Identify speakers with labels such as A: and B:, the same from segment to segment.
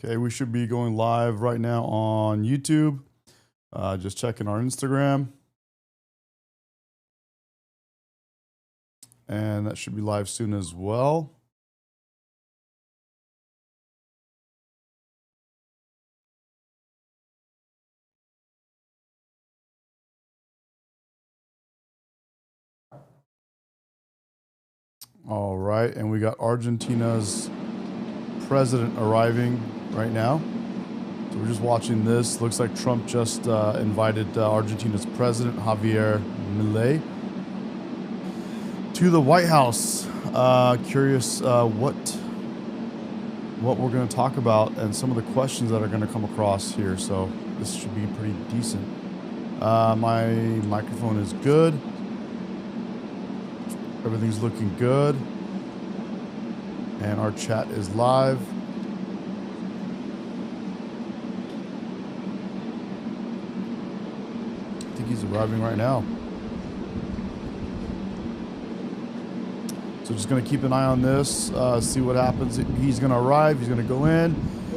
A: Okay, we should be going live right now on YouTube. Just checking our Instagram. And that should be live soon as well. All right, and we got Argentina's president arriving right now. So we're just watching this. Looks like Trump just invited Argentina's president, Javier Milei, to the White House. Curious what we're going to talk about and some of the questions that are going to come across here. So this should be pretty decent. My microphone is good. Everything's looking good. And our chat is live. I think he's arriving right now. So just going to keep an eye on this, see what happens. He's going to arrive. He's going to go in.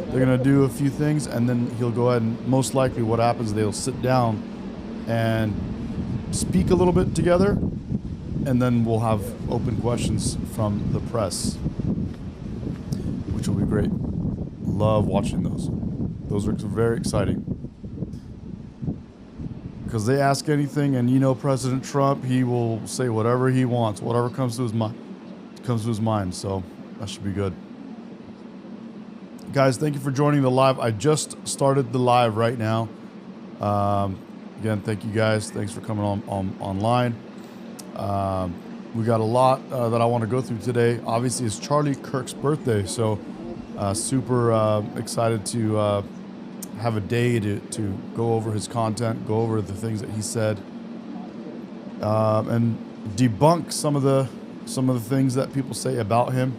A: They're going to do a few things, and then he'll go ahead and most likely what happens, they'll sit down and speak a little bit together, and then we'll have open questions from the press, which will be great. Love watching those. Those are very exciting. Because they ask anything, and you know President Trump, he will say whatever he wants, whatever comes to his mind. So that should be good. Guys, thank you for joining the live. I just started the live right now. Again, thank you guys. Thanks for coming online. We got a lot that I want to go through today. Obviously, it's Charlie Kirk's birthday, so super excited to have a day to go over his content, go over the things that he said, and debunk some of the things that people say about him.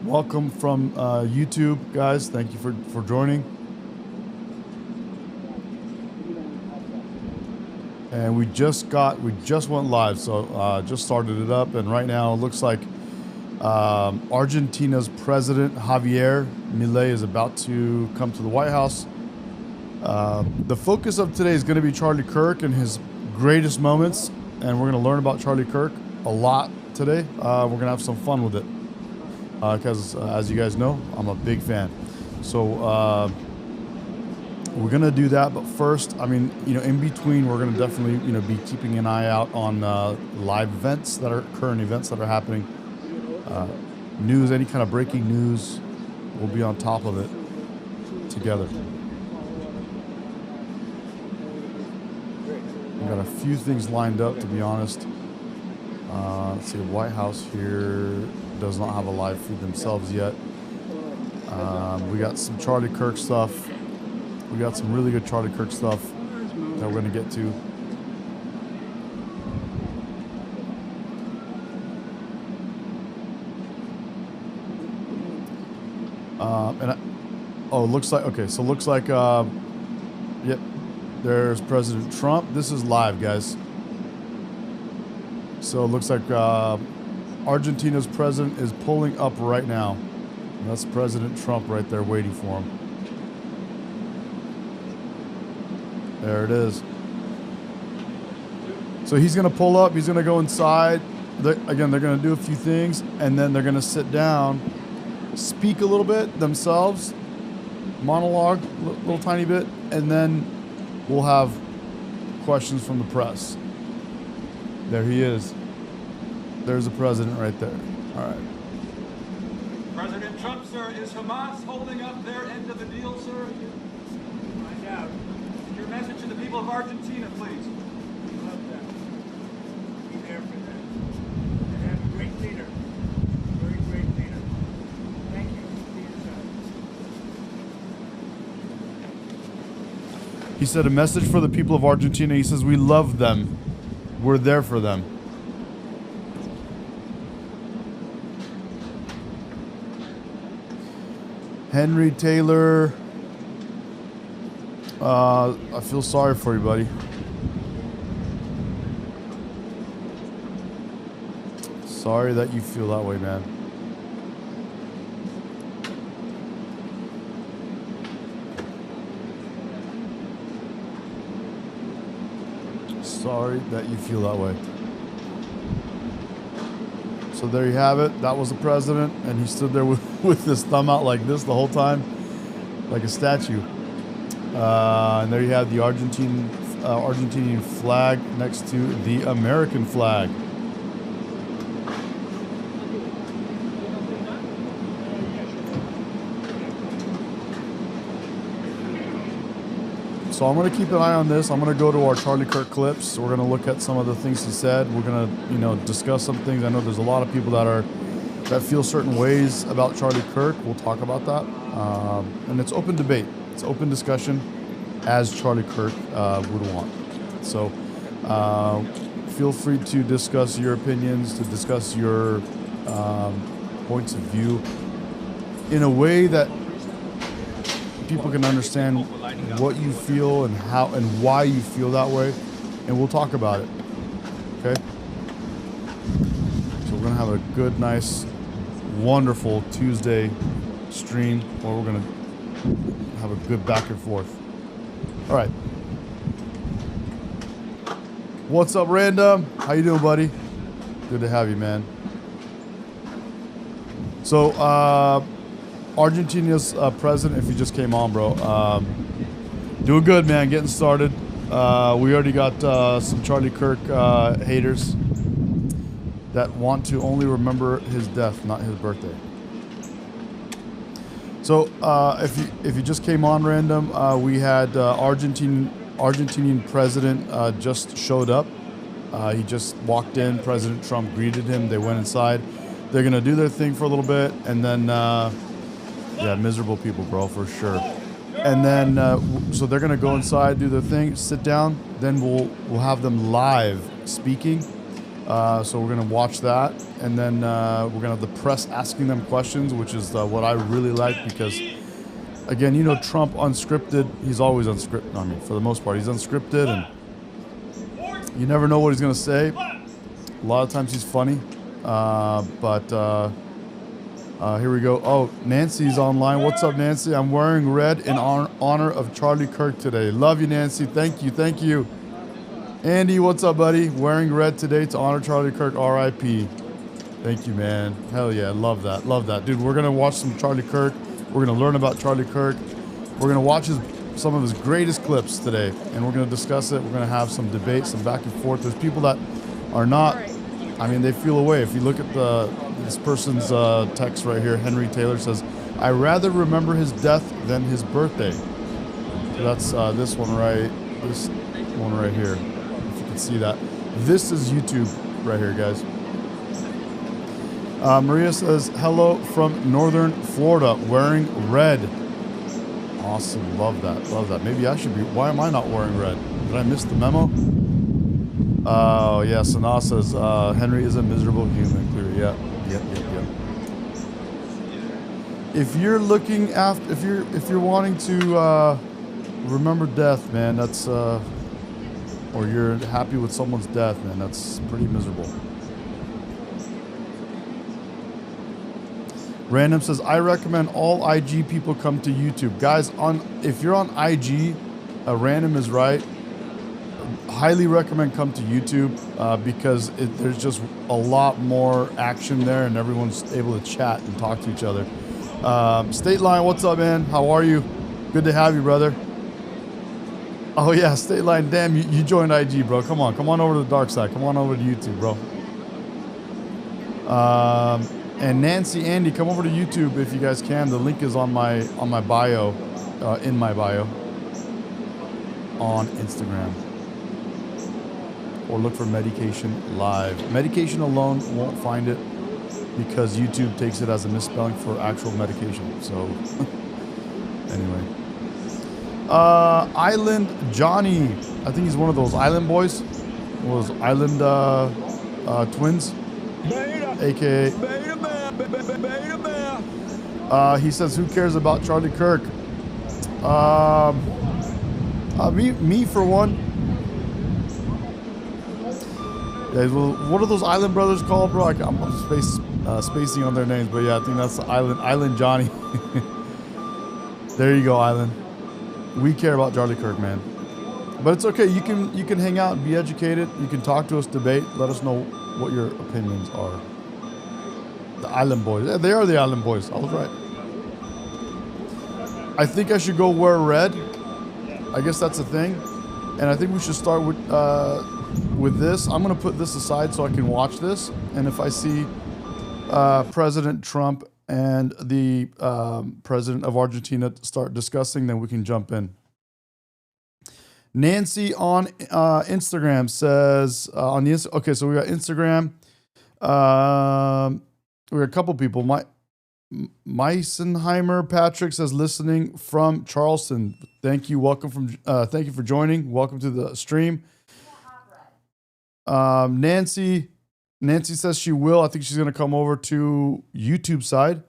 A: Welcome from YouTube, guys. Thank you for joining. And we just went live, so just started it up, and right now it looks like Argentina's president Javier Milei is about to come to the White House. The focus of today is going to be Charlie Kirk and his greatest moments, and we're going to learn about Charlie Kirk a lot today. We're going to have some fun with it because, as you guys know, I'm a big fan. So we're going to do that, but first, I mean, in between, we're going to definitely, be keeping an eye out on live events current events that are happening. News, any kind of breaking news, we'll be on top of it together. We got a few things lined up, to be honest. Let's see, the White House here does not have a live feed themselves yet. We got some Charlie Kirk stuff. We got some really good Charlie Kirk stuff that we're going to get to. Looks like, okay, so looks like, yep, there's President Trump. This is live, guys. So it looks like Argentina's president is pulling up right now. And that's President Trump right there waiting for him. There it is. So he's going to pull up. He's going to go inside. Again, they're going to do a few things, and then they're going to sit down, speak a little bit themselves, monologue a little tiny bit, and then we'll have questions from the press. There he is. There's the president right there. All right.
B: President Trump, sir, is Hamas holding up their end of the deal, sir? Find out. Your message to the people of Argentina, please. We love them. Be there for them. They have a great leader. Very great leader. Thank you for your service.
A: He said a message for the people of Argentina. He says, we love them. We're there for them. Henry Taylor, I feel sorry for you, buddy. Sorry that you feel that way, man. Sorry that you feel that way. So there you have it. That was the president, and he stood there with his thumb out like this the whole time, like a statue. And there you have the Argentinian flag next to the American flag. So I'm going to keep an eye on this. I'm going to go to our Charlie Kirk clips. We're going to look at some of the things he said. We're going to, discuss some things. I know there's a lot of people that feel certain ways about Charlie Kirk. We'll talk about that. And it's open debate. It's open discussion, as Charlie Kirk would want. So feel free to discuss your opinions, to discuss your points of view in a way that people can understand what you feel and how and why you feel that way, and we'll talk about it. Okay? So we're gonna have a good, nice, wonderful Tuesday stream where we're gonna have a good back and forth. All right. What's up, Random? How you doing, buddy? Good to have you, man. So, Argentina's president, if you just came on, bro, doing good, man. Getting started. We already got some Charlie Kirk haters that want to only remember his death, not his birthday. So, if you just came on, Random, we had Argentinian president just showed up. He just walked in. President Trump greeted him. They went inside. They're gonna do their thing for a little bit, and then yeah, miserable people, bro, for sure. And then so they're gonna go inside, do their thing, sit down. Then we'll have them live speaking. So we're gonna watch that, and then we're gonna have the press asking them questions, which is what I really like, because again, Trump unscripted. He's always unscripted. I mean, for the most part, he's unscripted, and you never know what he's gonna say. A lot of times he's funny, but here we go. Oh, Nancy's online. What's up, Nancy? I'm wearing red in honor of Charlie Kirk today. Love you, Nancy. Thank you. Thank you. Andy, what's up, buddy? Wearing red today to honor Charlie Kirk, R.I.P. Thank you, man. Hell yeah, love that. Love that. Dude, we're going to watch some Charlie Kirk. We're going to learn about Charlie Kirk. We're going to watch some of his greatest clips today, and we're going to discuss it. We're going to have some debate, some back and forth. There's people that are not, I mean, they feel away. If you look at this person's text right here, Henry Taylor says, "I rather remember his death than his birthday." So that's this one right here. If you can see that. This is YouTube right here, guys. Maria says, "Hello from Northern Florida, wearing red." Awesome, love that, love that. Maybe I should be. Why am I not wearing red? Did I miss the memo? Oh yeah, Sana says Henry is a miserable human. Clear, yeah. If you're looking after, if you're wanting to remember death, man, that's or you're happy with someone's death, man, that's pretty miserable. Random says, "I recommend all IG people come to YouTube." Guys, if you're on IG, Random is right. Highly recommend come to YouTube because there's just a lot more action there, and everyone's able to chat and talk to each other. State Line, what's up, man? How are you? Good to have you, brother. Oh yeah, State Line, damn, you joined IG, bro. Come on over to the dark side. Come on over to YouTube, bro. And Nancy, Andy, come over to YouTube if you guys can. The link is on my bio, in my bio, on Instagram. Or look for Medication Live. Medication alone won't find it because YouTube takes it as a misspelling for actual medication. So, anyway. Island Johnny. I think he's one of those island boys. Those island twins. AKA. He says, "Who cares about Charlie Kirk?" Me for one. Yeah, well, what are those island brothers called, bro? I'm spacing on their names, but yeah, I think that's Island Johnny. There you go, Island. We care about Charlie Kirk, man. But it's okay. You can hang out and be educated. You can talk to us, debate. Let us know what your opinions are. The Island Boys. Yeah, they are the Island Boys. I was right. I think I should go wear red. I guess that's a thing. And I think we should start with this. I'm gonna put this aside so I can watch this. And if I see President Trump and the president of Argentina start discussing, then we can jump in. Nancy on Instagram says okay, so we got Instagram. We got a couple people. Meisenheimer Patrick says listening from Charleston. Thank you. Thank you for joining. Welcome to the stream. Nancy says she will. I think she's going to come over to YouTube side.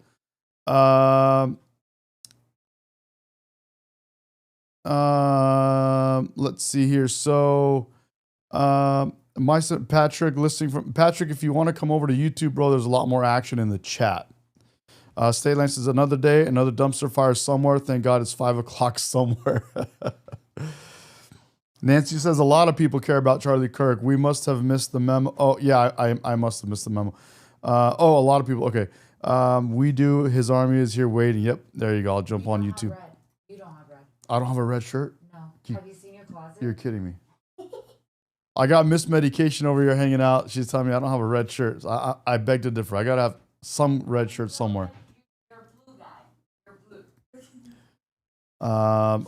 A: Let's see here. So, my son Patrick, listening from Patrick, if you want to come over to YouTube, bro, there's a lot more action in the chat. State Line says another day, another dumpster fire somewhere. Thank God it's 5 o'clock somewhere. Nancy says a lot of people care about Charlie Kirk. We must have missed the memo. Oh yeah, I must have missed the memo. A lot of people. Okay. We do. His army is here waiting. Yep. There you go. I'll jump on YouTube.
C: You don't have red.
A: I don't have a red shirt?
C: No. Have you seen your closet?
A: You're kidding me. I got Miss Medication over here hanging out. She's telling me I don't have a red shirt. So I beg to differ. I got to have some red shirt somewhere.
C: You're a blue guy. You're blue.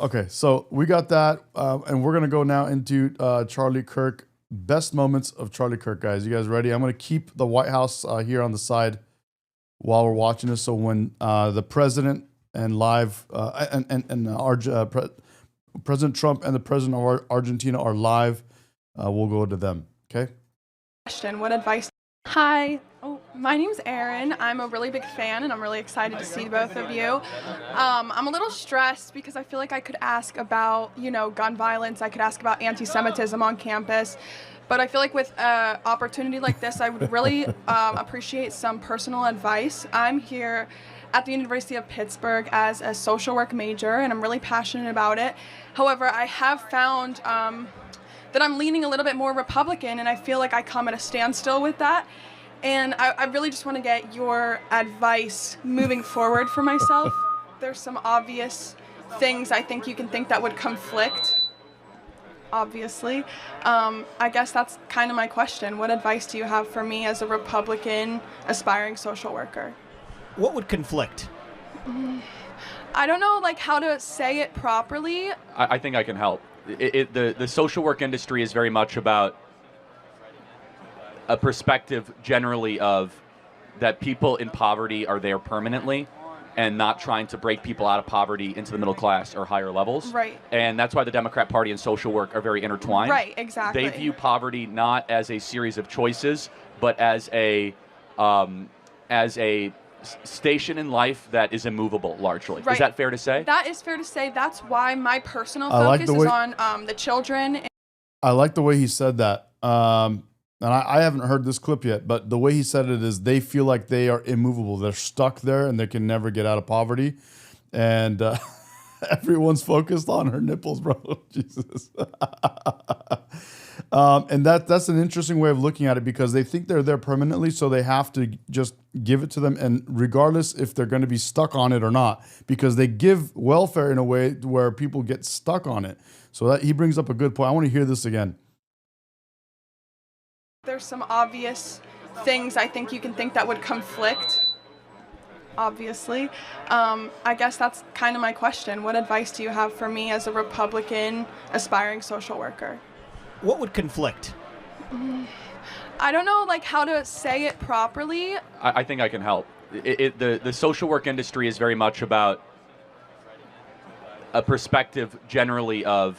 A: Okay, so we got that. And we're going to go now into Charlie Kirk. Best moments of Charlie Kirk, guys. You guys ready? I'm going to keep the White House here on the side while we're watching this. So when the president and live President Trump and the president of Argentina are live, we'll go to them. Okay.
D: Question. What advice? Hi. Oh, my name's Erin. I'm a really big fan, and I'm really excited to see both of you. I'm a little stressed because I feel like I could ask about, gun violence. I could ask about anti-Semitism on campus. But I feel like with an opportunity like this, I would really appreciate some personal advice. I'm here at the University of Pittsburgh as a social work major, and I'm really passionate about it. However, I have found that I'm leaning a little bit more Republican, and I feel like I come at a standstill with that. And I really just want to get your advice moving forward for myself. There's some obvious things I think you can think that would conflict, obviously. I guess that's kind of my question. What advice do you have for me as a Republican aspiring social worker?
E: What would conflict?
D: I don't know how to say it properly.
F: I think I can help. The social work industry is very much about a perspective generally of that people in poverty are there permanently and not trying to break people out of poverty into the middle class or higher levels.
D: Right.
F: And that's why the Democrat Party and social work are very intertwined.
D: Right, exactly.
F: They view poverty not as a series of choices, but as a station in life that is immovable, largely.
D: Right.
F: Is that fair to say?
D: That is fair to say. That's why my personal focus is on the children.
A: I like the way he said that. And I haven't heard this clip yet, but the way he said it is they feel like they are immovable. They're stuck there and they can never get out of poverty. And everyone's focused on her nipples, bro. Jesus. And that's an interesting way of looking at it because they think they're there permanently, so they have to just give it to them, and regardless if they're going to be stuck on it or not, because they give welfare in a way where people get stuck on it. So that he brings up a good point. I want to hear this again.
D: There's some obvious things I think you can think that would conflict, obviously. I guess that's kind of my question. What advice do you have for me as a Republican aspiring social worker?
E: What would conflict?
D: I don't know how to say it properly.
F: I think I can help. The social work industry is very much about a perspective generally of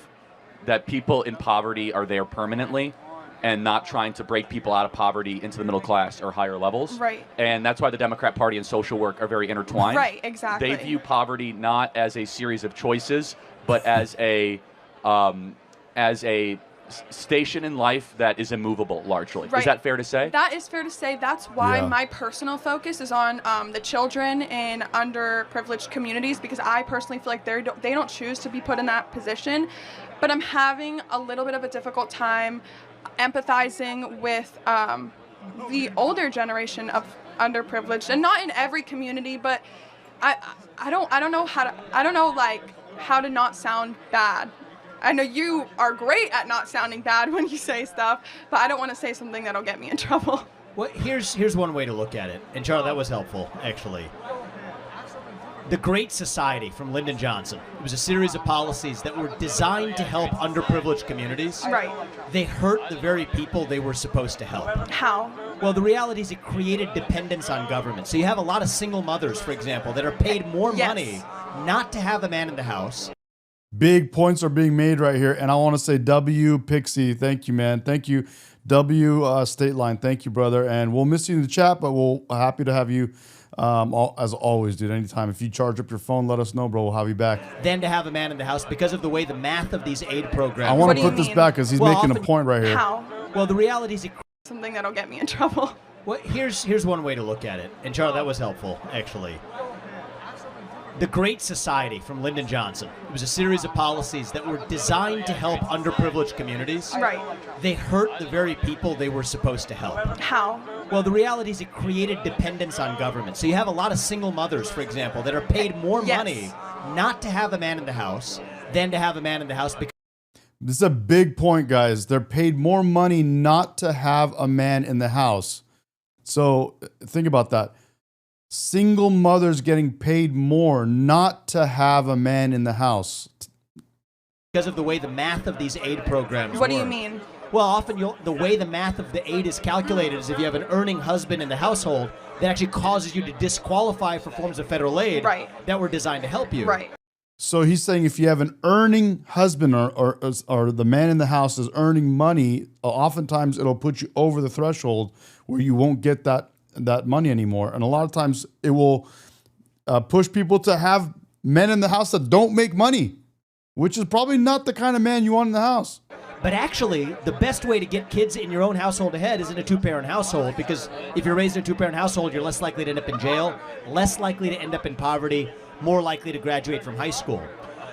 F: that people in poverty are there permanently and not trying to break people out of poverty into the middle class or higher levels.
D: Right.
F: And that's why the Democrat Party and social work are very intertwined.
D: Right, exactly.
F: They view poverty not as a series of choices, but as a station in life that is immovable largely.
D: Right.
F: Is that fair to say?
D: That is fair to say. That's why
A: Yeah.
D: my personal focus is on the children in underprivileged communities, because I personally feel like they don't choose to be put in that position. But I'm having a little bit of a difficult time empathizing with the older generation of underprivileged, and not in every community, but I don't know how to not sound bad. I know you are great at not sounding bad when you say stuff, but I don't want to say something that'll get me in trouble.
E: Well, here's one way to look at it. And Charlie, that was helpful, actually. The Great Society from Lyndon Johnson. It was a series of policies that were designed to help underprivileged communities.
D: Right.
E: They hurt the very people they were supposed to help.
D: How?
E: Well, the reality is it created dependence on government. So you have a lot of single mothers, for example, that are paid more
D: Yes.
E: money not to have a man in the house.
A: Big points are being made right here, and I want to say W Pixie, thank you, man, thank you. W State Line, thank you, brother, and we'll miss you in the chat, but we'll happy to have you as always, dude. Anytime if you charge up your phone, let us know, bro. We'll have you back.
E: Than to have a man in the house because of the way the math of these aid programs.
A: I want
D: What
A: to
D: do you
A: put this
D: mean?
A: back because he's
E: Well,
A: making a
E: often-
A: point right here.
D: How?
E: Well, the reality is it.
D: Something that'll get me in trouble.
E: Well, here's one way to look at it. And Charlie, that was helpful, actually. The Great Society from Lyndon Johnson. It was a series of policies that were designed to help underprivileged communities.
D: Right.
E: They hurt the very people they were supposed to help.
D: How?
E: Well, the reality is it created dependence on government. So you have a lot of single mothers, for example, that are paid more
D: Yes.
E: money not to have a man in the house than to have a man in the house because
A: This is a big point, guys. They're paid more money not to have a man in the house. So think about that. Single mothers getting paid more not to have a man in the house.
E: of the way the math of these aid programs
D: What do you
E: work.
D: mean?
E: Well, often the way the math of the aid is calculated is if you have an earning husband in the household, that actually causes you to disqualify for forms of federal aid
D: Right.
E: that were designed to help you.
D: Right.
A: So he's saying if you have an earning husband or the man in the house is earning money, oftentimes it'll put you over the threshold where you won't get that money anymore. And a lot of times it will push people to have men in the house that don't make money, which is probably not the kind of man you want in the house.
E: But actually, the best way to get kids in your own household ahead is in a two-parent household, because if you're raised in a two-parent household, you're less likely to end up in jail, less likely to end up in poverty, more likely to graduate from high school.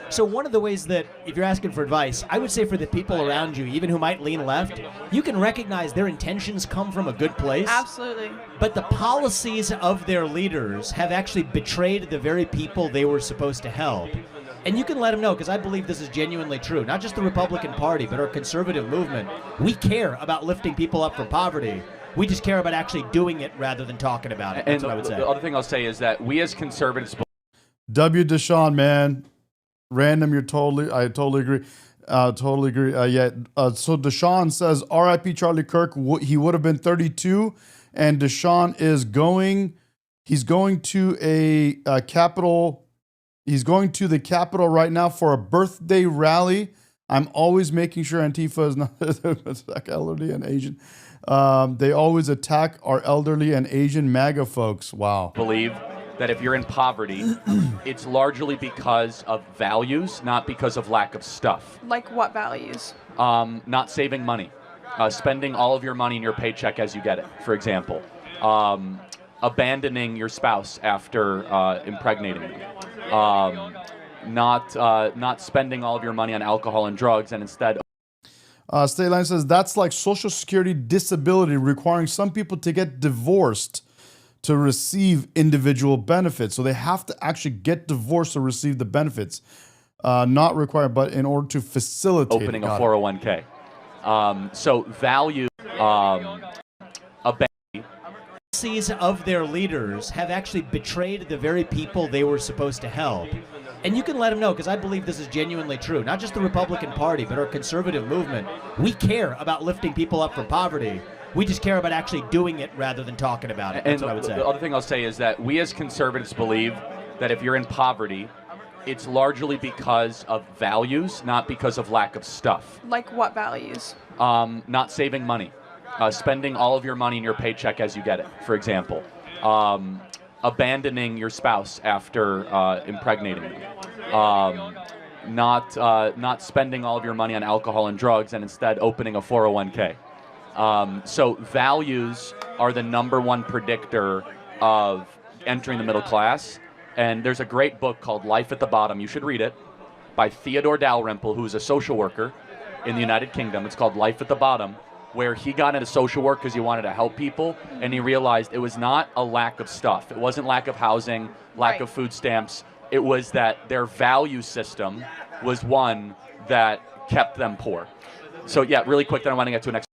E: So one of the ways that, if you're asking for advice, I would say for the people around you, even who might lean left, you can recognize their intentions come from a good place.
D: Absolutely.
E: But the policies of their leaders have actually betrayed the very people they were supposed to help. And you can let them know, because I believe this is genuinely true. Not just the Republican Party, but our conservative movement. We care about lifting people up from poverty. We just care about actually doing it rather than talking about it. That's
F: And
E: what I would say.
F: the other thing I'll say is that we as conservatives
A: W. Deshaun, man. Random, I totally agree. Totally agree. So Deshaun says, R.I.P. Charlie Kirk. He would have been 32, and Deshaun is he's going to a Capitol. He's going to the Capitol right now for a birthday rally. I'm always making sure Antifa is not attack elderly and Asian. They always attack our elderly and Asian MAGA folks. Wow.
F: believe that if you're in poverty, it's largely because of values, not because of lack of stuff.
D: Like what values?
F: Not saving money, spending all of your money in your paycheck as you get it, for example. Abandoning your spouse after impregnating them. Not spending all of your money on alcohol and drugs, and instead
A: State Line says that's like Social Security disability, requiring some people to get divorced to receive individual benefits. So they have to actually get divorced to receive the benefits. Not required, but in order to facilitate
F: opening a
A: Got it.
F: 401k. So value,
E: Policies of their leaders have actually betrayed the very people they were supposed to help. And you can let them know, because I believe this is genuinely true. Not just the Republican Party, but our conservative movement. We care about lifting people up from poverty. We just care about actually doing it rather than talking about it. That's
F: and
E: what I would say.
F: the other thing I'll say is that we as conservatives believe that if you're in poverty, it's largely because of values, not because of lack of stuff.
D: Like what values?
F: Not saving money, spending all of your money in your paycheck as you get it, for example. Abandoning your spouse after impregnating them. not spending all of your money on alcohol and drugs, and instead opening a 401k. So values are the #1 predictor of entering the middle class. And there's a great book called Life at the Bottom. You should read it, by Theodore Dalrymple, who is a social worker in the United Kingdom. It's called Life at the Bottom, where he got into social work because he wanted to help people, and he realized it was not a lack of stuff. It wasn't lack of housing, lack of food stamps. It was that their value system was one that kept them poor. So yeah, really quick, then I want to get to the next.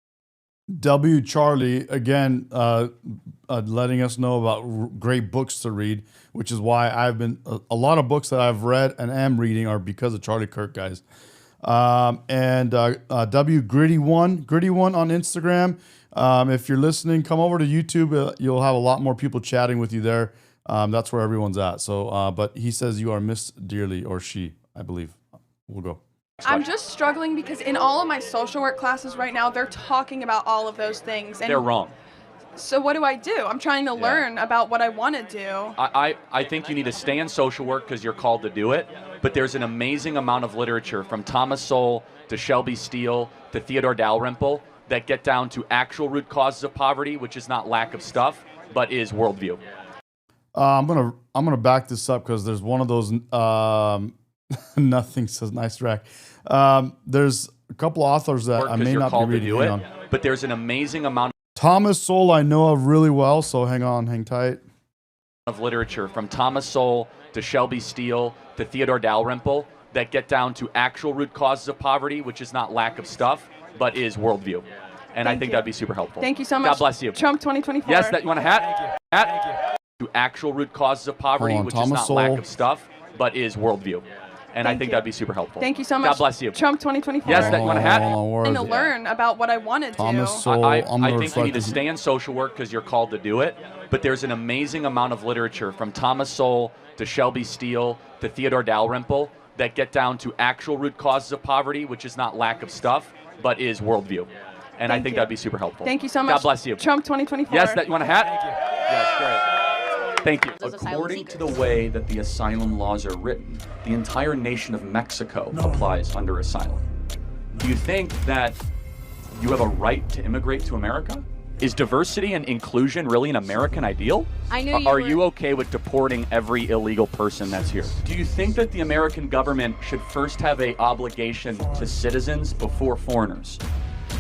A: W. Charlie, again, letting us know about great books to read, which is why I've been, a lot of books that I've read and am reading are because of Charlie Kirk, guys. W. Gritty1 on Instagram. If you're listening, come over to YouTube. You'll have a lot more people chatting with you there. That's where everyone's at. So, but he says you are missed dearly, or she, I believe. We'll go.
D: I'm just struggling because in all of my social work classes right now, they're talking about all of those things. And
F: They're wrong.
D: so what do I do? I'm trying to learn about what I want to do.
F: I think you need to stay in social work because you're called to do it, but there's an amazing amount of literature from Thomas Sowell to Shelby Steele to Theodore Dalrymple that get down to actual root causes of poverty, which is not lack of stuff, but is worldview.
A: I'm gonna back this up because there's one of those nothing says nice rack. There's a couple authors that I may not be reading. Hang on.
F: But there's an amazing amount
A: Thomas Sowell I know of really well, so hang tight.
F: Of literature from Thomas Sowell to Shelby Steele to Theodore Dalrymple that get down to actual root causes of poverty, which is not lack of stuff, but is worldview. And I think that'd be super helpful.
D: Thank you so much.
F: God bless you.
D: Trump 2024.
F: Yes, you want a hat? Thank you. Hat? Thank you. To actual root causes of poverty, which
A: Thomas
F: is not
A: Sowell.
F: lack of stuff, but is worldview. And I think that'd be super helpful.
D: Thank you so much.
F: God bless you.
D: Trump 2024.
F: Yes, you want a hat?
A: Hold on,
D: Trying to learn about what I want to do.
A: Thomas Sowell.
F: I think you need to stay in social work because you're called to do it, but there's an amazing amount of literature from Thomas Sowell to Shelby Steele to Theodore Dalrymple that get down to actual root causes of poverty, which is not lack of stuff, but is worldview. And I think that'd be super helpful.
D: Thank you so much.
F: God bless you.
D: Trump 2024.
F: Yes, you want a hat? Thank you. Yes, great. Thank you. According to the way that the asylum laws are written, the entire nation of Mexico applies under asylum. Do you think that you have a right to immigrate to America? Is diversity and inclusion really an American ideal?
G: I knew you
F: Are
G: were-
F: you okay with deporting every illegal person that's here? Do you think that the American government should first have an obligation to citizens before foreigners?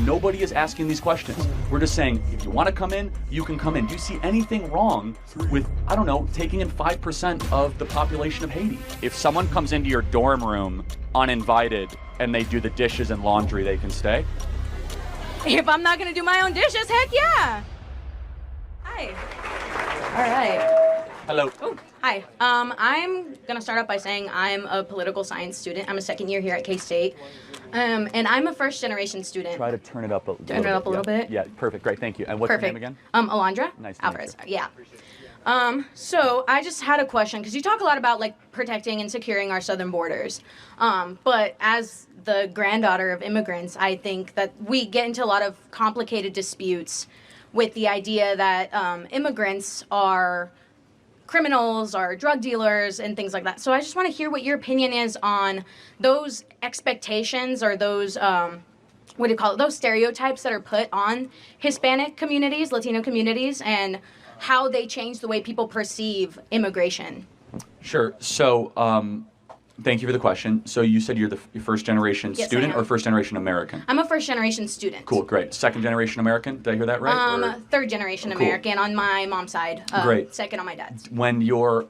F: Nobody is asking these questions. We're just saying, if you want to come in, you can come in. Do you see anything wrong with, I don't know, taking in 5% of the population of Haiti? If someone comes into your dorm room uninvited and they do the dishes and laundry, they can stay?
G: If I'm not gonna do my own dishes, heck yeah. Hi. All right.
F: Hello.
G: Oh, hi. I'm gonna start off by saying I'm a political science student. I'm a second year here at K-State. And I'm a first generation student.
F: Try to turn it up a little bit.
G: Turn it up a little bit?
F: Yeah, perfect, great, thank you. And what's your name again?
G: Alondra.
F: Nice to meet
G: Alvarez. Yeah. So I just had a question, because you talk a lot about like protecting and securing our southern borders. But as the granddaughter of immigrants, I think that we get into a lot of complicated disputes with the idea that immigrants are criminals or drug dealers and things like that. So I just want to hear what your opinion is on those expectations or those what do you call it, those stereotypes that are put on Hispanic communities, Latino communities, and how they change the way people perceive immigration.
F: Sure. So thank you for the question. So you said you're the first generation
G: Yes, I
F: student
G: am.
F: or first generation American?
G: I'm a first generation student.
F: Cool, great. Second generation American? Did I hear that right? Or-
G: Third generation
F: Cool.
G: American on my mom's side.
F: Great.
G: Second on my dad's.
F: When your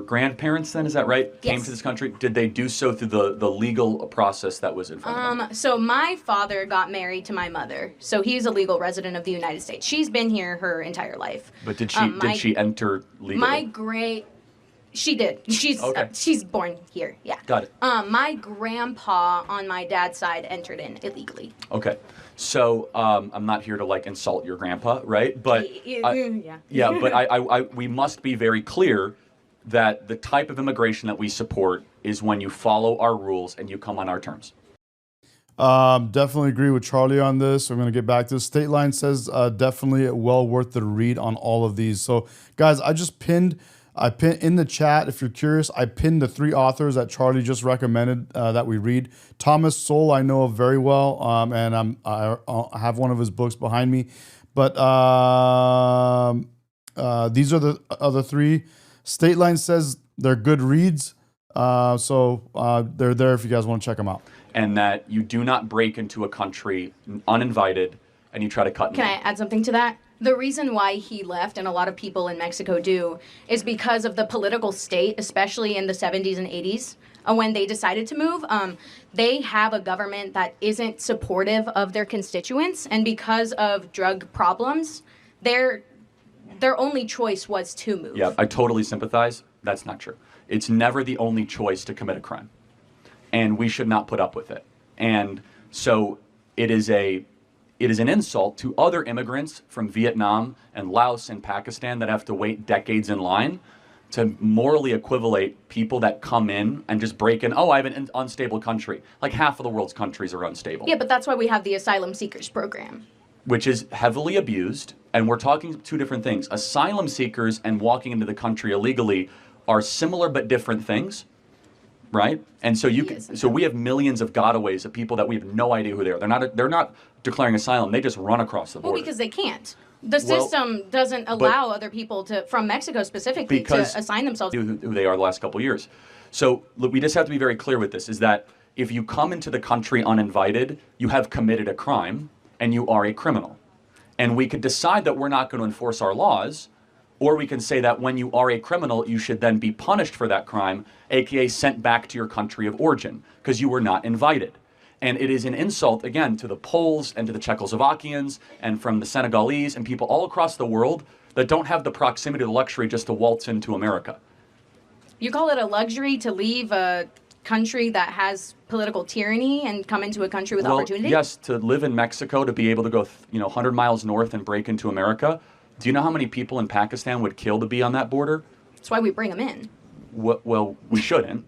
F: grandparents then, is that right, came
G: Yes.
F: to this country, did they do so through the legal process that was in front of them?
G: So my father got married to my mother, so he's a legal resident of the United States. She's been here her entire life.
F: But did she enter legally?
G: She did.
F: Okay.
G: She's born here. Yeah.
F: Got it.
G: My grandpa on my dad's side entered in illegally.
F: Okay. So I'm not here to like insult your grandpa, right? But
G: Yeah.
F: yeah, but we must be very clear that the type of immigration that we support is when you follow our rules and you come on our terms.
A: Definitely agree with Charlie on this. We're going to get back to this. State Line says definitely well worth the read on all of these. So, guys, I just pinned I pin in the chat, if you're curious, I pinned the 3 authors that Charlie just recommended that we read. Thomas Sowell I know of very well, and I have one of his books behind me. But these are the other 3. State Line says they're good reads, so they're there if you guys want to check them out.
F: And that you do not break into a country uninvited and you try to cut.
G: Can I add something to that? The reason why he left, and a lot of people in Mexico do, is because of the political state, especially in the 70s and 80s, when they decided to move. They have a government that isn't supportive of their constituents, and because of drug problems, their only choice was to move.
F: Yeah, I totally sympathize. That's not true. It's never the only choice to commit a crime, and we should not put up with it. And so it is an insult to other immigrants from Vietnam and Laos and Pakistan that have to wait decades in line to morally equivalate people that come in and just break in. Oh, I have an unstable country. Like half of the world's countries are unstable.
G: Yeah, but that's why we have the asylum seekers program,
F: which is heavily abused. And we're talking 2 different things. Asylum seekers and walking into the country illegally are similar but different things. Right, and so so we have millions of gotaways of people that we have no idea who they are. They're not declaring asylum. They just run across the border.
G: Well, because they can't. The system doesn't allow other people from Mexico specifically to assign themselves
F: who they are the last couple of years. So look, we just have to be very clear with this: is that if you come into the country uninvited, you have committed a crime and you are a criminal. And we could decide that we're not going to enforce our laws. Or we can say that when you are a criminal, you should then be punished for that crime, aka sent back to your country of origin, because you were not invited. And it is an insult, again, to the Poles and to the Czechoslovakians and from the Senegalese and people all across the world that don't have the proximity or the luxury just to waltz into America.
G: You call it a luxury to leave a country that has political tyranny and come into a country with opportunity?
F: Yes, to live in Mexico, to be able to go 100 miles north and break into America. Do you know how many people in Pakistan would kill to be on that border?
G: That's why we bring them in.
F: Well, we shouldn't,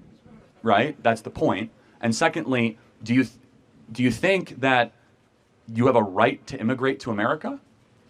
F: right? That's the point. And secondly, do you think that you have a right to immigrate to America?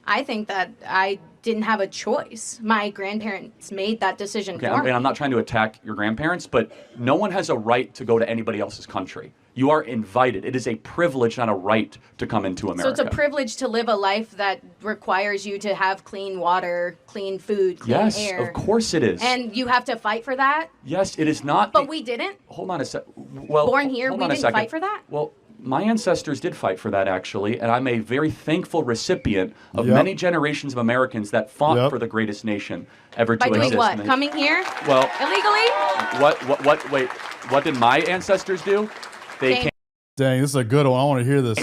G: I think that I didn't have a choice. My grandparents made that decision for me.
F: And I'm not trying to attack your grandparents, but no one has a right to go to anybody else's country. You are invited. It is a privilege, not a right, to come into America.
G: So it's a privilege to live a life that requires you to have clean water, clean food, clean air.
F: Yes, of course it is.
G: And you have to fight for that?
F: Yes, it is not.
G: But we didn't?
F: Hold on a sec. Well,
G: born here, we didn't fight for that?
F: Well, my ancestors did fight for that, actually, and I'm a very thankful recipient of many generations of Americans that fought for the greatest nation ever to exist.
G: By doing what? Coming here?
F: Well,
G: illegally?
F: Wait, what did my ancestors do? They came.
A: Dang, this is a good one. I want to hear this.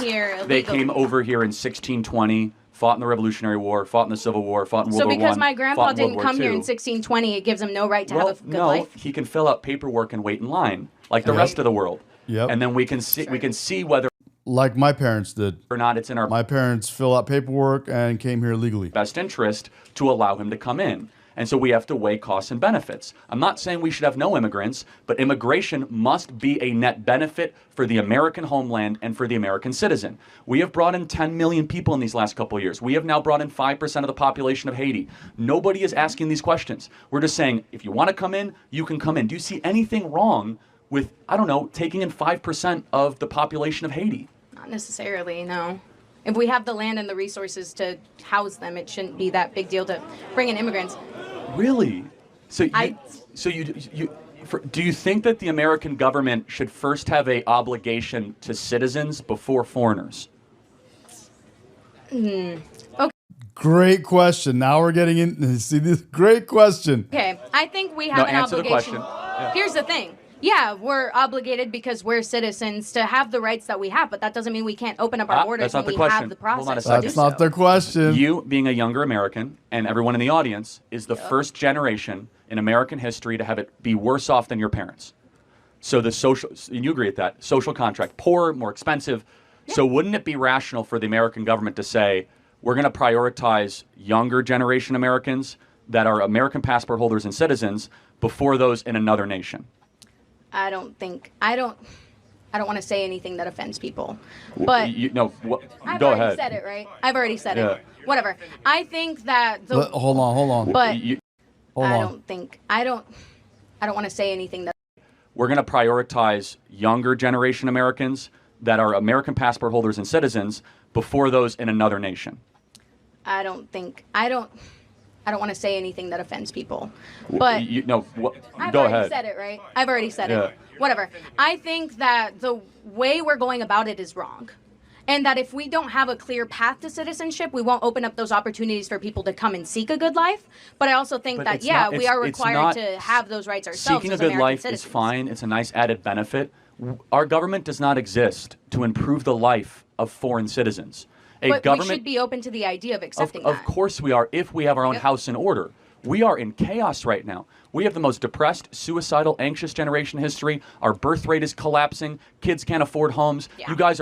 F: They came over here in 1620, fought in the Revolutionary War, fought in the Civil War, fought in World War I.
G: So because my grandpa didn't come here in 1620, it gives him no right to have a good life?
F: He can fill out paperwork and wait in line like the rest of the world.
A: Yep.
F: And then we can see whether,
A: like my parents did,
F: or not it's in our
A: my parents fill out paperwork and came here legally.
F: Best interest to allow him to come in. And so we have to weigh costs and benefits. I'm not saying we should have no immigrants, but immigration must be a net benefit for the American homeland and for the American citizen. We have brought in 10 million people in these last couple of years. We have now brought in 5% of the population of Haiti. Nobody is asking these questions. We're just saying, if you want to come in, you can come in. Do you see anything wrong with, I don't know, taking in 5% of the population of Haiti?
G: Not necessarily, no. If we have the land and the resources to house them, it shouldn't be that big deal to bring in immigrants.
F: Really? So do you think that the American government should first have an obligation to citizens before foreigners?
G: Okay.
A: Great question. Now we're getting in. See this? Great question.
G: Okay. I think we have an
F: answer
G: obligation.
F: The question. Yeah.
G: Here's the thing. Yeah, we're obligated because we're citizens to have the rights that we have, but that doesn't mean we can't open up our borders when we have the process to do
A: That's not the question.
F: You, being a younger American, and everyone in the audience, is the first generation in American history to have it be worse off than your parents. So the social, and you agree with that, social contract, poorer, more expensive. Yeah. So wouldn't it be rational for the American government to say, we're going to prioritize younger generation Americans that are American passport holders and citizens before those in another nation?
G: I don't want to say anything that offends people, but
F: go ahead.
G: Said it, right? I've already said it. Whatever. I think that
A: hold on.
G: But
A: Hold
G: I
A: on.
G: don't think I don't want to say anything that
F: We're going to prioritize younger generation Americans that are American passport holders and citizens before those in another nation.
G: I don't want to say anything that offends people. But
F: No,
G: I've
F: go
G: already
F: ahead.
G: said it, right? I've already said
F: Yeah.
G: it. Whatever. I think that the way we're going about it is wrong. And that if we don't have a clear path to citizenship, we won't open up those opportunities for people to come and seek a good life. But I also think
F: But
G: that,
F: it's
G: yeah,
F: not-
G: we
F: it's-
G: are
F: it's
G: required
F: not-
G: to have those rights ourselves
F: Seeking a
G: as
F: good
G: American
F: life
G: citizens.
F: is fine. It's a nice added benefit. Our government does not exist to improve the life of foreign citizens.
G: But we should be open to the idea of accepting
F: Of
G: that.
F: course we are, if we have our own
G: Yep.
F: house in order. We are in chaos right now. We have the most depressed, suicidal, anxious generation in history. Our birth rate is collapsing. Kids can't afford homes.
G: Yeah.
F: You guys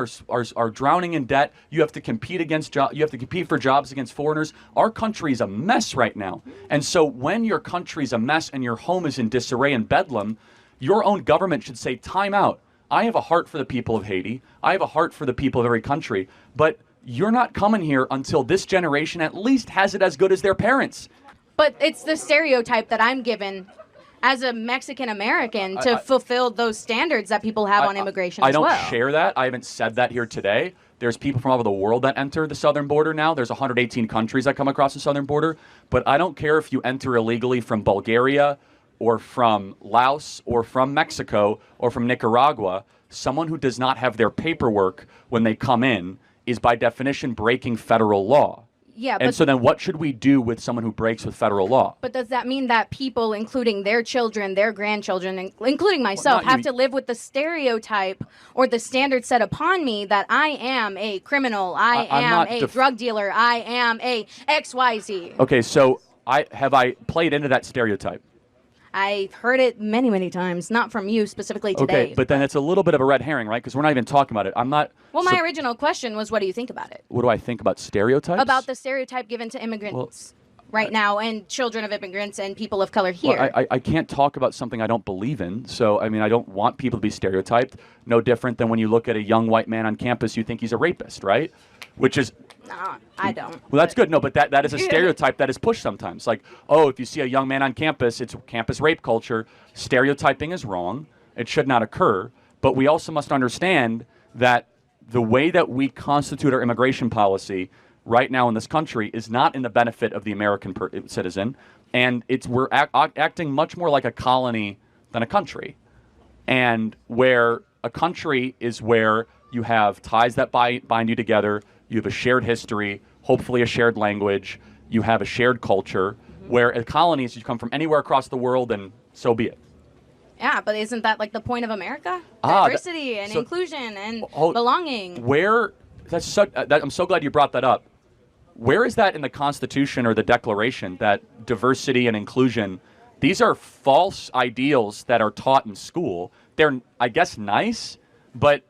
F: are drowning in debt. You have to compete you have to compete for jobs against foreigners. Our country is a mess right now. And so when your country's a mess and your home is in disarray and bedlam, your own government should say, time out. I have a heart for the people of Haiti. I have a heart for the people of every country. But you're not coming here until this generation at least has it as good as their parents.
G: But it's the stereotype that I'm given as a Mexican American to fulfill those standards that people have on immigration
F: I
G: as
F: don't
G: well.
F: share that. I haven't said that here today. There's people from all over the world that enter the southern border now. There's 118 countries that come across the southern border. But I don't care if you enter illegally from Bulgaria or from Laos or from Mexico or from Nicaragua. Someone who does not have their paperwork when they come in is by definition breaking federal law.
G: Yeah,
F: And
G: but
F: so then what should we do with someone who breaks with federal law?
G: But does that mean that people, including their children, their grandchildren, including myself,
F: not
G: have
F: you.
G: to live with the stereotype or the standard set upon me that I am a criminal, I
F: I'm
G: am
F: not
G: a drug dealer, I am a XYZ?
F: Okay, so I played into that stereotype.
G: I've heard it many, many times, not from you specifically today.
F: Okay, but then it's a little bit of a red herring, right? Because we're not even talking about it. I'm not.
G: Well, my original question was, what do you think about it?
F: What do I think about stereotypes?
G: About the stereotype given to immigrants right now and children of immigrants and people of color here.
F: Well, I can't talk about something I don't believe in. So, I mean, I don't want people to be stereotyped. No different than when you look at a young white man on campus, you think he's a rapist, right? Which is.
G: No, I don't.
F: Well, that's good. No, but that is a stereotype that is pushed sometimes. Like, oh, if you see a young man on campus, it's campus rape culture. Stereotyping is wrong. It should not occur. But we also must understand that the way that we constitute our immigration policy right now in this country is not in the benefit of the American citizen, and we're acting much more like a colony than a country. And where a country is where you have ties that bind you together, you have a shared history, hopefully a shared language, you have a shared culture, where a colony is you come from anywhere across the world, and so be it.
G: Yeah, but isn't that like the point of America?
F: Ah,
G: Diversity and inclusion and
F: Oh,
G: belonging.
F: Where I'm so glad you brought that up. Where is that in the Constitution or the Declaration that diversity and inclusion, these are false ideals that are taught in school? They're, I guess, nice, but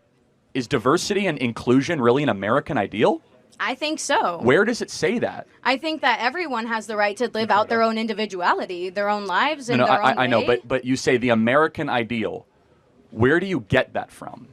F: is diversity and inclusion really an American ideal?
G: I think so.
F: Where does it say that?
G: I think that everyone has the right to live out their own individuality, their own lives, in their own way.
F: I know, but you say the American ideal. Where do you get that from?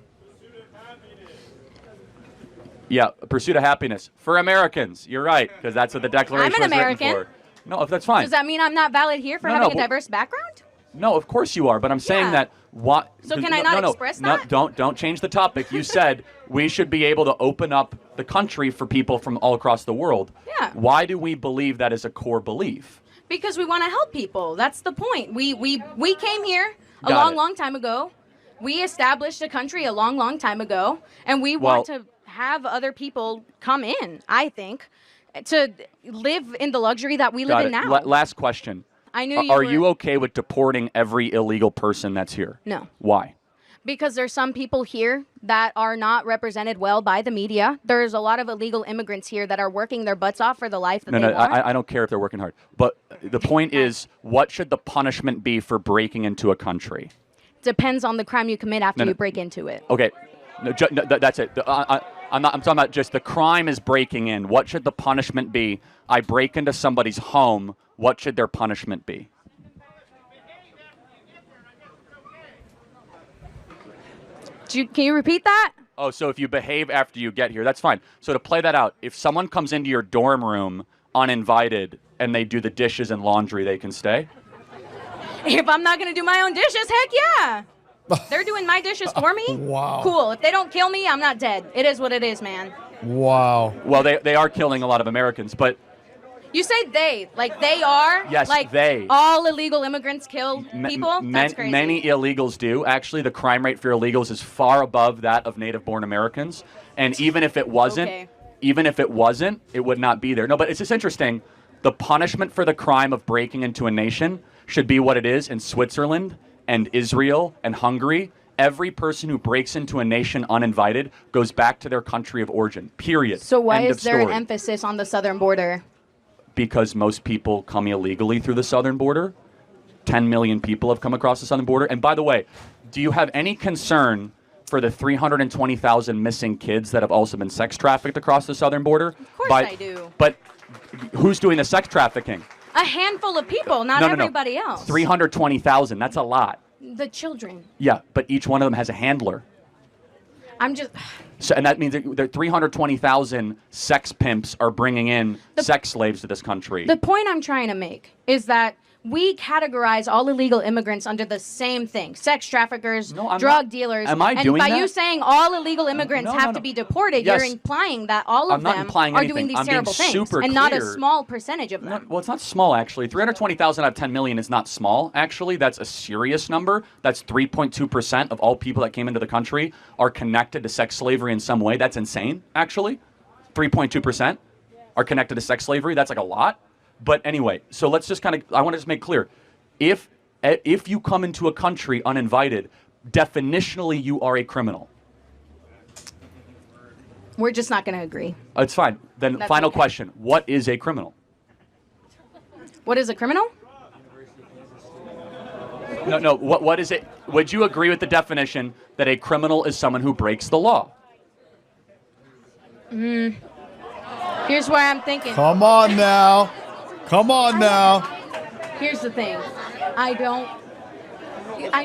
F: Yeah, pursuit of happiness for Americans. You're right, because that's what the Declaration
G: I'm an
F: was
G: American.
F: written for. No, if that's fine.
G: Does that mean I'm not valid here for
F: No,
G: having
F: no,
G: a diverse background?
F: No, of course you are, but I'm saying
G: Yeah.
F: that what.
G: So can I not express that?
F: No, don't change the topic. You said we should be able to open up the country for people from all across the world.
G: Yeah.
F: Why do we believe that is a core belief?
G: Because we want to help people. That's the point. We came here a
F: Got it.
G: long time ago. We established a country a long time ago, and we
F: Well-
G: want to have other people come in, I think, to live in the luxury that we live
F: Got
G: in
F: it.
G: now.
F: Last question.
G: I knew you
F: Are
G: were-
F: you okay with deporting every illegal person that's here?
G: No.
F: Why?
G: Because there's some people here that are not represented well by the media. There's a lot of illegal immigrants here that are working their butts off for the life that
F: No,
G: they want.
F: I don't care if they're working hard. But the point is, what should the punishment be for breaking into a country?
G: Depends on the crime you commit after
F: No, no.
G: you break into it.
F: Okay, no, that's it. I'm talking about just the crime is breaking in. What should the punishment be? I break into somebody's home. What should their punishment be?
G: Can you repeat that?
F: Oh, so if you behave after you get here, that's fine. So to play that out, if someone comes into your dorm room uninvited and they do the dishes and laundry, they can stay?
G: If I'm not gonna do my own dishes, heck yeah. They're doing my dishes for me.
A: Wow.
G: Cool. If they don't kill me, I'm not dead. It is what it is, man.
A: Wow.
F: Well, they are killing a lot of Americans, but
G: You say they, like they are?
F: Yes,
G: like
F: they.
G: All illegal immigrants kill people? That's crazy.
F: Many illegals do. Actually, the crime rate for illegals is far above that of native-born Americans. And even if it wasn't, it would not be there. No, but it's just interesting. The punishment for the crime of breaking into a nation should be what it is in Switzerland and Israel and Hungary. Every person who breaks into a nation uninvited goes back to their country of origin, period.
G: So why
F: End
G: is
F: of
G: there an
F: story.
G: emphasis on the southern border?
F: Because most people come illegally through the southern border. 10 million people have come across the southern border. And by the way, do you have any concern for the 320,000 missing kids that have also been sex trafficked across the southern border?
G: Of course I do.
F: But who's doing the sex trafficking?
G: A handful of people, not
F: No.
G: everybody else.
F: 320,000, that's a lot.
G: The children.
F: Yeah, but each one of them has a handler.
G: I'm just...
F: So, and that means that 320,000 sex pimps are bringing in sex slaves to this country.
G: The point I'm trying to make is that we categorize all illegal immigrants under the same thing: sex traffickers, drug dealers.
F: Am I
G: and
F: doing
G: by
F: that?
G: you saying all illegal immigrants have to be deported,
F: Yes.
G: you're implying that all
F: I'm
G: of
F: not
G: them
F: implying
G: are
F: anything.
G: doing these
F: I'm being
G: terrible things,
F: super
G: and not a
F: clear.
G: small percentage of them.
F: Well, it's not small, actually. 320,000 out of 10 million is not small, actually. That's a serious number. That's 3.2% of all people that came into the country are connected to sex slavery in some way. That's insane, actually. 3.2% are connected to sex slavery. That's like a lot. But anyway, so let's just I want to just make clear. If you come into a country uninvited, definitionally you are a criminal.
G: We're just not going to agree.
F: It's fine. Then
G: That's
F: final
G: okay.
F: question. What is a criminal?
G: What is a criminal?
F: No. What is it? Would you agree with the definition that a criminal is someone who breaks the law?
G: Here's where I'm thinking.
A: Come on now. Come on now.
G: Here's the thing. I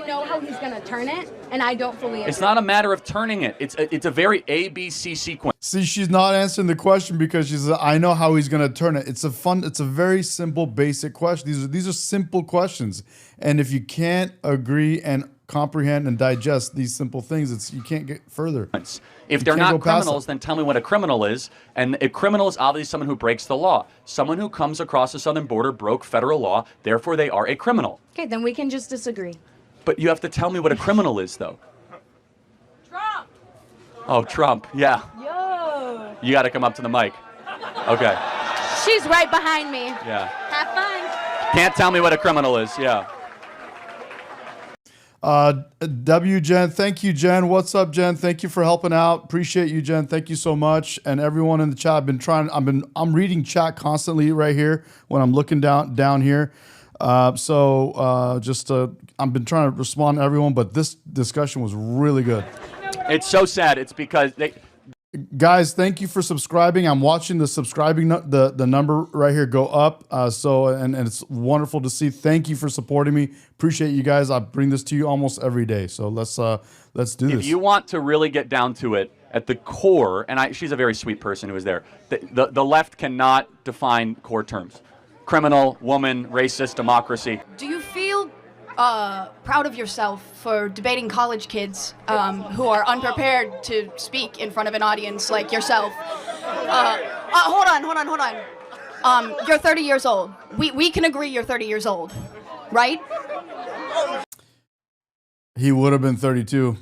G: know how he's going to turn it, and I don't fully agree.
F: It's not a matter of turning it. It's a very ABC sequence.
A: See, she's not answering the question because she's. I know how he's gonna turn it. It's a very simple, basic question. These are simple questions, and if you can't agree and comprehend and digest these simple things, you can't get further.
F: If they're
A: can't
F: not
A: go past
F: criminals,
A: it.
F: then tell me what a criminal is. And a criminal is obviously someone who breaks the law. Someone who comes across the southern border broke federal law. Therefore, they are a criminal.
G: Okay, then we can just disagree.
F: But you have to tell me what a criminal is, though.
G: Trump!
F: Oh, Trump. Yeah.
G: Yo!
F: You got to come up to the mic. Okay.
G: She's right behind me.
F: Yeah.
G: Have fun.
F: Can't tell me what a criminal is. Yeah.
A: Jen, thank you, Jen. What's up, Jen? Thank you for helping out. Appreciate you, Jen. Thank you so much. And everyone in the chat, I'm reading chat constantly right here when I'm looking down here. I've been trying to respond to everyone, but this discussion was really good.
F: It's so sad. It's because
A: guys, thank you for subscribing. I'm watching the subscribing the number right here go up. And it's wonderful to see. Thank you for supporting me. Appreciate you guys. I bring this to you almost every day. So let's do this.
F: If you want to really get down to it at the core, and she's a very sweet person who was there. The left cannot define core terms: criminal, woman, racist, democracy.
H: Do you feel proud of yourself for debating college kids who are unprepared to speak in front of an audience like yourself? Hold on. You're 30 years old. We can agree you're 30 years old, right?
A: He would have been 32.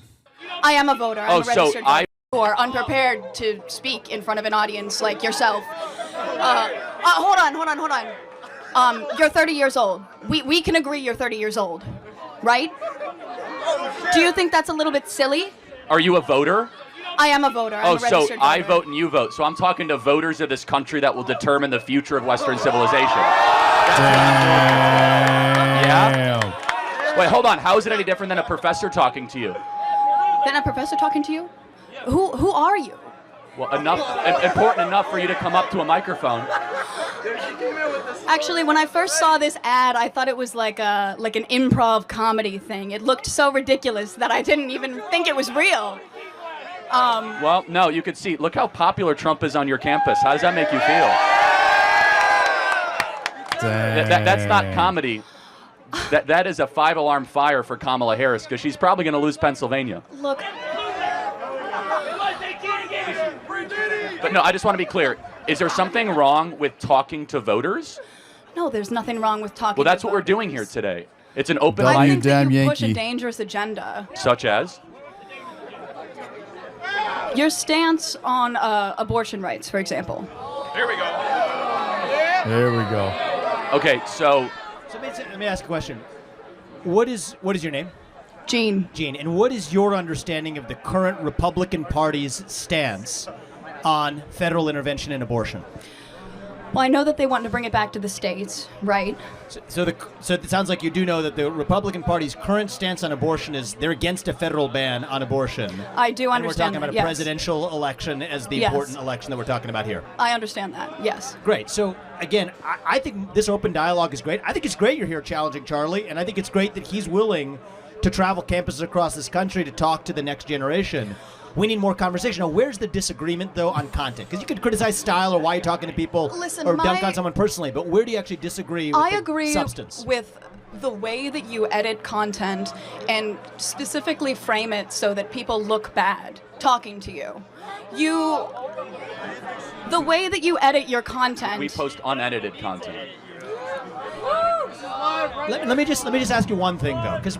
H: I am a voter. I'm a registered
F: I
H: voter who are unprepared to speak in front of an audience like yourself. Hold on. You're 30 years old. We can agree you're 30 years old, right? Do you think that's a little bit silly?
F: Are you a voter?
H: I am a voter. I'm a
F: so
H: registered voter.
F: I vote and you vote. So I'm talking to voters of this country that will determine the future of Western civilization. Yeah? Wait, hold on. How is it any different than a professor talking to you?
H: Then a professor talking to you? Who are you?
F: Well, important enough for you to come up to a microphone.
H: Actually, when I first saw this ad, I thought it was like an improv comedy thing. It looked so ridiculous that I didn't even think it was real.
F: Well, no, you could see. Look how popular Trump is on your campus. How does that make you feel? That's not comedy. That is a 5-alarm fire for Kamala Harris because she's probably going to lose Pennsylvania.
H: Look,
F: But no, I just want to be clear. Is there something wrong with talking to voters?
H: no, there's nothing wrong with talking.
F: Well, that's
H: to
F: what we're
H: voters.
F: doing here today. It's an open
A: W
H: I
F: mic,
H: think that
A: damn
H: you push a
A: Yankee.
H: dangerous agenda.
F: such as.
H: Your stance on abortion rights, for example.
F: Here we go.
A: There we go.
F: Okay, so
E: So let me ask a question. What is your name?
H: Gene.
E: Gene, and what is your understanding of the current Republican Party's stance on federal intervention in abortion?
H: Well, I know that they want to bring it back to the states, right?
E: So it sounds like you do know that the Republican Party's current stance on abortion is they're against a federal ban on abortion.
H: I do
E: And we're
H: understand
E: talking about
H: that,
E: a
H: yes.
E: presidential election as the
H: Yes.
E: important election that we're talking about here.
H: I understand that, yes.
E: Great. So, again, I think this open dialogue is great. I think it's great you're here challenging Charlie, and I think it's great that he's willing to travel campuses across this country to talk to the next generation. We need more conversation. Now, where's the disagreement, though, on content? Because you could criticize style or why you're talking to people
H: Listen,
E: or dunk
H: my-
E: on someone personally, but where do you actually disagree with
H: I
E: the
H: agree
E: substance?
H: with the way that you edit content and specifically frame it so that people look bad talking to you. The way that you edit your content.
F: we post unedited content.
E: Let me just ask you one thing though, because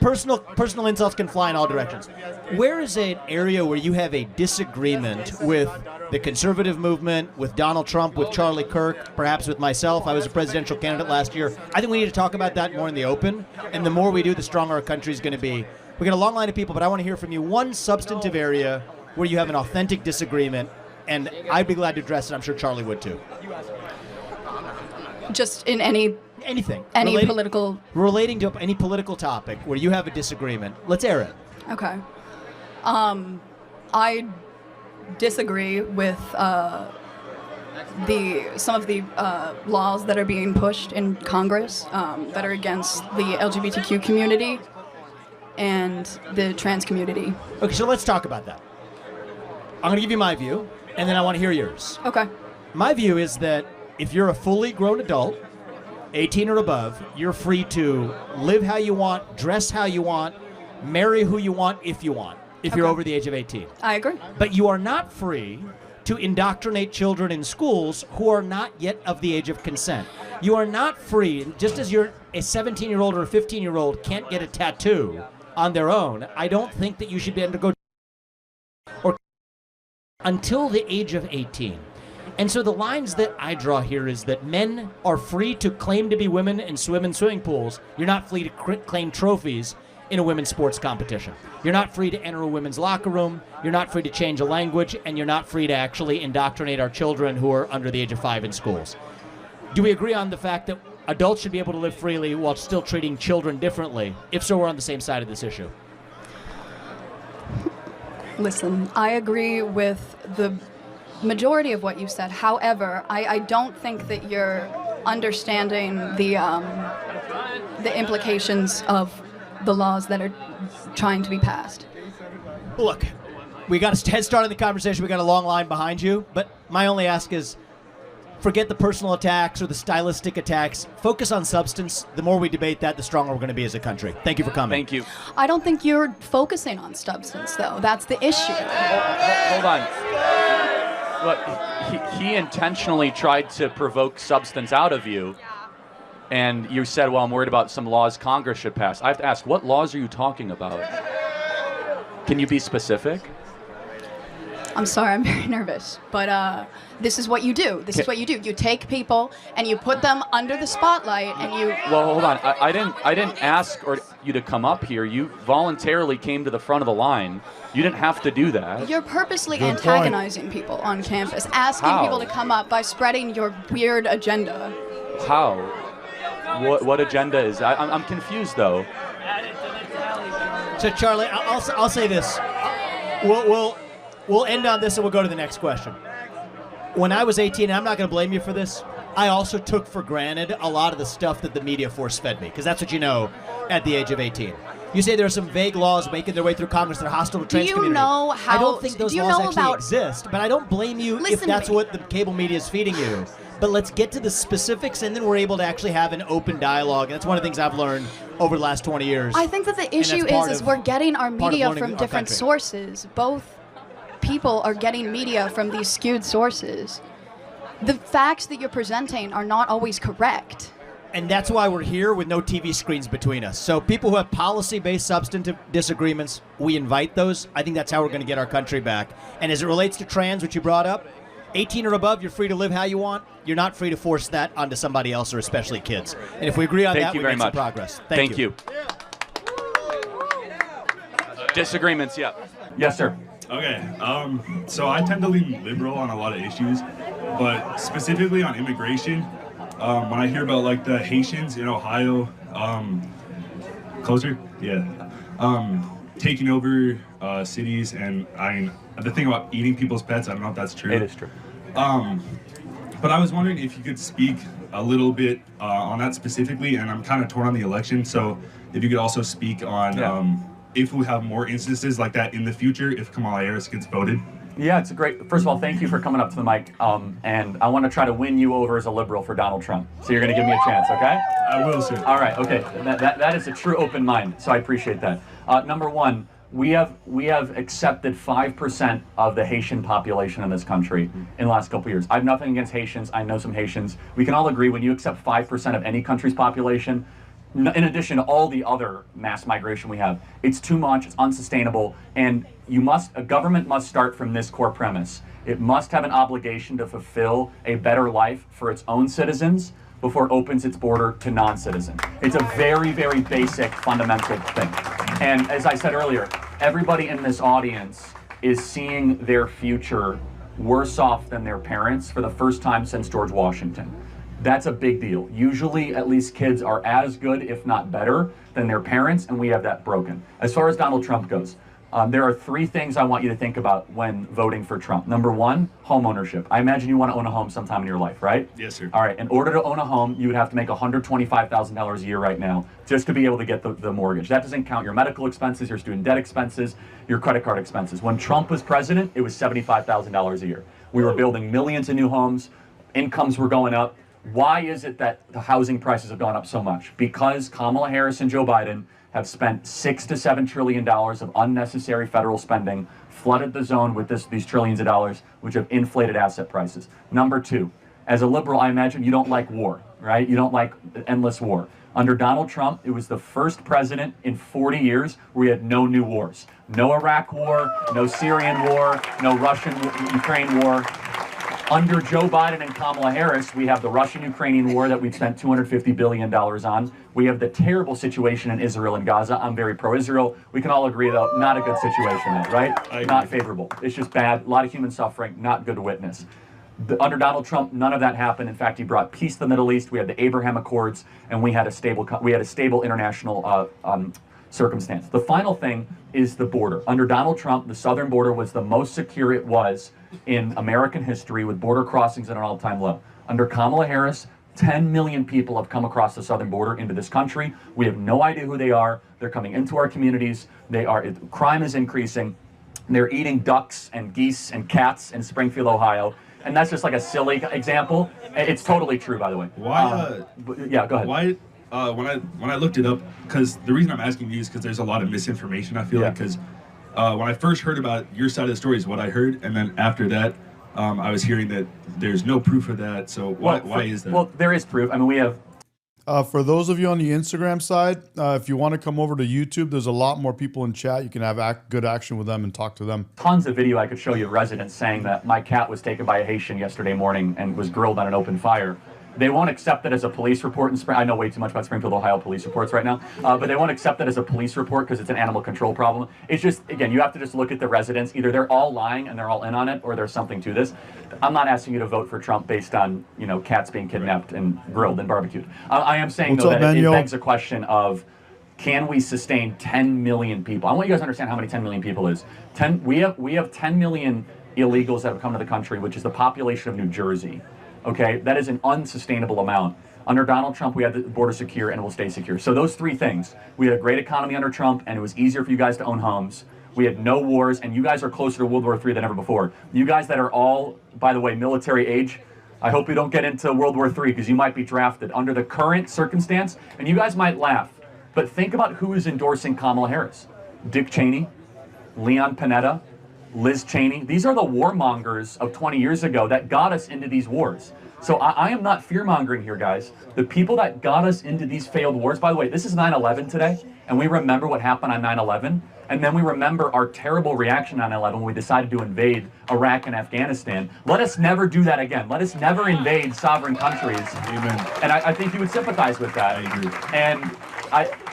E: personal insults can fly in all directions. Where is an area where you have a disagreement with the conservative movement, with Donald Trump, with Charlie Kirk, perhaps with myself? I was a presidential candidate last year. I think we need to talk about that more in the open, and the more we do, the stronger our country is going to be. We got a long line of people, but I want to hear from you one substantive area where you have an authentic disagreement, and I'd be glad to address it. I'm sure Charlie would too.
H: Just in anything. Political.
E: Relating to any political topic where you have a disagreement. Let's air it.
H: Okay. I disagree with some of the laws that are being pushed in Congress that are against the LGBTQ community and the trans community.
E: Okay, so let's talk about that. I'm going to give you my view, and then I want to hear yours.
H: Okay.
E: My view is that if you're a fully grown adult, 18 or above, you're free to live how you want, dress how you want, marry who you want if you want, if you're
H: Okay.
E: over the age of 18.
H: I agree.
E: But you are not free to indoctrinate children in schools who are not yet of the age of consent. You are not free, just as you're a 17-year-old or a 15-year-old can't get a tattoo on their own, I don't think that you should be able to go or until the age of 18. And so the lines that I draw here is that men are free to claim to be women and swim in swimming pools. You're not free to claim trophies in a women's sports competition. You're not free to enter a women's locker room. You're not free to change a language. And you're not free to actually indoctrinate our children who are under the age of 5 in schools. Do we agree on the fact that adults should be able to live freely while still treating children differently? If so, we're on the same side of this issue.
H: Listen, I agree with the majority of what you said. However, I don't think that you're understanding the implications of the laws that are trying to be passed.
E: Look, we got a head start in the conversation. We got a long line behind you. But my only ask is, forget the personal attacks or the stylistic attacks. Focus on substance. The more we debate that, the stronger we're going to be as a country. Thank you for coming.
F: Thank you.
H: I don't think you're focusing on substance, though. That's the issue.
F: Hold on. But he intentionally tried to provoke substance out of you, and you said, well, I'm worried about some laws Congress should pass. I have to ask, what laws are you talking about? Can you be specific?
H: I'm sorry, I'm very nervous. But this is what you do. This is what you do. You take people and you put them under the spotlight and you...
F: Well, hold on. I didn't ask you to come up here. You voluntarily came to the front of the line. You didn't have to do that.
H: You're purposely
A: Good
H: antagonizing people on campus, asking
F: How?
H: people to come up by spreading your weird agenda.
F: How? What agenda is that? I'm confused, though.
E: So, Charlie, I'll say this. We'll end on this and we'll go to the next question. When I was 18, and I'm not going to blame you for this, I also took for granted a lot of the stuff that the media force-fed me, because that's what you know at the age of 18. You say there are some vague laws making their way through Congress that are hostile to trans community.
H: know
E: I
H: how-
E: don't think those
H: do you
E: laws
H: know
E: actually
H: about-
E: exist, but I don't blame you if
H: Listen to
E: that's
H: me.
E: what the cable media is feeding you. but let's get to the specifics, and then we're able to actually have an open dialogue. And that's one of the things I've learned over the last 20 years.
H: I think that the issue is we're getting our media from different sources. Both people are getting media from these skewed sources. The facts that you're presenting are not always correct.
E: And that's why we're here with no TV screens between us. So people who have policy-based substantive disagreements, we invite those. I think that's how we're going to get our country back. And as it relates to trans, which you brought up, 18 or above, you're free to live how you want. You're not free to force that onto somebody else, or especially kids. And if we agree on that, we make some progress.
F: Thank you. Disagreements, yeah. Yes, sir.
I: Okay, so I tend to lean liberal on a lot of issues, but specifically on immigration, when I hear about like the Haitians in Ohio, closer, yeah, taking over cities, and the thing about eating people's pets, I don't know if that's true.
F: It is true.
I: But I was wondering if you could speak a little bit on that specifically, and I'm kind of torn on the election, so if you could also speak on if we have more instances like that in the future, if Kamala Harris gets voted.
F: Yeah, it's a great. First of all, thank you for coming up to the mic. And I want to try to win you over as a liberal for Donald Trump. So you're going to give me a chance, okay?
I: I will, sir.
F: All right, okay. That is a true open mind. So I appreciate that. Number one, we have accepted 5% of the Haitian population in this country in the last couple of years. I have nothing against Haitians. I know some Haitians. We can all agree when you accept 5% of any country's population, in addition to all the other mass migration we have, it's too much, it's unsustainable, and a government must start from this core premise. It must have an obligation to fulfill a better life for its own citizens before it opens its border to non-citizens. It's a very, very basic, fundamental thing. And as I said earlier, everybody in this audience is seeing their future worse off than their parents for the first time since George Washington. That's a big deal. Usually, at least kids are as good, if not better, than their parents, and we have that broken. As far as Donald Trump goes, there are three things I want you to think about when voting for Trump. Number one, home ownership. I imagine you want to own a home sometime in your life, right?
I: Yes, sir.
F: All right, in order to own a home, you would have to make $125,000 a year right now just to be able to get the mortgage. That doesn't count your medical expenses, your student debt expenses, your credit card expenses. When Trump was president, it was $75,000 a year. We were building millions of new homes, incomes were going up. Why is it that the housing prices have gone up so much? Because Kamala Harris and Joe Biden have spent $6 to $7 trillion of unnecessary federal spending, flooded the zone with these trillions of dollars, which have inflated asset prices. Number two, as a liberal, I imagine you don't like war, right? You don't like endless war. Under Donald Trump, it was the first president in 40 years where we had no new wars. No Iraq war, no Syrian war, no Russian-Ukraine war. Under Joe Biden and Kamala Harris, we have the Russian-Ukrainian war that we've spent $250 billion on. We have the terrible situation in Israel and Gaza. I'm very pro-Israel. We can all agree, though, not a good situation, though, right? Not favorable. It's just bad. A lot of human suffering, not good to witness. Under Donald Trump, none of that happened. In fact, he brought peace to the Middle East. We had the Abraham Accords, and we had a stable international circumstance. The final thing is the border. Under Donald Trump, the southern border was the most secure it was in American history, with border crossings at an all-time low. Under Kamala Harris, 10 million people have come across the southern border into this country. We have no idea who they are. They're coming into our communities. Crime is increasing. They're eating ducks and geese and cats in Springfield, Ohio. And that's just like a silly example. It's totally true, by the way.
I: Why?
F: Yeah, go ahead.
I: Why? When I looked it up, because the reason I'm asking you is because there's a lot of misinformation. I feel like because when I first heard about your side of the story is what I heard, and then after that, I was hearing that there's no proof of that. So why is that?
F: Well, there is proof. I mean, we have.
A: For those of you on the Instagram side, if you want to come over to YouTube, there's a lot more people in chat. You can have good action with them and talk to them.
F: Tons of video I could show you of residents saying that my cat was taken by a Haitian yesterday morning and was grilled on an open fire. They won't accept it as a police report in Springfield. I know way too much about Springfield, Ohio police reports right now, but they won't accept it as a police report because it's an animal control problem. It's just, again, you have to just look at the residents. Either they're all lying and they're all in on it, or there's something to this. I'm not asking you to vote for Trump based on, cats being kidnapped and grilled and barbecued. I am saying, though, that it begs a question of, can we sustain 10 million people? I want you guys to understand how many 10 million people is. We have 10 million illegals that have come to the country, which is the population of New Jersey. Okay, that is an unsustainable amount. Under Donald Trump, we had the border secure and it will stay secure. So those three things. We had a great economy under Trump, and it was easier for you guys to own homes. We had no wars, and you guys are closer to World War III than ever before. You guys that are all, by the way, military age, I hope we don't get into World War III because you might be drafted under the current circumstance, and you guys might laugh, but think about who is endorsing Kamala Harris. Dick Cheney, Leon Panetta, Liz Cheney. These are the warmongers of 20 years ago that got us into these wars. So I am not fear-mongering here, guys. The people that got us into these failed wars, by the way, this is 9/11 today, and we remember what happened on 9/11, and then we remember our terrible reaction on 9/11 when we decided to invade Iraq and Afghanistan. Let us never do that again. Let us never invade sovereign countries.
I: Amen.
F: And I think you would sympathize with that.
I: I agree.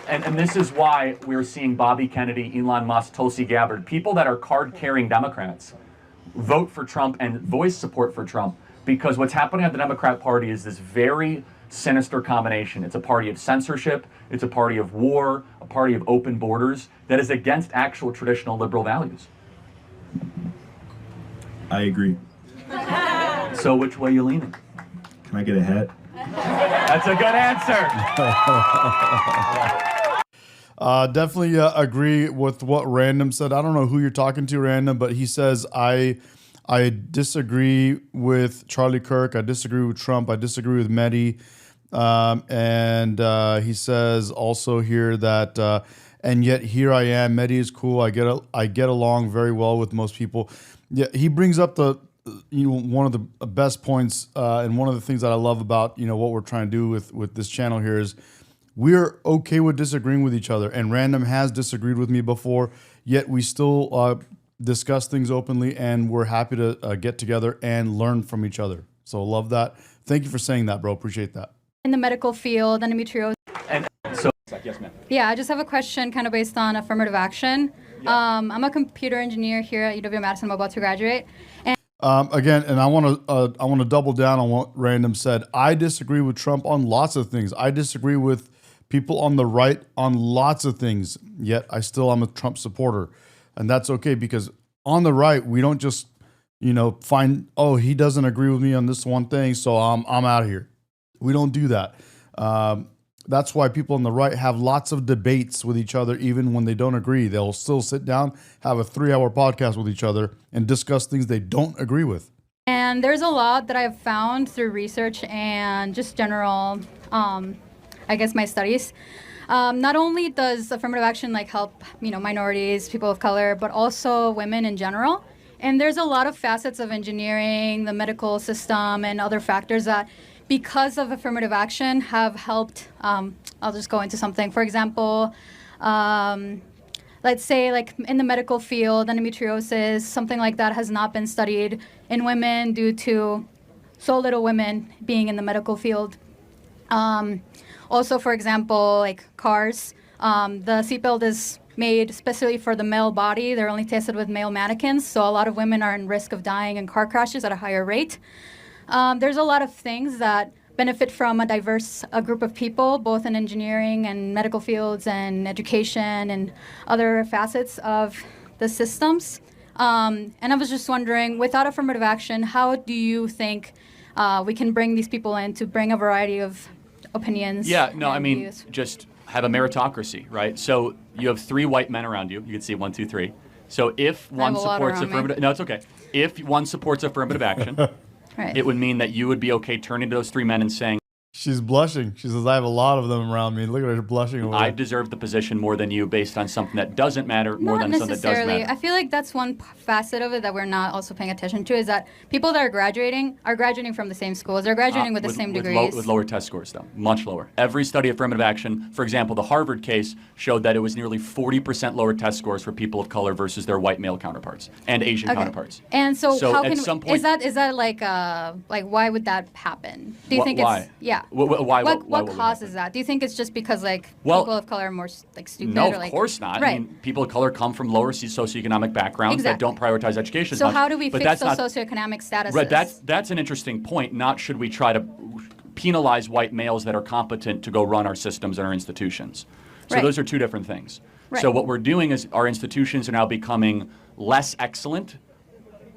F: And this is why we're seeing Bobby Kennedy, Elon Musk, Tulsi Gabbard, people that are card-carrying Democrats, vote for Trump and voice support for Trump, because what's happening at the Democrat Party is this very sinister combination. It's a party of censorship, it's a party of war, a party of open borders that is against actual traditional liberal values.
I: I agree.
F: So which way are you leaning?
I: Can I get a hat?
F: That's a good answer.
A: Definitely agree with what Random said. I don't know who you're talking to, Random, but he says, I disagree with Charlie Kirk. I disagree with Trump. I disagree with Medi. And he says also here that, and yet here I am. Medi is cool. I get along very well with most people. Yeah, he brings up one of the best points, and one of the things that I love about what we're trying to do with this channel here is we're okay with disagreeing with each other. And Random has disagreed with me before, yet we still discuss things openly, and we're happy to get together and learn from each other. So love that. Thank you for saying that, bro. Appreciate that.
J: In the medical field, endometriosis.
F: And so, yes, ma'am.
J: Yeah, I just have a question kind of based on affirmative action. Yeah. I'm a computer engineer here at UW-Madison. I'm about to graduate. And
A: again, and I want to double down on what Random said. I disagree with Trump on lots of things. I disagree with people on the right on lots of things, yet I still am a Trump supporter. And that's okay, because on the right, we don't just, find, oh, he doesn't agree with me on this one thing, so I'm out of here. We don't do that. That's why people on the right have lots of debates with each other, even when they don't agree. They'll still sit down, have a 3-hour podcast with each other, and discuss things they don't agree with.
J: And there's a lot that I've found through research and just general, I guess, my studies. Not only does affirmative action help, minorities, people of color, but also women in general. And there's a lot of facets of engineering, the medical system, and other factors that, because of affirmative action, have helped. I'll just go into something. For example, let's say in the medical field, endometriosis, something like that has not been studied in women due to so little women being in the medical field. Also, for example, cars, the seatbelt is made especially for the male body. They're only tested with male mannequins, so a lot of women are in risk of dying in car crashes at a higher rate. There's a lot of things that benefit from a diverse group of people, both in engineering and medical fields and education and other facets of the systems. And I was just wondering, without affirmative action, how do you think we can bring these people in to bring a variety of opinions?
F: Yeah, no, I mean,
J: views?
F: just have a meritocracy, right? So you have 3 white men around you. You can see 1, 2, 3. So if one supports affirmative, no, it's okay. If one supports affirmative action,
J: right,
F: it would mean that you would be okay turning to those 3 men and saying,
A: She's blushing. She says, I have a lot of them around me. Look at her blushing away.
F: I deserve the position more than you based on something that doesn't matter more than something that does matter.
J: I feel like that's one facet of it that we're not also paying attention to, is that people that are graduating from the same schools. They're graduating with the same degrees.
F: With lower test scores, though. Much lower. Every study of affirmative action, for example, the Harvard case showed that it was nearly 40% lower test scores for people of color versus their white male counterparts and Asian counterparts.
J: And so how can,
F: at some point,
J: is that like why would that happen? Do you think
F: why?
J: It's, yeah.
F: Why?
J: What causes that? Do you think it's just because people of color are more stupid?
F: No,
J: or,
F: of course not.
J: Right.
F: I mean, people of color come from lower socioeconomic backgrounds that don't prioritize education
J: so
F: as much.
J: how do we fix those socioeconomic statuses?
F: Right, that's an interesting point. Not should we try to penalize white males that are competent to go run our systems and our institutions. So those are 2 different things.
J: Right.
F: So what we're doing is our institutions are now becoming less excellent.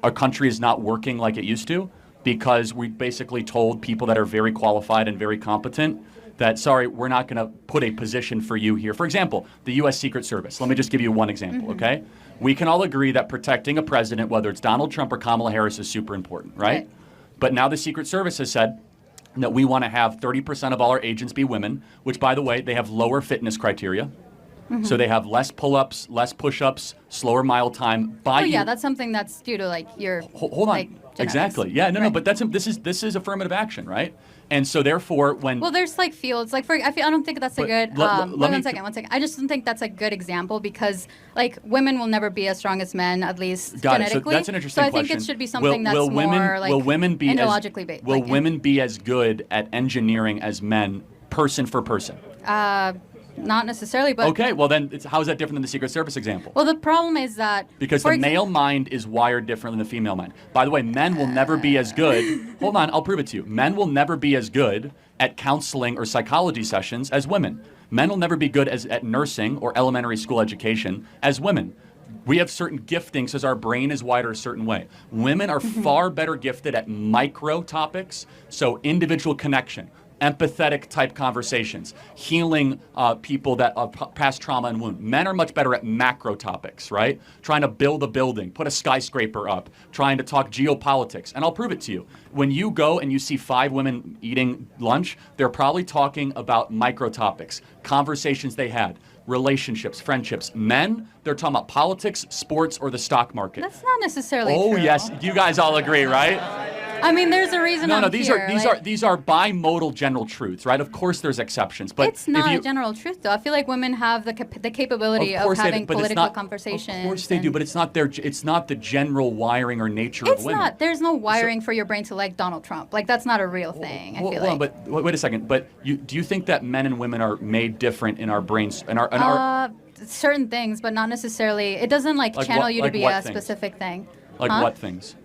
F: Our country is not working like it used to, because we basically told people that are very qualified and very competent that, sorry, we're not going to put a position for you here. For example, the U.S. Secret Service. Let me just give you one example, okay? We can all agree that protecting a president, whether it's Donald Trump or Kamala Harris, is super important, right? But now the Secret Service has said that we want to have 30% of all our agents be women, which, by the way, they have lower fitness criteria. So they have less pull-ups, less push-ups, slower mile time.
J: Oh yeah, that's something that's due to like your
F: hold on.
J: like,
F: Exactly. Yeah. No. But this is affirmative action, right? And so therefore, when
J: well, there's like fields like I don't think that's a good. One second. I just don't think that's a good example because like women will never be as strong as men, at least genetically.
F: So that's an interesting question.
J: So I think it should be something that's
F: women,
J: more like
F: will women be
J: ideologically based.
F: Will women be as good at engineering as men, person for person?
J: Not necessarily, but
F: okay. Well, then, how is that different than the Secret Service example?
J: Well, the problem is that
F: because the male mind is wired different than the female mind. By the way, men will never be as good. Hold on, I'll prove it to you. Men will never be as good at counseling or psychology sessions as women. Men will never be good at nursing or elementary school education as women. We have certain giftings as our brain is wired a certain way. Women are far better gifted at micro topics, so individual connection, empathetic type conversations, healing people that past trauma and wound. Men are much better at macro topics, right? Trying to build a building, put a skyscraper up, trying to talk geopolitics. And I'll prove it to you. When you go and you see 5 women eating lunch, they're probably talking about micro topics, conversations they had, relationships, friendships. Men, they're talking about politics, sports, or the stock market.
J: That's not necessarily
F: true.
J: Oh,
F: yes. You guys all agree, right?
J: I mean, there's a reason.
F: No, these are bimodal general truths, right? Of course, there's exceptions, but
J: it's not a general truth, though. I feel like women have the capability of having political conversations.
F: Of course they do, but it's not the general wiring or nature of women.
J: It's not. There's no wiring for your brain to like Donald Trump. Like that's not a real thing. I feel like.
F: But wait a second. But do you think that men and women are made different in our brains and our
J: certain things, but not necessarily. It doesn't like channel you to be a specific thing.
F: Like what things?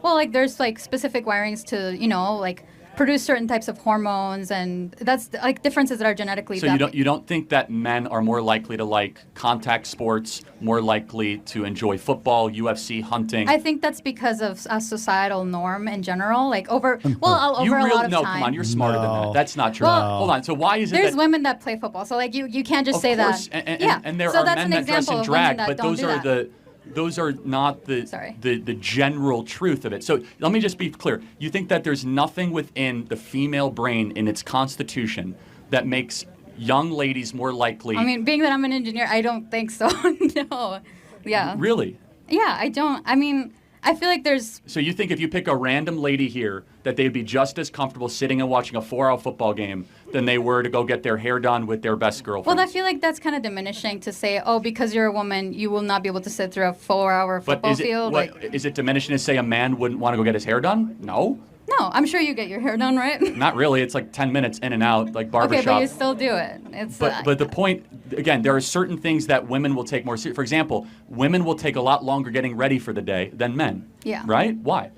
J: Well, like there's like specific wirings to, like produce certain types of hormones, and that's like differences that are genetically.
F: So you don't think that men are more likely to like contact sports, more likely to enjoy football, UFC, hunting?
J: I think that's because of a societal norm in general. Like over a lot of time.
F: No, come on, you're smarter than that. That's not true.
J: Well,
F: hold on. So why is it
J: there's women that play football? So like you can't just say that.
F: And there are men that dress in drag, but those are not the general truth of it. So let me just be clear. You think that there's nothing within the female brain in its constitution that makes young ladies more likely...
J: I mean, being that I'm an engineer, I don't think so. No. Yeah.
F: Really?
J: Yeah, I don't. I mean, I feel like there's...
F: So you think if you pick a random lady here that they'd be just as comfortable sitting and watching a 4-hour football game than they were to go get their hair done with their best girlfriend?
J: Well, I feel like that's kind of diminishing to say, because you're a woman, you will not be able to sit through a 4-hour football field.
F: Is it diminishing to say a man wouldn't want to go get his hair done? No.
J: No, I'm sure you get your hair done, right?
F: Not really. It's like 10 minutes in and out, like barbershop.
J: Okay, but you still do it.
F: But the point, again, there are certain things that women will take more seriously. For example, women will take a lot longer getting ready for the day than men.
J: Yeah.
F: Right? Why?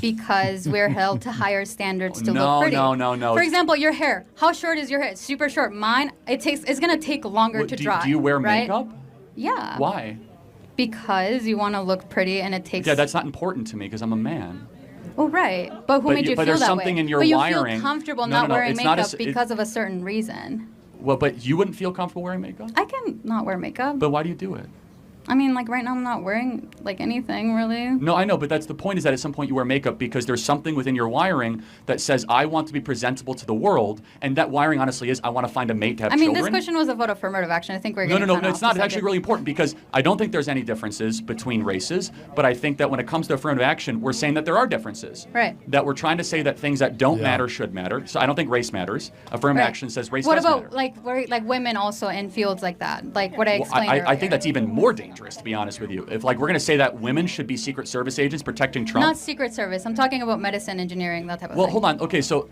J: Because we're held to higher standards to look pretty.
F: No.
J: For example, your hair. How short is your hair? It's super short. Mine, it's gonna take longer to dry.
F: Do you wear
J: right?
F: makeup?
J: Yeah.
F: Why?
J: Because you want to look pretty, and it takes.
F: Yeah, that's not important to me because I'm a man.
J: Well, right. But who made you feel that way?
F: But there's something in your
J: wiring.
F: wiring.
J: But you feel comfortable not wearing makeup because of a certain reason.
F: Well, but you wouldn't feel comfortable wearing makeup?
J: I can not wear makeup.
F: But why do you do it?
J: I mean, like right now I'm not wearing like anything really.
F: No, I know, but that's the point is that at some point you wear makeup because there's something within your wiring that says I want to be presentable to the world, and that wiring honestly is I want to find a mate to have children.
J: I mean, this question was about affirmative action. I think we're getting
F: No, it's not. It's actually really important because I don't think there's any differences between races, but I think that when it comes to affirmative action, we're saying that there are differences.
J: Right.
F: That we're trying to say that things that don't matter should matter. So I don't think race matters. Affirmative action says race does matter.
J: What about like women also in fields like that? Like what I explained earlier.
F: I think that's even more dangerous, to be honest with you. If like we're going to say that women should be Secret Service agents protecting Trump.
J: Not Secret Service. I'm talking about medicine, engineering, that type of thing.
F: Well, hold on. Okay, so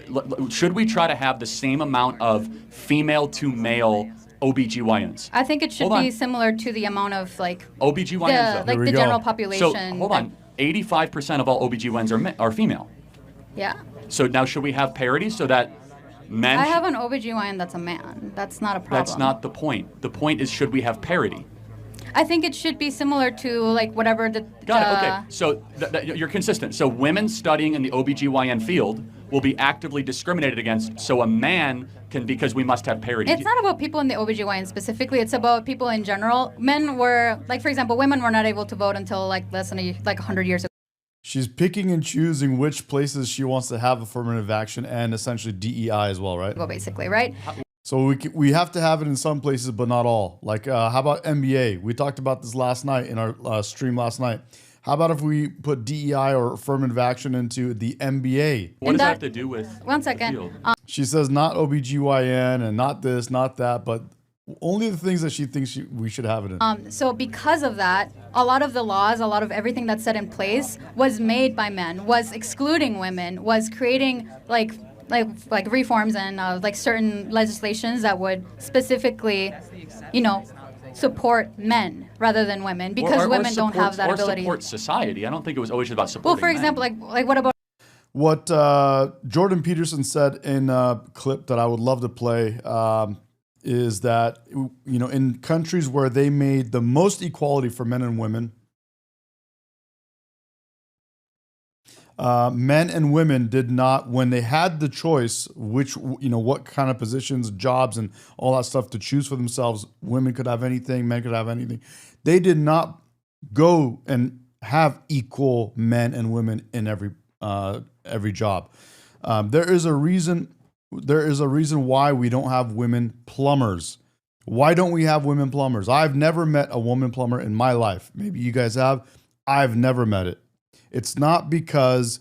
F: should we try to have the same amount of female to male OBGYNs?
J: I think it should be similar to the amount of like
F: OBGYNs,
J: the general population.
F: So hold on. 85% of all OBGYNs are female.
J: Yeah.
F: So now should we have parity so that men...
J: I have an OBGYN that's a man. That's not a problem.
F: That's not the point. The point is should we have parity?
J: I think it should be similar to like whatever the...
F: Got it, okay. So you're consistent. So women studying in the OBGYN field will be actively discriminated against, so a man can, because we must have parity.
J: It's not about people in the OBGYN specifically, it's about people in general. Men were, like for example, women were not able to vote until like less than 100 years ago.
A: She's picking and choosing which places she wants to have affirmative action and essentially DEI as well, right?
J: Well, basically, right?
A: So we have to have it in some places, but not all. Like, how about MBA? We talked about this last night in our stream last night. How about if we put DEI or affirmative action into the MBA?
F: What does that have to do with
J: One
F: the
J: second.
F: field?
A: She says not OBGYN and not this, not that, but only the things that she thinks we should have it in.
J: So because of that, a lot of the laws, a lot of everything that's set in place was made by men, was excluding women, was creating like reforms and like certain legislations that would specifically, support men rather than women because women don't have that ability.
F: Or support society. I don't think it was always about
J: Well,
F: supporting
J: for example, like what about
A: What Jordan Peterson said in a clip that I would love to play is that, in countries where they made the most equality for men and women, men and women did not, when they had the choice, what kind of positions, jobs, and all that stuff to choose for themselves, women could have anything, men could have anything. They did not go and have equal men and women in every job. There is a reason why we don't have women plumbers. Why don't we have women plumbers? I've never met a woman plumber in my life. Maybe you guys have. I've never met it. It's not because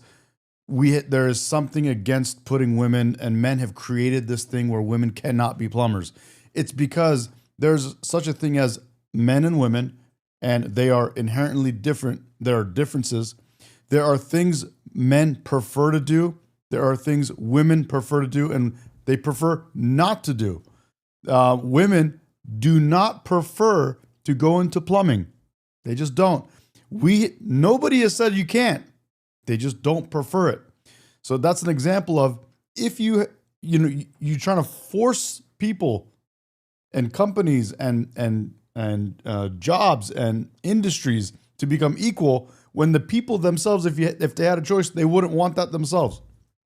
A: there is something against putting women, and men have created this thing where women cannot be plumbers. It's because there's such a thing as men and women, and they are inherently different. There are differences. There are things men prefer to do. There are things women prefer to do, and they prefer not to do. Women do not prefer to go into plumbing. They just don't. Nobody has said you can't. They just don't prefer it. So that's an example of if you're trying to force people and companies and jobs and industries to become equal when the people themselves, if they had a choice, they wouldn't want that themselves.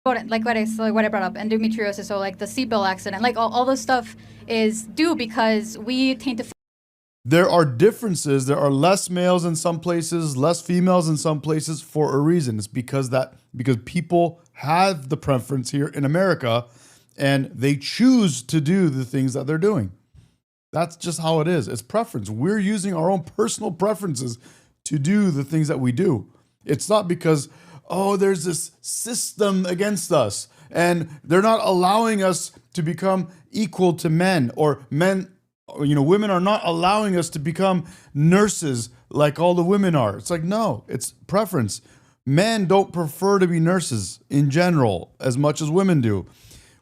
J: like what I brought up, endometriosis, so like the seatbelt accident, like all this stuff is due because we taint the.
A: There are differences. There are less males in some places, less females in some places for a reason. It's because people have the preference here in America and they choose to do the things that they're doing. That's just how it is. It's preference. We're using our own personal preferences to do the things that we do. It's not because, there's this system against us and they're not allowing us to become equal to men, or women are not allowing us to become nurses like all the women are. It's like, no, it's preference. Men don't prefer to be nurses in general as much as women do.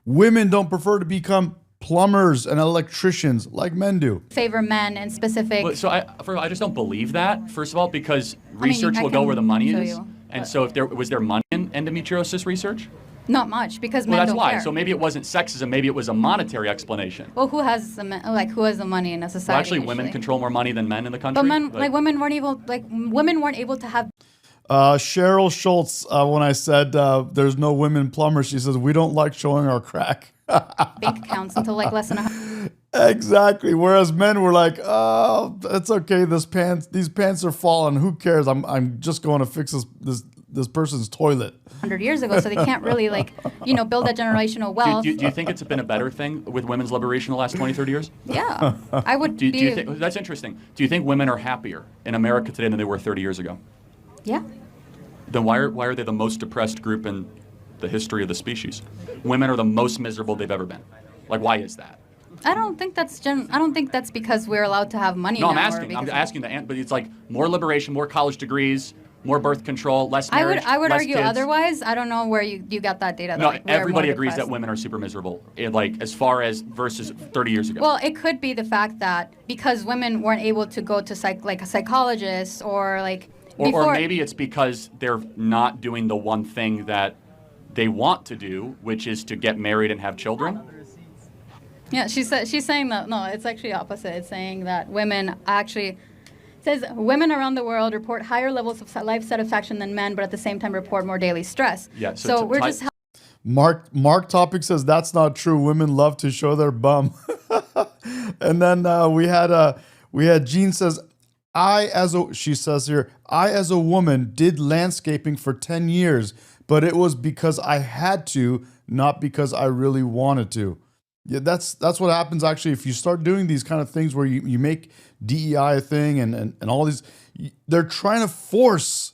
A: Women don't prefer to become plumbers and electricians like men do.
J: Favor men in specific.
F: So I just don't believe that, first of all, because research will go where the money is. And so was there money in endometriosis research?
J: Not much, because men
F: that's
J: don't
F: why.
J: care.
F: So maybe it wasn't sexism. Maybe it was a monetary explanation.
J: Well, who has the money in a society?
F: Well, actually, women control more money than men in the country.
J: But women weren't able to have.
A: Cheryl Schultz, when I said there's no women plumbers, she says we don't like showing our crack.
J: Bank accounts until like less than a.
A: Exactly. Whereas men were like, "Oh, it's okay. These pants are falling. Who cares? I'm just going to fix this person's toilet."
J: 100 years ago, so they can't really build that generational wealth.
F: Do you think it's been a better thing with women's liberation the last 20, 30 years?
J: Yeah, I would.
F: Do you think that's interesting? Do you think women are happier in America today than they were 30 years ago?
J: Yeah.
F: Then why are they the most depressed group in the history of the species? Women are the most miserable they've ever been. Like, why is that?
J: I don't think that's because we're allowed to have money.
F: No,
J: now,
F: I'm asking but it's like more liberation, more college degrees, more birth control, less marriage.
J: I would
F: less
J: argue
F: kids.
J: otherwise. I don't know where you got that data.
F: No, everybody agrees that women are super miserable, as far as versus 30 years ago.
J: Well, it could be the fact that because women weren't able to go to a psychologist or like.
F: Or maybe it's because they're not doing the one thing that they want to do, which is to get married and have children.
J: Yeah, she's saying that, no, it's actually opposite. It's saying that women says women around the world report higher levels of life satisfaction than men, but at the same time report more daily stress.
F: Yeah,
J: so we're just.
A: Mark Topic says that's not true. Women love to show their bum. And then we had Jean says, she says here, I as a woman did landscaping for 10 years, but it was because I had to, not because I really wanted to. Yeah, that's what happens actually if you start doing these kind of things where you make DEI a thing and all these, they're trying to force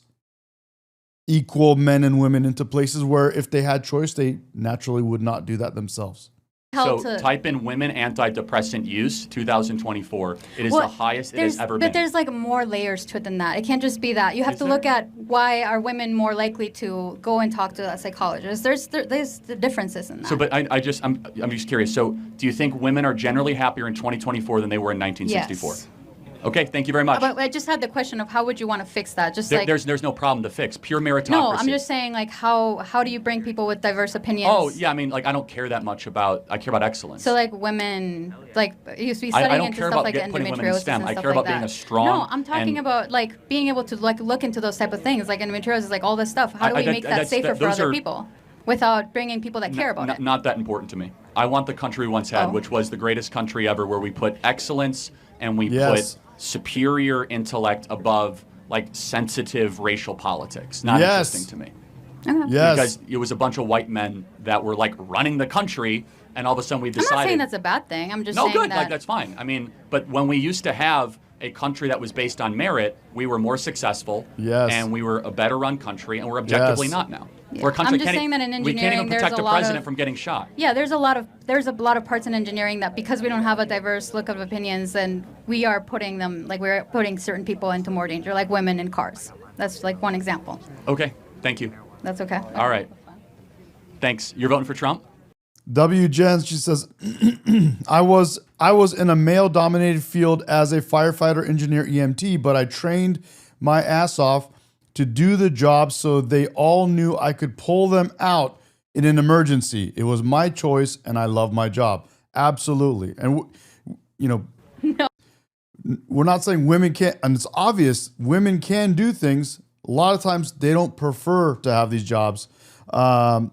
A: equal men and women into places where if they had choice, they naturally would not do that themselves.
F: So type in women antidepressant use 2024. It is the highest it has ever been.
J: But there's like more layers to it than that. It can't just be that. You have to look at why are women more likely to go and talk to a psychologist. There's the differences in that.
F: So, but I'm just curious. So, do you think women are generally happier in 2024 than they were in 1964?
J: Yes.
F: Okay, thank you very much.
J: But I just had the question of how would you want to fix that? Just
F: there's no problem to fix. Pure meritocracy.
J: No, I'm just saying like how do you bring people with diverse opinions?
F: Oh yeah, I mean like I don't care that much about. I care about excellence.
J: So like women, like you used to be studying
F: I don't
J: into
F: care
J: stuff
F: about
J: like
F: putting women in
J: endometriosis
F: STEM.
J: and
F: I
J: stuff
F: care
J: like
F: about being
J: that.
F: a strong.
J: No, I'm talking about like being able to like look into those type of things like endometriosis, like all this stuff. How do we make that safer for other people without bringing people that care about it?
F: Not that important to me. I want the country we once had, which was the greatest country ever, where we put excellence and we put superior intellect above like sensitive racial politics. Not interesting to me.
A: Yes.
F: Because it was a bunch of white men that were like running the country, and all of a sudden we decided.
J: I'm not saying that's a bad thing. I'm just saying
F: good.
J: that.
F: Like that's fine. I mean, but when we used to have a country that was based on merit, we were more successful.
A: Yes.
F: And we were a better run country, and we're objectively not now.
J: Yeah.
F: We're a country
J: I'm just saying that in
F: we can't even
J: engineering, there's
F: protect
J: a
F: a
J: lot
F: president
J: of-
F: from getting shot.
J: Yeah, there's a lot of parts in engineering that because we don't have a diverse look of opinions, then we are putting we're putting certain people into more danger, like women in cars. That's like one example.
F: Okay, thank you.
J: That's okay.
F: All right. Thanks. You're voting for Trump?
A: W. Jens, she says, I was in a male-dominated field as a firefighter, engineer, EMT, but I trained my ass off to do the job so they all knew I could pull them out in an emergency. It was my choice, and I love my job. Absolutely. And, we're not saying women can't, and it's obvious women can do things. A lot of times they don't prefer to have these jobs. But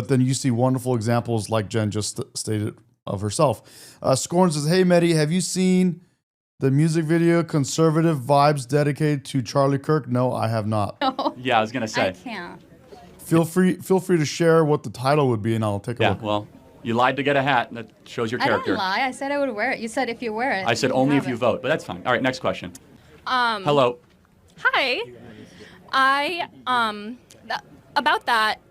A: then you see wonderful examples like Jen just stated of herself. Scorn says, hey, Medi, have you seen the music video Conservative Vibes dedicated to Charlie Kirk? No, I have not.
J: No.
F: Yeah, I was going to say.
J: I can't.
A: Feel free to share what the title would be, and I'll take a look.
F: Yeah, well, you lied to get a hat, and that shows your
J: I
F: character.
J: didn't lie. I said I would wear it. You said if you wear it.
F: I said only if you vote, but that's fine. All right, next question. Hello.
K: Hi. About that.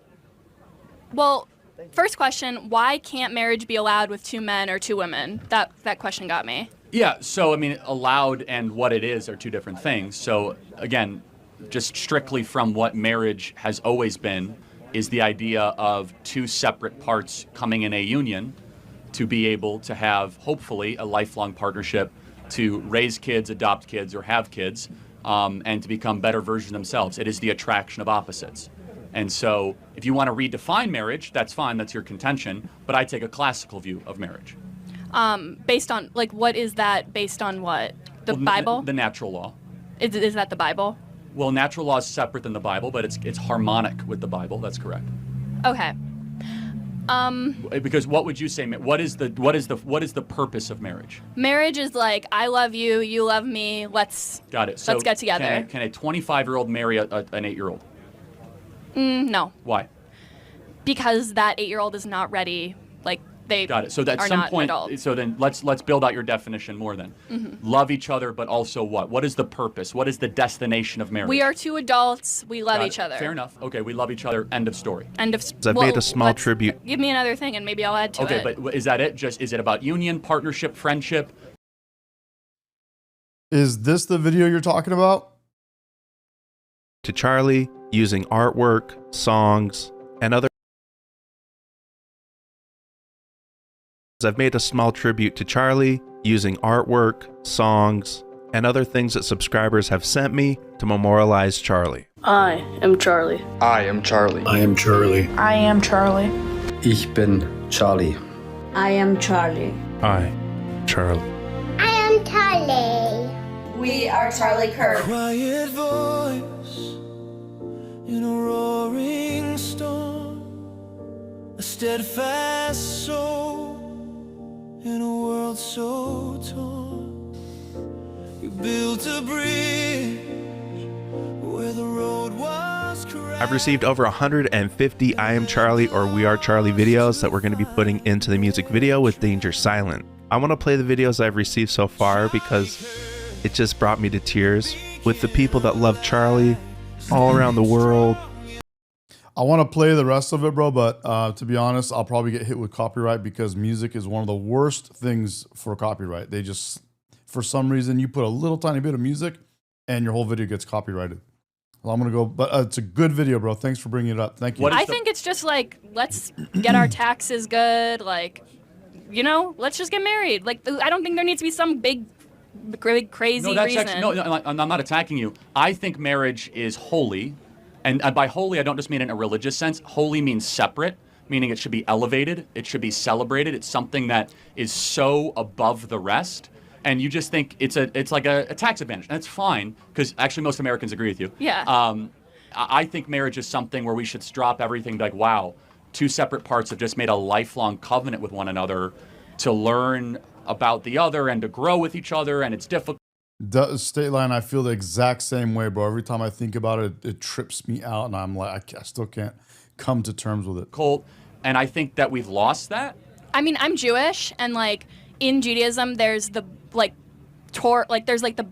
K: Well, first question, why can't marriage be allowed with two men or two women? That question got me.
F: Yeah, so I mean, allowed and what it is are two different things. So again, just strictly from what marriage has always been is the idea of two separate parts coming in a union to be able to have, hopefully, a lifelong partnership to raise kids, adopt kids, or have kids, and to become better versions of themselves. It is the attraction of opposites. And so if you want to redefine marriage, that's fine, that's your contention, but I take a classical view of marriage.
K: Based on, like, what is that based on what? The Bible?
F: The natural law.
K: Is that the Bible?
F: Well, natural law is separate than the Bible, but it's harmonic with the Bible, that's correct.
K: Okay.
F: Because what would you say, what is the purpose of marriage?
K: Marriage is like, I love you, you love me, let's
F: Got it. So
K: let's get together.
F: Can a 25-year-old marry an 8-year-old?
K: No.
F: Why?
K: Because that 8-year-old is not ready. Like, they
F: Got it. So at
K: are
F: some
K: not
F: point,
K: adults.
F: so then let's build out your definition more then.
K: Mm-hmm.
F: Love each other, but also what? What is the purpose? What is the destination of marriage?
K: We are two adults. We love
F: Got
K: each
F: it.
K: other.
F: Fair enough. Okay, we love each other. End of story.
K: End of.
L: I've made a small tribute.
K: Give me another thing, and maybe I'll add to it.
F: Okay, but is that it? Is it about union, partnership, friendship?
A: Is this the video you're talking about?
L: To Charlie, using artwork, songs, and other. I've made a small tribute to Charlie using artwork, songs, and other things that subscribers have sent me to memorialize Charlie.
M: I am Charlie.
N: I am Charlie.
O: I am Charlie.
M: I am Charlie.
O: Ich bin Charlie.
P: I am Charlie.
L: I, Charlie.
Q: I am Charlie.
P: We are Charlie Kirk.
R: Quiet voice in a roaring storm, a steadfast soul in a world so torn. You built a bridge where the road was crowded.
L: I've received over 150 I Am Charlie or We Are Charlie videos that we're going to be putting into the music video with Danger Silent. I want to play the videos I've received so far because it just brought me to tears with the people that love Charlie all around the world.
A: I want to play the rest of it, bro, but to be honest, I'll probably get hit with copyright because music is one of the worst things for copyright. They just, for some reason, you put a little tiny bit of music and your whole video gets copyrighted. Well, I'm going to go, but it's a good video, bro. Thanks for bringing it up. Thank you.
K: I think it's just like, let's get our taxes good. Like, you know, let's just get married. Like, I don't think there needs to be some big crazy reason.
F: I'm not attacking you. I think marriage is holy. And by holy, I don't just mean in a religious sense. Holy means separate, meaning it should be elevated. It should be celebrated. It's something that is so above the rest. And you just think it's like a tax advantage. And that's fine, because actually most Americans agree with you.
K: Yeah.
F: I think marriage is something where we should drop everything like, wow, two separate parts have just made a lifelong covenant with one another to learn about the other and to grow with each other, and it's difficult.
A: State line, I feel the exact same way, bro. Every time I think about it, it trips me out, and I'm like, I still can't come to terms with it.
F: Colt, and I think that we've lost that.
K: I mean, I'm Jewish, and like in Judaism, there's the there's like the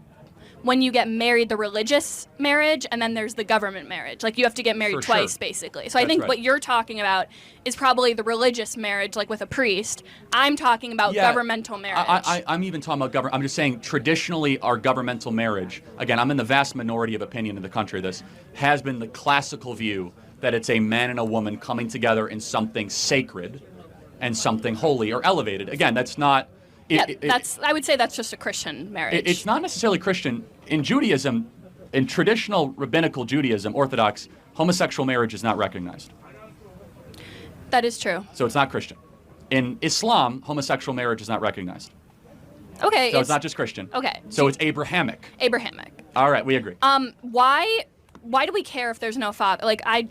K: when you get married, the religious marriage, and then there's the government marriage. Like, you have to get married twice, basically. So I think what you're talking about is probably the religious marriage, like with a priest. I'm talking about governmental marriage.
F: I'm even talking about government. I'm just saying, traditionally, our governmental marriage, again, I'm in the vast minority of opinion in the country, this has been the classical view that it's a man and a woman coming together in something sacred and something holy or elevated. Again, that's not...
K: I would say that's just a Christian marriage.
F: It's not necessarily Christian. In Judaism, in traditional rabbinical Judaism, Orthodox, homosexual marriage is not recognized.
K: That is true.
F: So it's not Christian. In Islam, homosexual marriage is not recognized.
K: Okay.
F: So it's not just Christian.
K: Okay.
F: So it's Abrahamic.
K: Abrahamic.
F: All right, we agree.
K: Why do we care if there's no father? I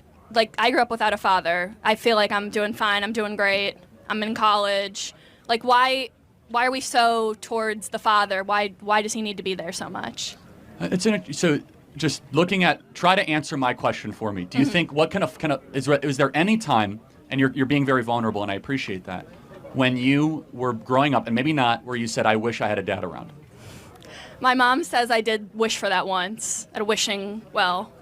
K: grew up without a father. I feel like I'm doing fine. I'm doing great. I'm in college. Like, why are we so towards the father? Why does he need to be there so much?
F: So just try to answer my question for me. Do you think, what kind of is there any time, and you're being very vulnerable, and I appreciate that, when you were growing up, and maybe not, where you said, I wish I had a dad around?
K: My mom says I did wish for that once, at a wishing well.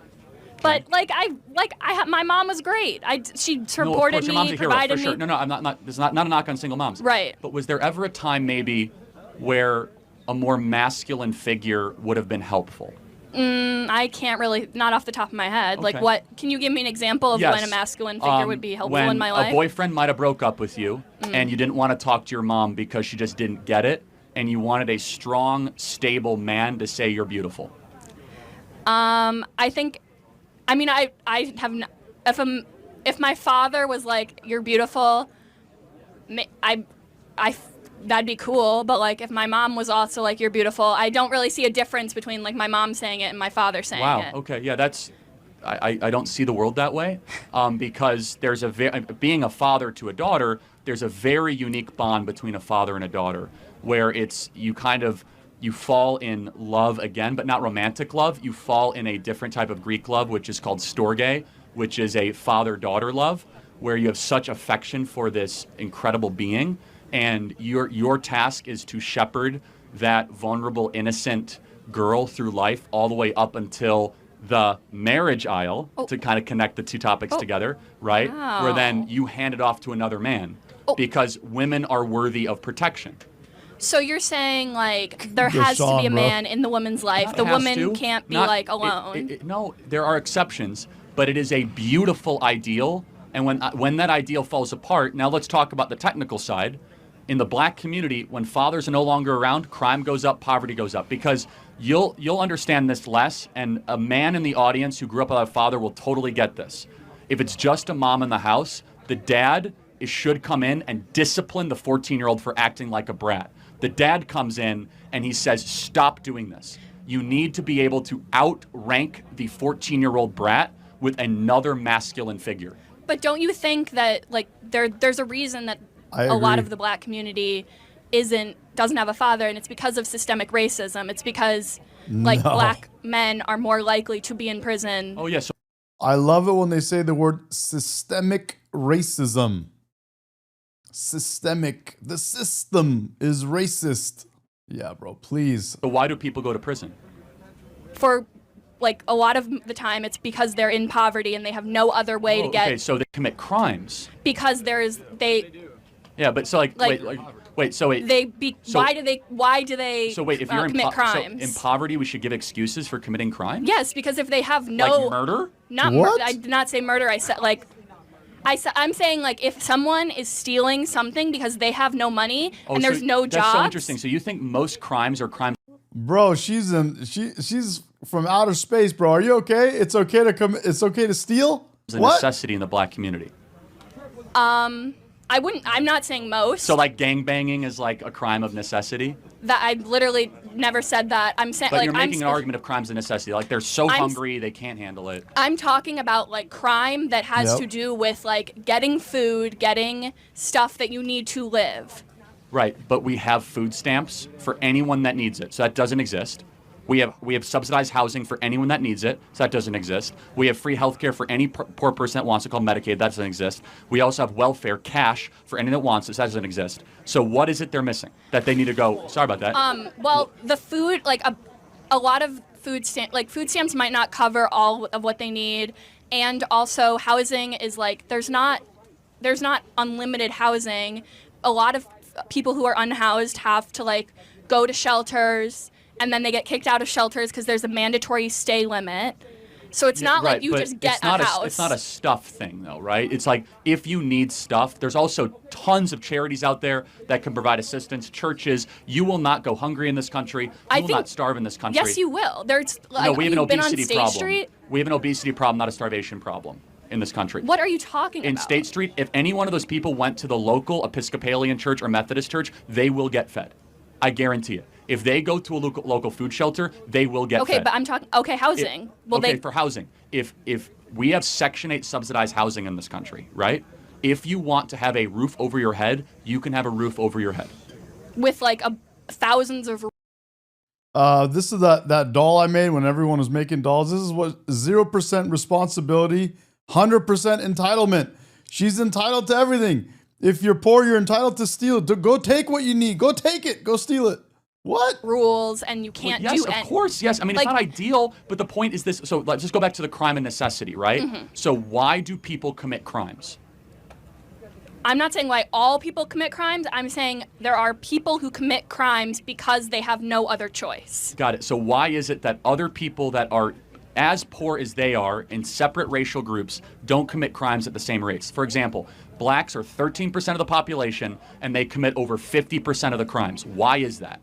K: But my mom was great. She supported me, provided me.
F: Sure. No, I'm not. It's not a knock on single moms.
K: Right.
F: But was there ever a time maybe where a more masculine figure would have been helpful?
K: I can't really, not off the top of my head.
F: Okay.
K: Like, what? Can you give me an example of when a masculine figure would be helpful in my life?
F: When a boyfriend might have broke up with you, and you didn't want to talk to your mom because she just didn't get it, and you wanted a strong, stable man to say you're beautiful.
K: I think. I mean, I have no, if my father was like, you're beautiful, that'd be cool. But like, if my mom was also like, you're beautiful, I don't really see a difference between like my mom saying it and my father saying it.
F: Wow. Okay. Yeah. I don't see the world that way, because there's being a father to a daughter, there's a very unique bond between a father and a daughter, where you fall in love again, but not romantic love. You fall in a different type of Greek love, which is called storge, which is a father-daughter love, where you have such affection for this incredible being, and your task is to shepherd that vulnerable, innocent girl through life all the way up until the marriage aisle, to kind of connect the two topics together, right?
K: Wow.
F: Where then you hand it off to another man, because women are worthy of protection.
K: So you're saying, like, there has to be a man in the woman's life. The woman can't be, like, alone.
F: No, there are exceptions, but it is a beautiful ideal. And when that ideal falls apart, now let's talk about the technical side. In the black community, when fathers are no longer around, crime goes up, poverty goes up. Because you'll understand this less, and a man in the audience who grew up without a father will totally get this. If it's just a mom in the house, the dad should come in and discipline the 14-year-old for acting like a brat. The dad comes in and he says, stop doing this. You need to be able to outrank the 14-year-old brat with another masculine figure.
K: But don't you think that, like, there's a reason that a lot of the black community doesn't have a father, and it's because of systemic racism. It's because like
A: No.
K: black men are more likely to be in prison.
F: Oh, yes.
A: I love it when they say the word systemic racism. Systemic. The system is racist. Yeah, bro, please.
F: So why do people go to prison?
K: For like a lot of the time, it's because they're in poverty and they have no other way to get.
F: Okay, so they commit crimes.
K: Because
F: Yeah, but so wait, so wait.
K: Why do they
F: So wait, if you're
K: commit crimes?
F: So in poverty, we should give excuses for committing crimes?
K: Yes, because if they have no
F: Like murder?
K: I did not say murder. I said I'm saying like if someone is stealing something because they have no money and there's no
F: That's
K: jobs.
F: so interesting. So you think most crimes are crimes?
A: Bro, she's from outer space, bro. Are you okay? It's okay to come. It's okay to steal.
F: Is a
A: What?
F: necessity in the black community.
K: I'm not saying most.
F: So like gangbanging is like a crime of necessity?
K: That I literally never said that. I'm saying
F: But
K: like
F: you're making an argument of crimes of necessity. Like they're so
K: I'm-
F: hungry they can't handle it.
K: I'm talking about like crime that has
F: Yep.
K: to do with like getting food, getting stuff that you need to live.
F: Right, but we have food stamps for anyone that needs it. So that doesn't exist. We have subsidized housing for anyone that needs it. So that doesn't exist. We have free health care for any poor person that wants it, called Medicaid. That doesn't exist. We also have welfare, cash, for anyone that wants it. So that doesn't exist. So what is it they're missing that they need to go? Sorry about that.
K: Well, the food, like a lot of food stamps might not cover all of what they need, and also housing is like there's not unlimited housing. A lot of people who are unhoused have to like go to shelters, and then they get kicked out of shelters because there's a mandatory stay limit. So it's not like you
F: but
K: just get
F: it's not
K: a house.
F: It's not a stuff thing, though, right? It's like if you need stuff, there's also tons of charities out there that can provide assistance. Churches, you will not go hungry in this country. You will not starve in this country.
K: Yes, you will. There's like
F: No, we have an
K: you've been on
F: obesity
K: State
F: problem.
K: Street.
F: We have an obesity problem, not a starvation problem in this country.
K: What are you talking
F: In
K: about?
F: State Street, if any one of those people went to the local Episcopalian church or Methodist church, they will get fed. I guarantee it. If they go to a local food shelter, they will get
K: Okay,
F: fed.
K: but I'm talking. Okay, housing.
F: For housing. If we have Section 8 subsidized housing in this country, right? If you want to have a roof over your head, you can have a roof over your head.
K: with like thousands of.
A: This is that doll I made when everyone was making dolls. This is what 0% responsibility, 100% entitlement. She's entitled to everything. If you're poor, you're entitled to steal. Go take what you need. Go take it. Go steal it. What?
K: Rules, and you can't
F: yes,
K: do
F: of course, yes. I mean,
K: like-
F: it's not ideal, but the point is this. So let's just go back to the crime and necessity, right?
K: Mhm.
F: So why do people commit crimes?
K: I'm not saying why all people commit crimes. I'm saying there are people who commit crimes because they have no other choice.
F: Got it. So why is it that other people that are as poor as they are in separate racial groups don't commit crimes at the same rates? For example, blacks are 13% of the population and they commit over 50% of the crimes. Why is that?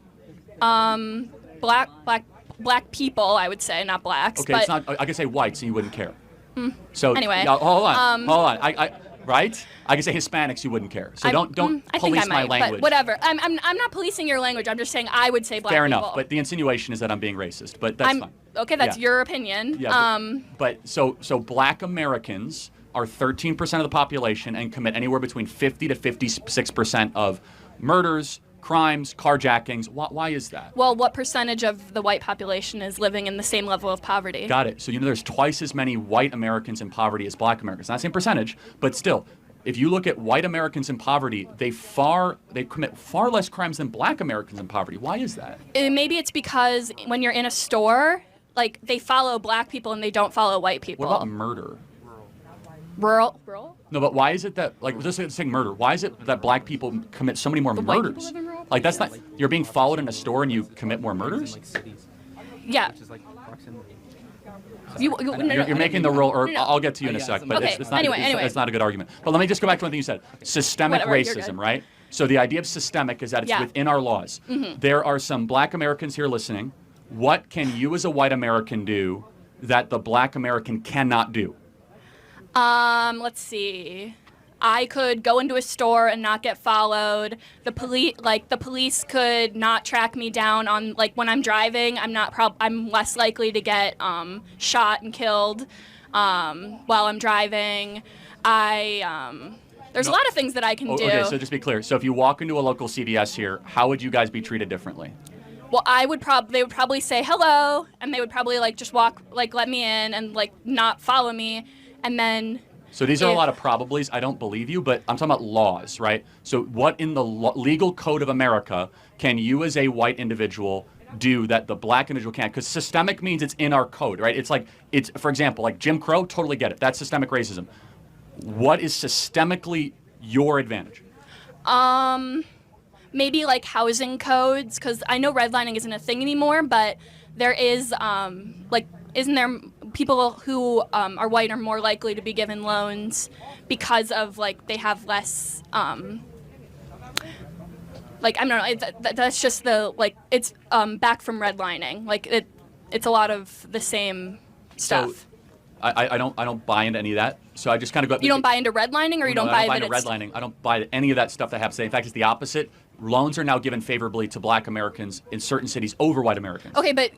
K: Black people, I would say, not blacks.
F: Okay,
K: but
F: it's not. I can say whites and you wouldn't care.
K: Mm.
F: So
K: Anyway,
F: now, hold on. Right? I can say Hispanics, you wouldn't care. So don't
K: I think
F: police
K: I might,
F: my language.
K: But whatever. I'm not policing your language. I'm just saying I would say black
F: Fair
K: people.
F: enough, but the insinuation is that I'm being racist. But that's fine.
K: Okay, that's
F: Yeah.
K: your opinion.
F: Yeah, but so black Americans are 13% of the population and commit anywhere between 50 to 56% of murders, crimes, carjackings. Why is that?
K: Well, what percentage of the white population is living in the same level of poverty?
F: Got it. So there's twice as many white Americans in poverty as black Americans. Not the same percentage, but still, if you look at white Americans in poverty, they commit far less crimes than black Americans in poverty. Why is that?
K: Maybe it's because when you're in a store, like they follow black people and they don't follow white people.
F: What about murder?
K: Rural?
F: No, but why is it that, like, just saying murder, why is it that black people commit so many more
K: white people
F: murders?
K: live in rural
F: Like, that's not, you're being followed in a store and you commit more murders?
K: Yeah.
F: You're making the role, or I'll get to you in a sec, but
K: Okay,
F: it's not,
K: anyway.
F: it's not a good argument. But let me just go back to one thing you said. Systemic
K: Whatever, you're
F: racism,
K: good.
F: right? So the idea of systemic is that it's
K: Yeah.
F: within our laws.
K: Mhm.
F: There are some black Americans here listening. What can you as a white American do that the black American cannot do?
K: Let's see. I could go into a store and not get followed. The police could not track me down on when I'm driving. I'm less likely to get shot and killed while I'm driving. There's a lot of things that I can do.
F: Okay, so just be clear. So if you walk into a local CVS here, how would you guys be treated differently?
K: Well, they would probably say hello, and they would probably like just walk, like let me in, and like not follow me, and then.
F: So these are a lot of probablys. I don't believe you, but I'm talking about laws, right? So what in the legal code of America can you as a white individual do that the black individual can't? Because systemic means it's in our code, right? It's like, for example, like Jim Crow, totally get it. That's systemic racism. What is systemically your advantage?
K: Maybe like housing codes, because I know redlining isn't a thing anymore, but there is, isn't there people who are white are more likely to be given loans because of, like, they have less, like, I don't know, that's just the, like, it's back from redlining. Like, it's a lot of the same stuff.
F: So, I don't buy into any of that. So I just kind of go.
K: You don't buy into redlining, or you don't buy
F: into redlining. I don't buy any of that stuff that happens today. In fact, it's the opposite. Loans are now given favorably to black Americans in certain cities over white Americans.
K: Okay, but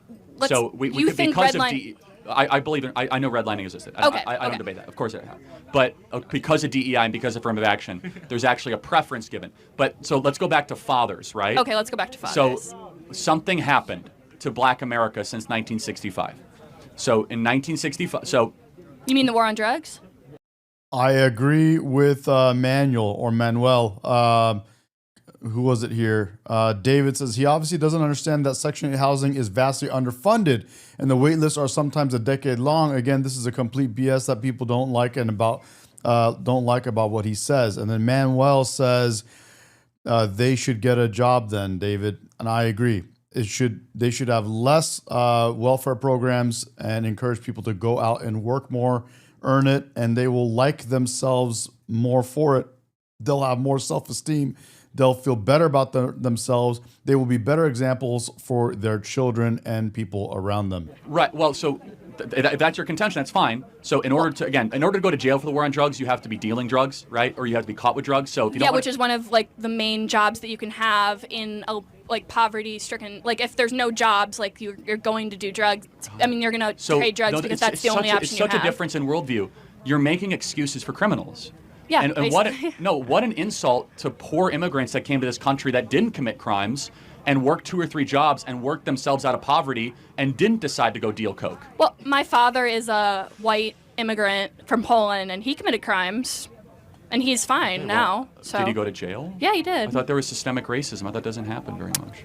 F: so we
K: you
F: could,
K: think
F: because
K: redlining?
F: I believe in. I know redlining existed. I don't debate that. Of course it has. But because of DEI and because of affirmative action, there's actually a preference given. But so let's go back to fathers, right?
K: Okay, let's go back to fathers.
F: So something happened to black America since 1965. So in 1965,
K: You mean the war on drugs?
A: I agree with Manuel. Who was it here? David says he obviously doesn't understand that Section 8 housing is vastly underfunded and the wait lists are sometimes a decade long. Again, this is a complete BS that people don't like about what he says. And then Manuel says they should get a job then, David. And I agree. They should have less welfare programs and encourage people to go out and work more, earn it, and they will like themselves more for it. They'll have more self-esteem. They'll feel better about themselves. They will be better examples for their children and people around them.
F: Right. Well, so if that's your contention, that's fine. So in order to go to jail for the war on drugs, you have to be dealing drugs, right? Or you have to be caught with drugs. So if you don't
K: which is one of like the main jobs that you can have in a like poverty-stricken. Like if there's no jobs, like you're going to do drugs. I mean, you're going to trade drugs because that's the only option you have.
F: It's such a difference in worldview. You're making excuses for criminals.
K: Yeah,
F: and what an insult to poor immigrants that came to this country that didn't commit crimes and worked 2 or 3 jobs and worked themselves out of poverty and didn't decide to go deal coke.
K: Well, my father is a white immigrant from Poland, and he committed crimes, and he's fine now. So
F: did he go to jail?
K: Yeah, he did.
F: I thought there was systemic racism. I thought that doesn't happen very much.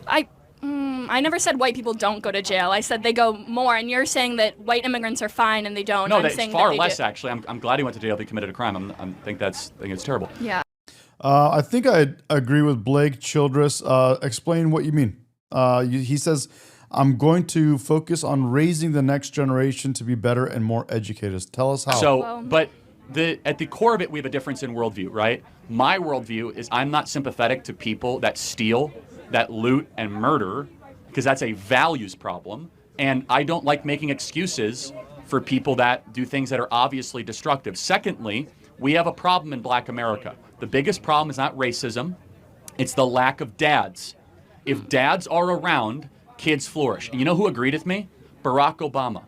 K: I never said white people don't go to jail. I said they go more, and you're saying that white immigrants are fine and they don't.
F: No, it's far less actually. I'm glad he went to jail. He committed a crime. I think it's terrible.
K: Yeah.
A: I think I agree with Blake Childress. Explain what you mean. He says, I'm going to focus on raising the next generation to be better and more educated. Tell us how.
F: So, but at the core of it, we have a difference in worldview, right? My worldview is I'm not sympathetic to people that steal, that loot, and murder, because that's a values problem. And I don't like making excuses for people that do things that are obviously destructive. Secondly, we have a problem in black America. The biggest problem is not racism, it's the lack of dads. If dads are around, kids flourish. And you know who agreed with me? Barack Obama.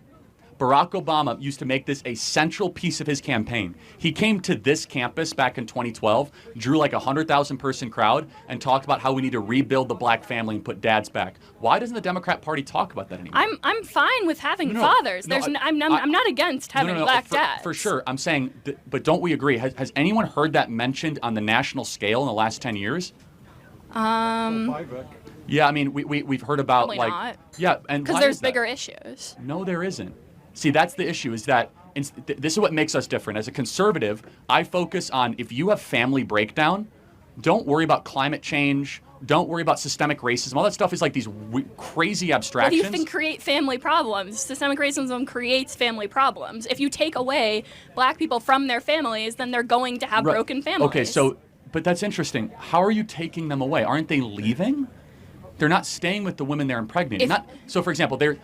F: Barack Obama used to make this a central piece of his campaign. He came to this campus back in 2012, drew like 100,000 person crowd, and talked about how we need to rebuild the black family and put dads back. Why doesn't the Democrat Party talk about that anymore?
K: I'm fine with having fathers. I'm not against having black dads.
F: For sure. I'm saying, but don't we agree? Has anyone heard that mentioned on the national scale in the last 10 years? Yeah, I mean, we've heard about
K: probably
F: like
K: not.
F: Yeah, and
K: because there's bigger issues.
F: No, there isn't. See, that's the issue, is that this is what makes us different. As a conservative, I focus on if you have family breakdown, don't worry about climate change, don't worry about systemic racism. All that stuff is like these crazy abstractions.
K: What do you think create family problems? Systemic racism creates family problems. If you take away black people from their families, then they're going to have broken families.
F: Okay, but that's interesting. How are you taking them away? Aren't they leaving? They're not staying with the women they're impregnating. So, for example, there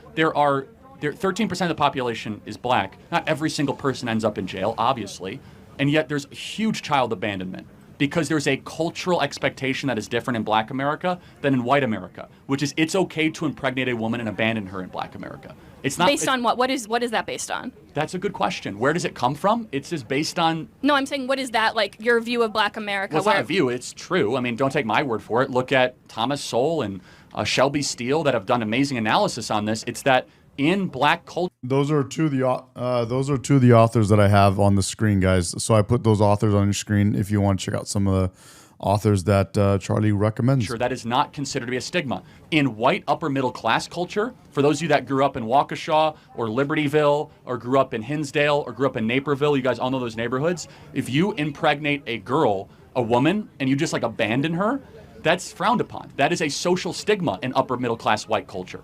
F: 13% of the population is black. Not every single person ends up in jail, obviously, and yet there's huge child abandonment because there's a cultural expectation that is different in Black America than in white America, which is it's okay to impregnate a woman and abandon her in Black America. It's not
K: based on what? What is that based on?
F: That's a good question. Where does it come from? It's just based on.
K: No, I'm saying what is that like your view of Black America?
F: Well, it's not a view. It's true. I mean, don't take my word for it. Look at Thomas Sowell and Shelby Steele that have done amazing analysis on this. It's that in Black culture.
A: Those are two of the authors that I have on the screen, guys. So I put those authors on your screen if you want to check out some of the authors that Charlie recommends.
F: That is not considered to be a stigma. In white upper middle class culture, for those of you that grew up in Waukesha or Libertyville or grew up in Hinsdale or grew up in Naperville, you guys all know those neighborhoods. If you impregnate a girl, a woman, and you just like abandon her, that's frowned upon. That is a social stigma in upper middle class white culture.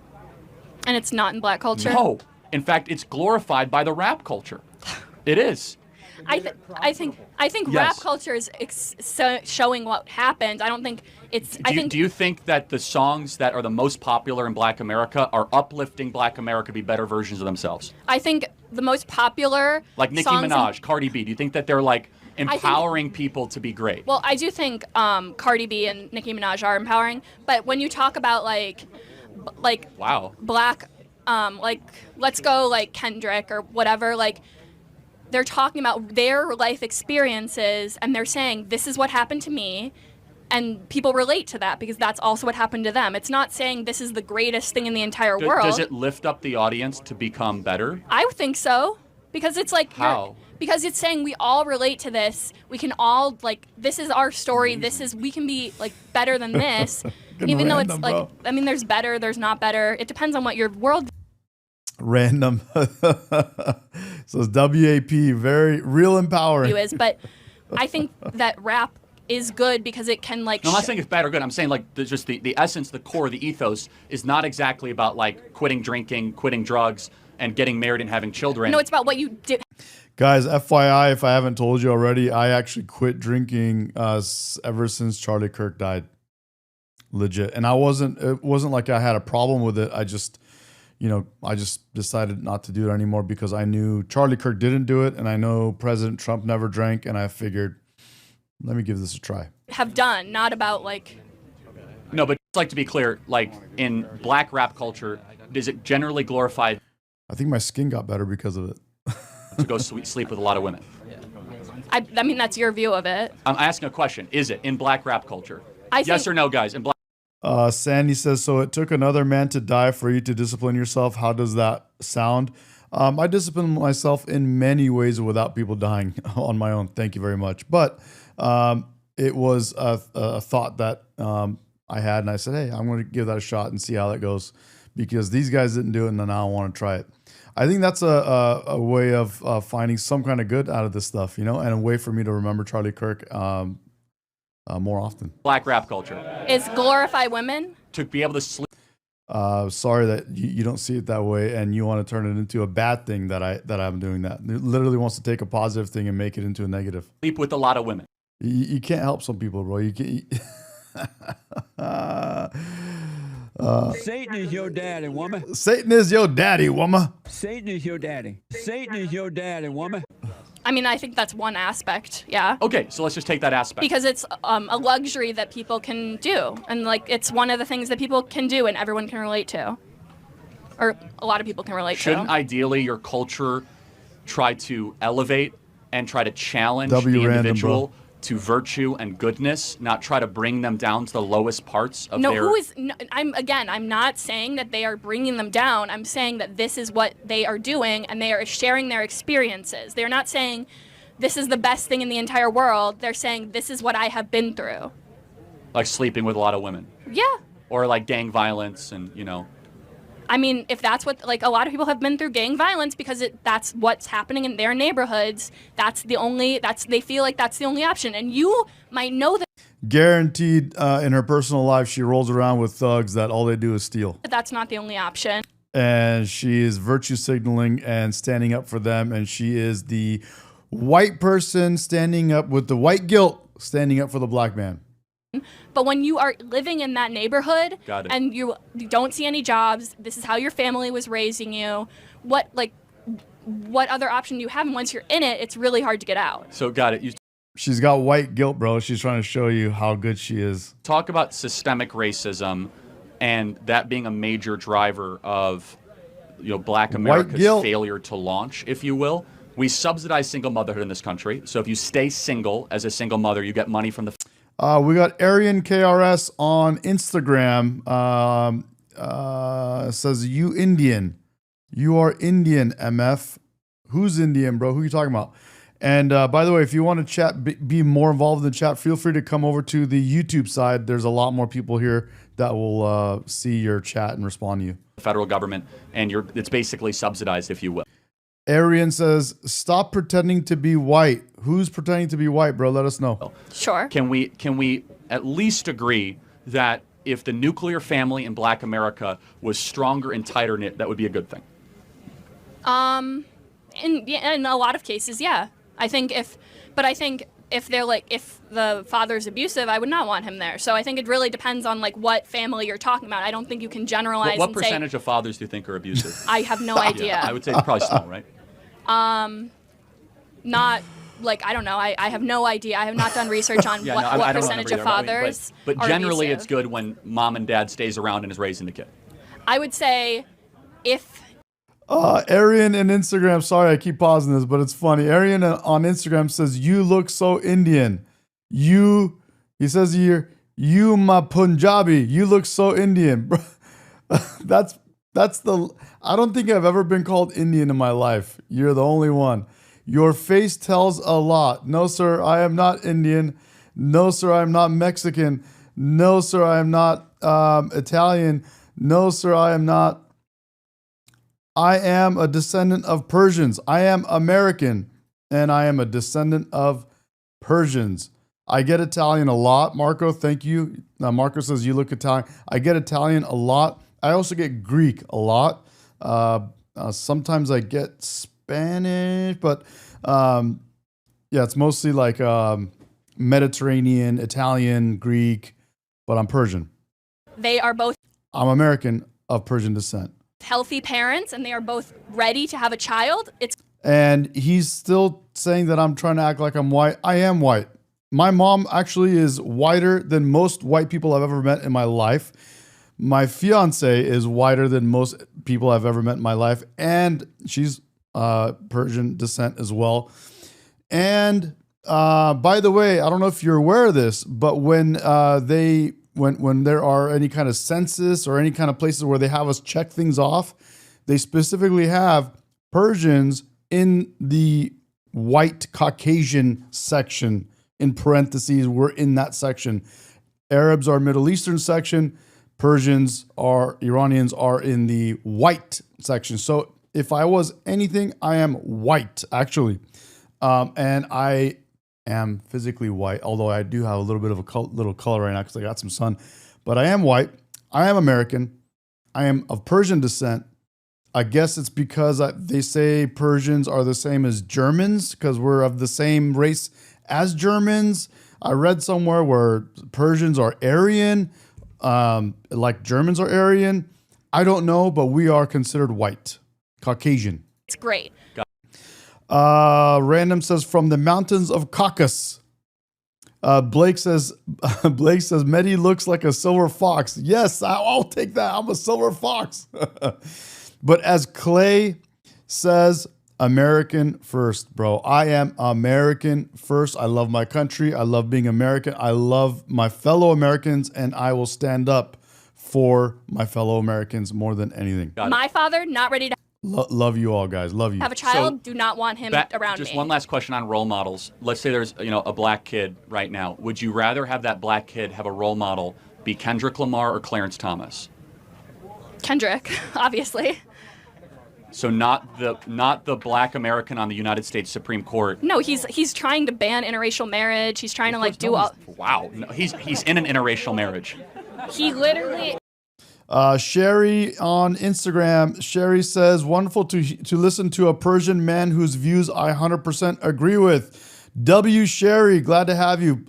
K: And it's not in Black culture?
F: No. In fact, it's glorified by the rap culture. It is.
K: I think
F: Yes.
K: rap culture is showing what happened. I don't think it's.
F: Do you think that the songs that are the most popular in Black America are uplifting Black America to be better versions of themselves?
K: I think the most popular
F: Like Nicki
K: songs
F: Minaj, Cardi B. Do you think that they're like empowering people to be great?
K: Well, I do think Cardi B and Nicki Minaj are empowering. But when you talk about like
F: wow,
K: Black, like let's go like Kendrick or whatever, like. They're talking about their life experiences and they're saying, this is what happened to me. And people relate to that because that's also what happened to them. It's not saying this is the greatest thing in the entire world.
F: Does it lift up the audience to become better?
K: I think so. Because it's like,
F: how?
K: Because it's saying we all relate to this. We can all, like, this is our story. We can be, like, better than this. Even though it's, like, I mean, there's better, there's not better. It depends on what your world
A: Random. So it's WAP, very real empowering.
K: is. But I think that rap is good because it can, like...
F: No, I'm not saying it's bad or good. I'm saying, like, just the essence, the core, the ethos is not exactly about, like, quitting drinking, quitting drugs, and getting married and having children.
K: No, it's about what you did.
A: Guys, FYI, if I haven't told you already, I actually quit drinking ever since Charlie Kirk died. Legit. And it wasn't like I had a problem with it. I just decided not to do it anymore because I knew Charlie Kirk didn't do it, and I know President Trump never drank, and I figured, let me give this a try.
K: Have done, not about, like...
F: No, but just like to be clear, like, in Black rap culture, is it generally glorified...
A: I think my skin got better because of it.
F: to go sleep with a lot of women?
K: I mean, that's your view of it.
F: I'm asking a question. Is it in Black rap culture?
K: I
F: yes
K: think,
F: or no, guys? In Black.
A: Sandy says, so it took another man to die for you to discipline yourself. How does that sound? I discipline myself in many ways without people dying on my own. Thank you very much. But it was a thought that I had, and I said, hey, I'm going to give that a shot and see how that goes because these guys didn't do it, and now I want to try it. I think that's a way of finding some kind of good out of this stuff, and a way for me to remember Charlie Kirk more often.
F: Black rap culture
K: is glorify women
F: to be able to sleep.
A: Sorry that you don't see it that way, and you want to turn it into a bad thing that I'm doing that. It literally wants to take a positive thing and make it into a negative.
F: Sleep with a lot of women.
A: You can't help some people, bro. You can't.
N: Satan is your daddy, woman.
A: Satan is your daddy, woman.
N: Satan is your daddy. Satan is your daddy, woman.
K: I mean, I think that's one aspect, yeah.
F: Okay, so let's just take that aspect.
K: Because it's a luxury that people can do. And, like, it's one of the things that people can do and everyone can relate to. Or a lot of people can relate to.
F: Shouldn't ideally your culture try to elevate and try to challenge the individual to virtue and goodness, not try to bring them down to the lowest parts of their...
K: I'm not saying that they are bringing them down. I'm saying that this is what they are doing and they are sharing their experiences. They're not saying this is the best thing in the entire world. They're saying this is what I have been through.
F: Like sleeping with a lot of women.
K: Yeah.
F: Or like gang violence and,
K: I mean, if that's what, like, a lot of people have been through gang violence because that's what's happening in their neighborhoods. They feel like that's the only option. And you might know that.
A: Guaranteed in her personal life, she rolls around with thugs that all they do is steal.
K: That's not the only option.
A: And she is virtue signaling and standing up for them. And she is the white person standing up with the white guilt, standing up for the black man.
K: But when you are living in that neighborhood and you don't see any jobs, this is how your family was raising you, what other option do you have? And once you're in it, it's really hard to get out.
F: So got it.
A: She's got white guilt, bro. She's trying to show you how good she is.
F: Talk about systemic racism and that being a major driver of Black America's failure to launch, if you will. We subsidize single motherhood in this country. So if you stay single as a single mother, you get money from the...
A: We got Arian KRS on Instagram. Says, you Indian. You are Indian, MF. Who's Indian, bro? Who are you talking about? And by the way, if you want to chat, be more involved in the chat, feel free to come over to the YouTube side. There's a lot more people here that will see your chat and respond to you.
F: Federal government, and it's basically subsidized, if you will.
A: Arian says, stop pretending to be white. Who's pretending to be white, bro? Let us know.
K: Sure.
F: Can we at least agree that if the nuclear family in Black America was stronger and tighter knit, that would be a good thing?
K: In a lot of cases, yeah. I think if the father's abusive, I would not want him there. So I think it really depends on what family you're talking about. I don't think you can generalize.
F: What percentage of fathers do you think are abusive?
K: I have no idea.
F: Yeah, I would say probably small, right?
K: Not I don't know. I have no idea. I have not done research on what percentage of fathers.
F: But generally, it's good when mom and dad stays around and is raising the kid.
K: I would say if.
A: Arian on Instagram, sorry I keep pausing this, but it's funny. Arian on Instagram says, you look so Indian. He says here, you my Punjabi, you look so Indian. That's I don't think I've ever been called Indian in my life. You're the only one. Your face tells a lot. No, sir, I am not Indian. No, sir, I am not Mexican. No, sir, I am not Italian. No, sir, I am not. I am a descendant of Persians. I am American, and I am a descendant of Persians. I get Italian a lot. Marco, thank you. Marco says, you look Italian. I get Italian a lot. I also get Greek a lot. Sometimes I get Spanish, but it's mostly Mediterranean, Italian, Greek, but I'm Persian.
K: They are both.
A: I'm American of Persian descent.
K: Healthy parents, and they are both ready to have a child.
A: And he's still saying that I'm trying to act like I'm white. I am white. My mom actually is whiter than most white people I've ever met in my life. My fiance is whiter than most people I've ever met in my life, and she's Persian descent as well. And by the way, I don't know if you're aware of this, but when there are any kind of census or any kind of places where they have us check things off, they specifically have Persians in the white Caucasian section. In parentheses, we're in that section. Arabs are Middle Eastern section. Iranians are in the white section. So if I was anything, I am white, actually. And I am physically white, although I do have a little bit of a little color right now because I got some sun. But I am white. I am American. I am of Persian descent. I guess it's because they say Persians are the same as Germans because we're of the same race as Germans. I read somewhere where Persians are Aryan, like Germans are Aryan. I don't know, but we are considered white, Caucasian.
K: It's great.
A: Random says, from the mountains of Caucasus. Blake says Medi looks like a silver fox. Yes, I'll take that. I'm a silver fox. But as Clay says, American first, bro. I am American first. I love my country. I love being American. I love my fellow Americans, and I will stand up for my fellow Americans more than anything.
K: My father, not ready to
A: love you all, guys. Love you.
K: have a child. Do not want him around
F: just
K: me.
F: one last question on role models. Let's say there's a black kid right now. Would you rather have that black kid have a role model be Kendrick Lamar or Clarence Thomas?
K: Kendrick, obviously.
F: So not the black American on the United States Supreme Court.
K: No, he's trying to ban interracial marriage. He's trying to do all.
F: Wow, no, he's in an interracial marriage.
K: He literally.
A: Sherry on Instagram. Sherry says, wonderful to listen to a Persian man whose views I 100% agree with. W. Sherry, glad to have you.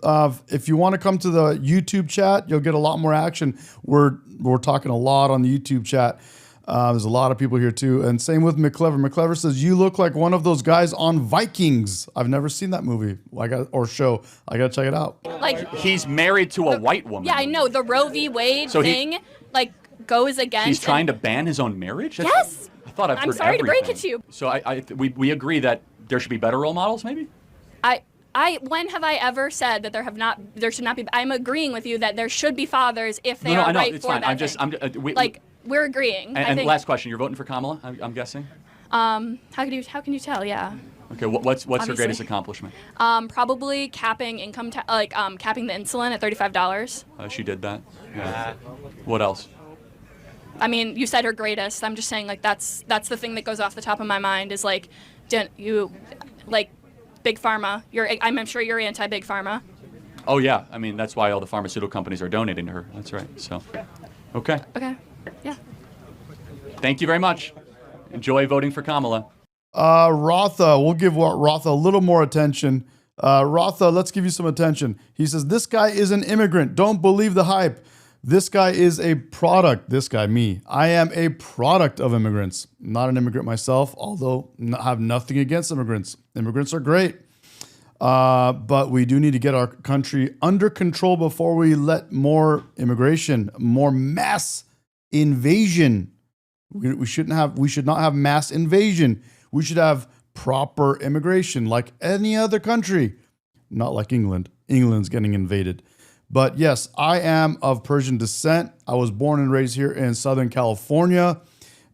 A: If you want to come to the YouTube chat, you'll get a lot more action. We're talking a lot on the YouTube chat. There's a lot of people here too. And same with McClever. McClever says, you look like one of those guys on Vikings. I've never seen that movie or show. I got to check it out.
K: Like,
F: he's married to a white woman.
K: yeah, I know. The Roe v. Wade
F: So
K: thing, like, goes against.
F: He's trying to ban his own marriage?
K: Yes.
F: I thought I've
K: I'm
F: heard
K: sorry to break
F: everything.
K: it to you.
F: So we agree that there should be better role models, maybe?
K: When have I ever said that there should not be? I'm agreeing with you that there should be fathers if they are
F: I know,
K: right
F: it's
K: for
F: fine.
K: that thing. We're agreeing. I
F: And
K: think,
F: last question, you're voting for Kamala, I'm guessing?
K: how can you tell? Yeah.
F: Okay, what's her
K: Obviously.
F: greatest accomplishment?
K: Probably capping capping the insulin at $35.
F: She did that. Yeah. What else?
K: I mean, you said her greatest. I'm just saying, like, that's the thing that goes off the top of my mind is like, big pharma. I'm sure you're anti-big pharma.
F: Oh yeah, I mean that's why all the pharmaceutical companies are donating to her. That's right. So, okay.
K: Okay. Yeah.
F: Thank you very much. Enjoy voting for Kamala.
A: Rotha, we'll give Rotha a little more attention. Rotha, let's give you some attention. He says, this guy is an immigrant. Don't believe the hype. This guy is a product. This guy, me. I am a product of immigrants. Not an immigrant myself, although I have nothing against immigrants. Immigrants are great. But we do need to get our country under control before we let more immigration, more mass invasion. We should not have mass invasion. We should have proper immigration like any other country. Not like England. England's getting invaded. But yes, I am of Persian descent. I was born and raised here in Southern California.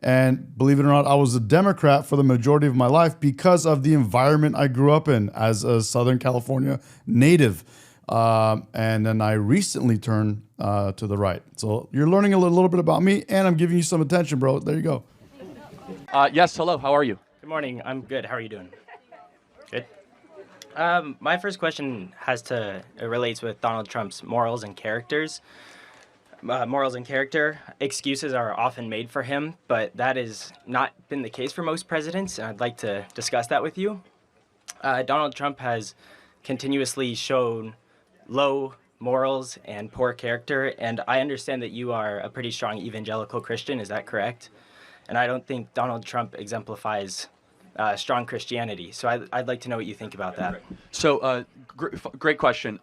A: And believe it or not, I was a Democrat for the majority of my life because of the environment I grew up in as a Southern California native. And then I recently turned to the right. So you're learning a little bit about me, and I'm giving you some attention, bro. There you go.
F: Yes, hello. How are you?
S: Good morning. I'm good. How are you doing? Good. My first question relates with Donald Trump's morals and characters. Morals and character. Excuses are often made for him, but that has not been the case for most presidents, and I'd like to discuss that with you. Donald Trump has continuously shown low morals and poor character, and I understand that you are a pretty strong evangelical Christian. Is that correct? And I don't think Donald Trump exemplifies strong Christianity. So I'd like to know what you think about that.
F: So, great question.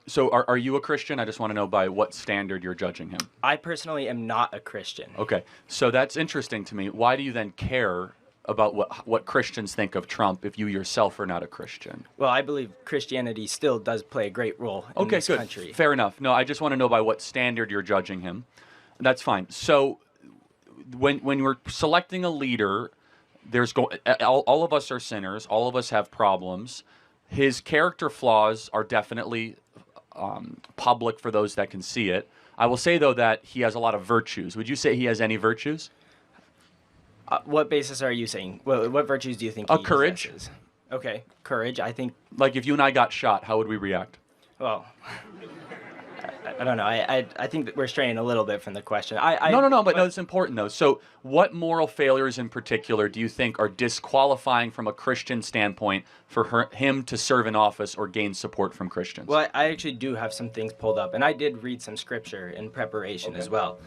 F: So are you a Christian? I just want to know by what standard you're judging him.
S: I personally am not a Christian.
F: Okay, so that's interesting to me. Why do you then care about what Christians think of Trump if you yourself are not a Christian?
S: Well, I believe Christianity still does play a great role in this country.
F: Fair enough. No, I just want to know by what standard you're judging him. That's fine. So when we're selecting a leader, all of us are sinners. All of us have problems. His character flaws are definitely public for those that can see it. I will say, though, that he has a lot of virtues. Would you say he has any virtues?
S: What basis are you saying? What virtues do you think he
F: courage.
S: possesses? Okay, courage. I think.
F: Like if you and I got shot, how would we react?
S: Well, I don't know. I think that we're straying a little bit from the question.
F: No, but it's important, though. So what moral failures in particular do you think are disqualifying from a Christian standpoint for him to serve in office or gain support from Christians?
S: Well, I actually do have some things pulled up, and I did read some scripture in preparation as well.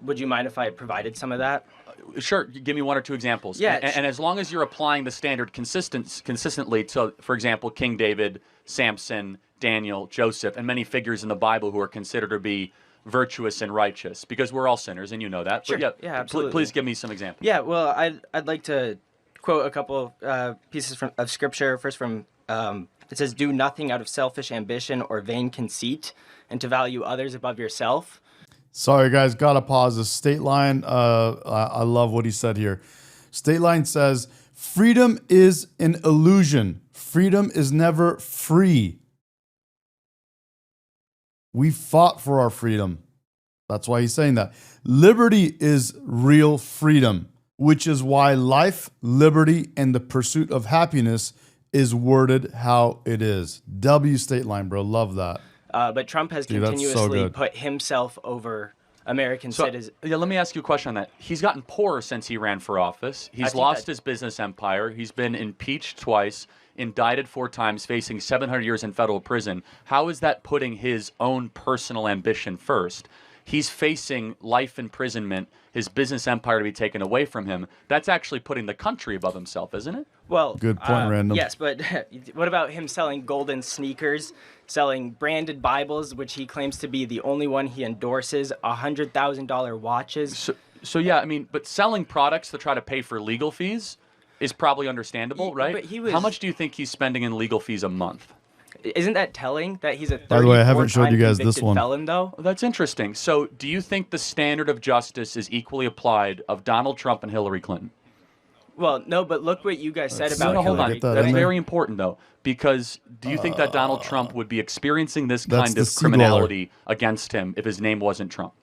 S: Would you mind if I provided some of that?
F: Sure. Give me one or two examples.
S: Yeah.
F: And as long as you're applying the standard consistently to, for example, King David, Samson, Daniel, Joseph, and many figures in the Bible who are considered to be virtuous and righteous, because we're all sinners, and you know that.
S: Sure.
F: But
S: yeah, absolutely.
F: Please give me some examples.
S: Yeah, well, I'd like to quote a couple pieces of scripture. First from, it says, "Do nothing out of selfish ambition or vain conceit, and to value others above yourself."
A: Sorry, guys, gotta pause this. State Line, I love what he said here. State Line says, freedom is an illusion. Freedom is never free. We fought for our freedom. That's why he's saying that. Liberty is real freedom, which is why life, liberty, and the pursuit of happiness is worded how it is. W State Line, bro. Love that.
S: But Trump has continuously put himself over American citizens.
F: Yeah, let me ask you a question on that. He's gotten poorer since he ran for office. He's lost his business empire. He's been impeached twice, indicted 4 times, facing 700 years in federal prison. How is that putting his own personal ambition first? he's facing life imprisonment, his business empire to be taken away from him. That's actually putting the country above himself, isn't it?
S: Well,
A: Good point, Random.
S: Yes, but what about him selling golden sneakers, selling branded Bibles, which he claims to be the only one he endorses, $100,000 watches?
F: So yeah, I mean, but selling products to try to pay for legal fees is probably understandable, right?
S: But he was,
F: how much do you think he's spending in legal fees a month?
S: Isn't that telling that he's a 34-time
A: By the way, I haven't showed you guys this
S: convicted
A: one.
S: felon, though?
F: Well, that's interesting. So do you think the standard of justice is equally applied of Donald Trump and Hillary Clinton?
S: Well, no, but look what you guys said about
F: No, hold on.
S: Hillary.
F: That's very important, though, because do you think that Donald Trump would be experiencing this
A: That's
F: kind
A: the
F: of
A: sea dweller.
F: criminality against him if his name wasn't Trump?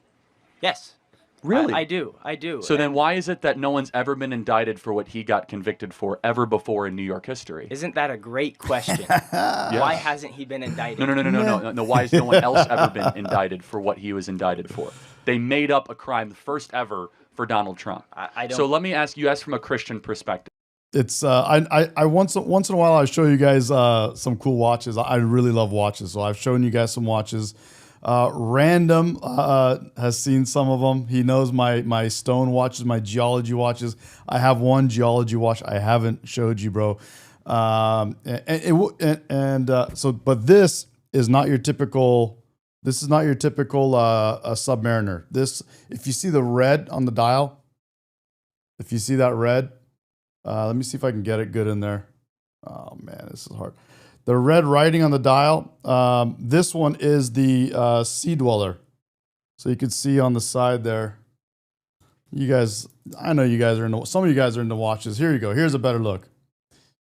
S: Yes.
F: Really?
S: I do.
F: So then why is it that no one's ever been indicted for what he got convicted for ever before in New York history?
S: Isn't that a great question? Why hasn't he been indicted?
F: No. Why has no one else ever been indicted for what he was indicted for? They made up a crime, the first ever for Donald Trump.
S: I don't.
F: So let me ask you, from a Christian perspective.
A: It's I once in a while I show you guys some cool watches. I really love watches, so I've shown you guys some watches. Random has seen some of them. He knows my stone watches, my geology watches. I have one geology watch I haven't showed you, bro. But this is not your typical. This is not your typical Submariner. This, if you see the red on the dial, if you see that red, let me see if I can get it good in there. Oh man, this is hard. The red writing on the dial, this one is the Sea Dweller. So you can see on the side there. You guys, I know you guys are into, some of you guys are into watches. Here you go. Here's a better look.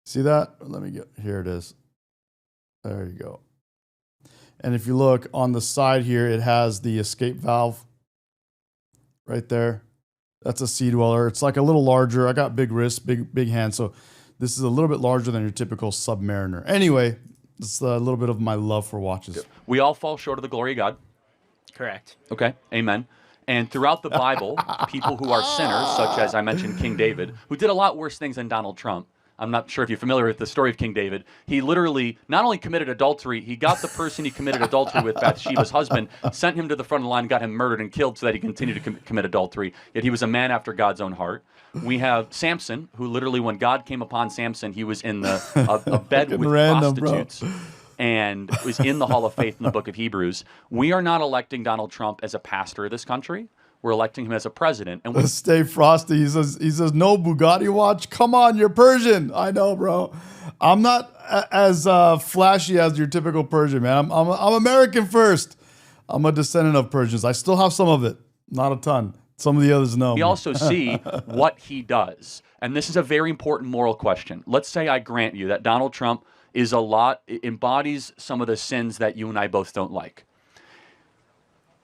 A: See that? Let me get, here it is. There you go. And if you look on the side here, it has the escape valve right there. That's a Sea Dweller. It's like a little larger. I got big wrists, big hands. So this is a little bit larger than your typical Submariner. Anyway, it's a little bit of my love for watches.
F: We all fall short of the glory of God.
S: Correct.
F: Okay, amen. And throughout the Bible, people who are sinners, such as I mentioned King David, who did a lot worse things than Donald Trump. I'm not sure if you're familiar with the story of King David. He literally not only committed adultery, he got the person he committed adultery with, Bathsheba's husband, sent him to the front of the line, got him murdered and killed so that he continued to commit adultery. Yet he was a man after God's own heart. We have Samson, who literally, when God came upon Samson, he was in a bed with prostitutes. And was in the Hall of Faith in the book of Hebrews. We are not electing Donald Trump as a pastor of this country. We're electing him as a president. And
A: Let's stay frosty. He says, no Bugatti watch. Come on, you're Persian. I know, bro. I'm not as flashy as your typical Persian, man. I'm American first. I'm a descendant of Persians. I still have some of it. Not a ton. Some of the others know.
F: We also see what he does. And this is a very important moral question. Let's say I grant you that Donald Trump embodies some of the sins that you and I both don't like.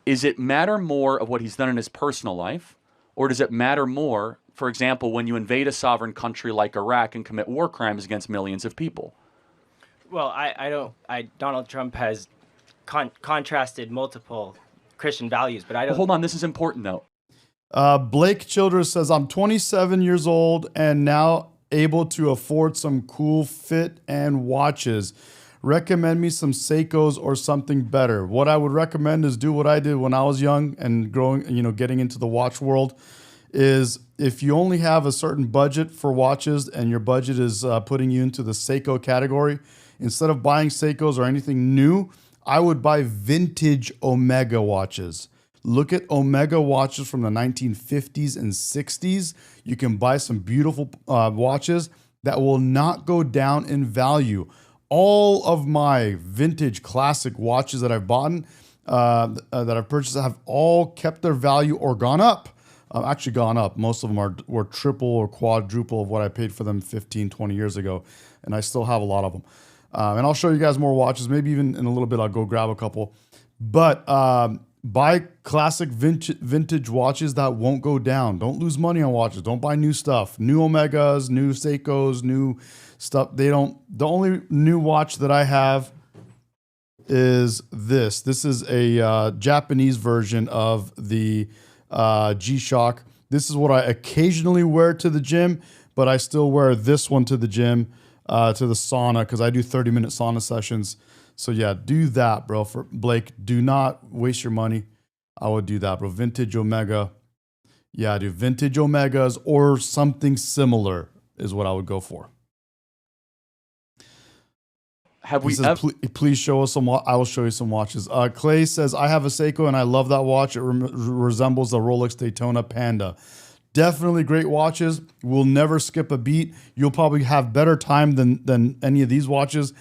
F: Is it matter more of what he's done in his personal life, or does it matter more, for example, when you invade a sovereign country like Iraq and commit war crimes against millions of people?
S: Well, Donald Trump has contrasted multiple Christian values, but I don't.
F: Well, hold on, this is important though.
A: Blake Childress says, I'm 27 years old and now able to afford some cool fit and watches. Recommend me some Seikos or something better. What I would recommend is do what I did when I was young and growing, getting into the watch world, is if you only have a certain budget for watches and your budget is putting you into the Seiko category, instead of buying Seikos or anything new, I would buy vintage Omega watches. Look at Omega watches from the 1950s and 60s. You can buy some beautiful watches that will not go down in value. All of my vintage classic watches that I've bought, that I've purchased, have all kept their value or gone up. Actually gone up. Most of them were triple or quadruple of what I paid for them 15, 20 years ago. And I still have a lot of them. And I'll show you guys more watches. Maybe even in a little bit, I'll go grab a couple. But buy classic vintage watches that won't go down. Don't lose money on watches. Don't buy new stuff. New Omegas, new Seikos, new stuff. They don't. The only new watch that I have is this. This is a Japanese version of the G-Shock. This is what I occasionally wear to the gym, but I still wear this one to the gym, to the sauna, because I do 30-minute sauna sessions. So yeah, do that, bro. For Blake, do not waste your money. I would do that, bro. Vintage Omega. Yeah, dude. Vintage Omegas or something similar is what I would go for.
F: Have
A: He
F: we
A: says,
F: ever?
A: please show us some. I will show you some watches. Clay says, I have a Seiko and I love that watch. It resembles the Rolex Daytona Panda. Definitely great watches. Will never skip a beat. You'll probably have better time than any of these watches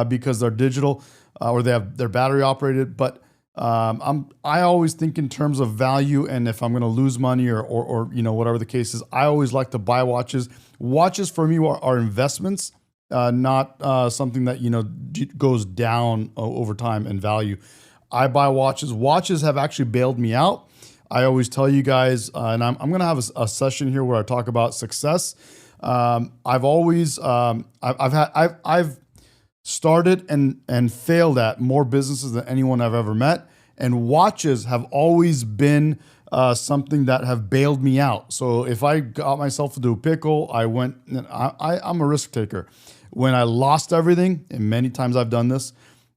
A: because they're digital or they're battery operated. But I always think in terms of value, and if I'm going to lose money or you know, whatever the case is, I always like to buy watches. Watches for me are investments. Not something that, you know, goes down over time in value. I buy watches. Watches have actually bailed me out. I always tell you guys, and I'm going to have a session here where I talk about success. I've always, I've started and failed at more businesses than anyone I've ever met. And watches have always been something that have bailed me out. So if I got myself into a pickle, I'm a risk taker. When I lost everything, and many times I've done this,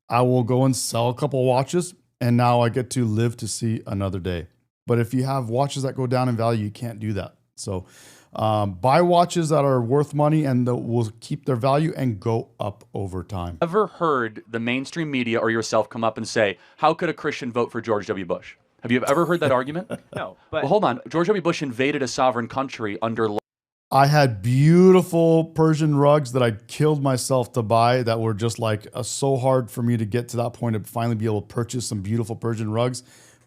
A: I will go and sell a couple of watches, and now I get to live to see another day. But if you have watches that go down in value, you can't do that. So buy watches that are worth money and that will keep their value and go up over time.
F: Ever heard the mainstream media or yourself come up and say, how could a Christian vote for George W. Bush? Have you ever heard that argument?
S: No, but
F: well, hold on. George W. Bush invaded a sovereign country under.
A: I had beautiful Persian rugs that I killed myself to buy that were just like so hard for me to get to that point to finally be able to purchase some beautiful Persian rugs.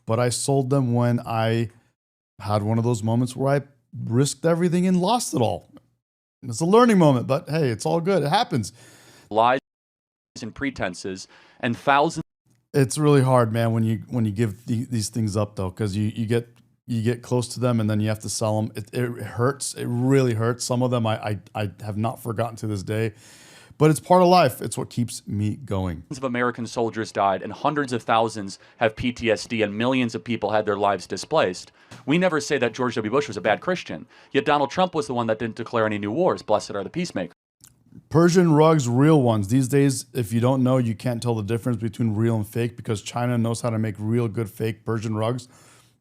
A: But I sold them when I had one of those moments where I risked everything and lost it all. It's a learning moment, but hey, it's all good. It happens.
F: Lies and pretenses and thousands.
A: It's really hard, man, when you give these things up though, because you get close to them and then you have to sell them. It hurts. It really hurts. Some of them I have not forgotten to this day. But it's part of life. It's what keeps me going.
F: Of American soldiers died and hundreds of thousands have PTSD and millions of people had their lives displaced. We never say that George W. Bush was a bad Christian. Yet Donald Trump was the one that didn't declare any new wars. Blessed are the peacemakers.
A: Persian rugs, real ones. These days, if you don't know, you can't tell the difference between real and fake because China knows how to make real good fake Persian rugs.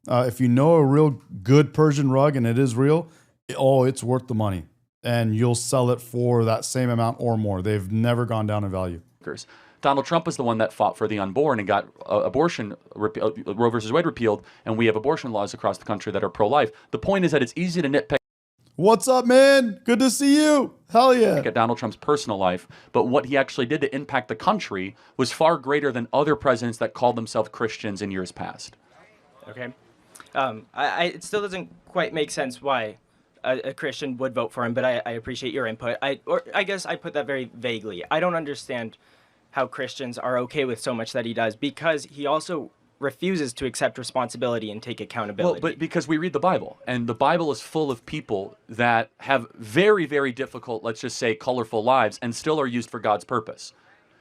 A: If you know a real good Persian rug and it is real, it's worth the money. And you'll sell it for that same amount or more. They've never gone down in value.
F: Donald Trump was the one that fought for the unborn and got abortion, Roe versus Wade repealed, and we have abortion laws across the country that are pro-life. The point is that it's easy to nitpick.
A: What's up, man? Good to see you. Hell yeah.
F: At Donald Trump's personal life, but what he actually did to impact the country was far greater than other presidents that called themselves Christians in years past.
S: Okay. It still doesn't quite make sense why a Christian would vote for him, but I appreciate your input. I guess I put that very vaguely. I don't understand how Christians are okay with so much that he does because he also refuses to accept responsibility and take accountability.
F: Well, but because we read the Bible, and the Bible is full of people that have very, very difficult, let's just say, colorful lives, and still are used for God's purpose.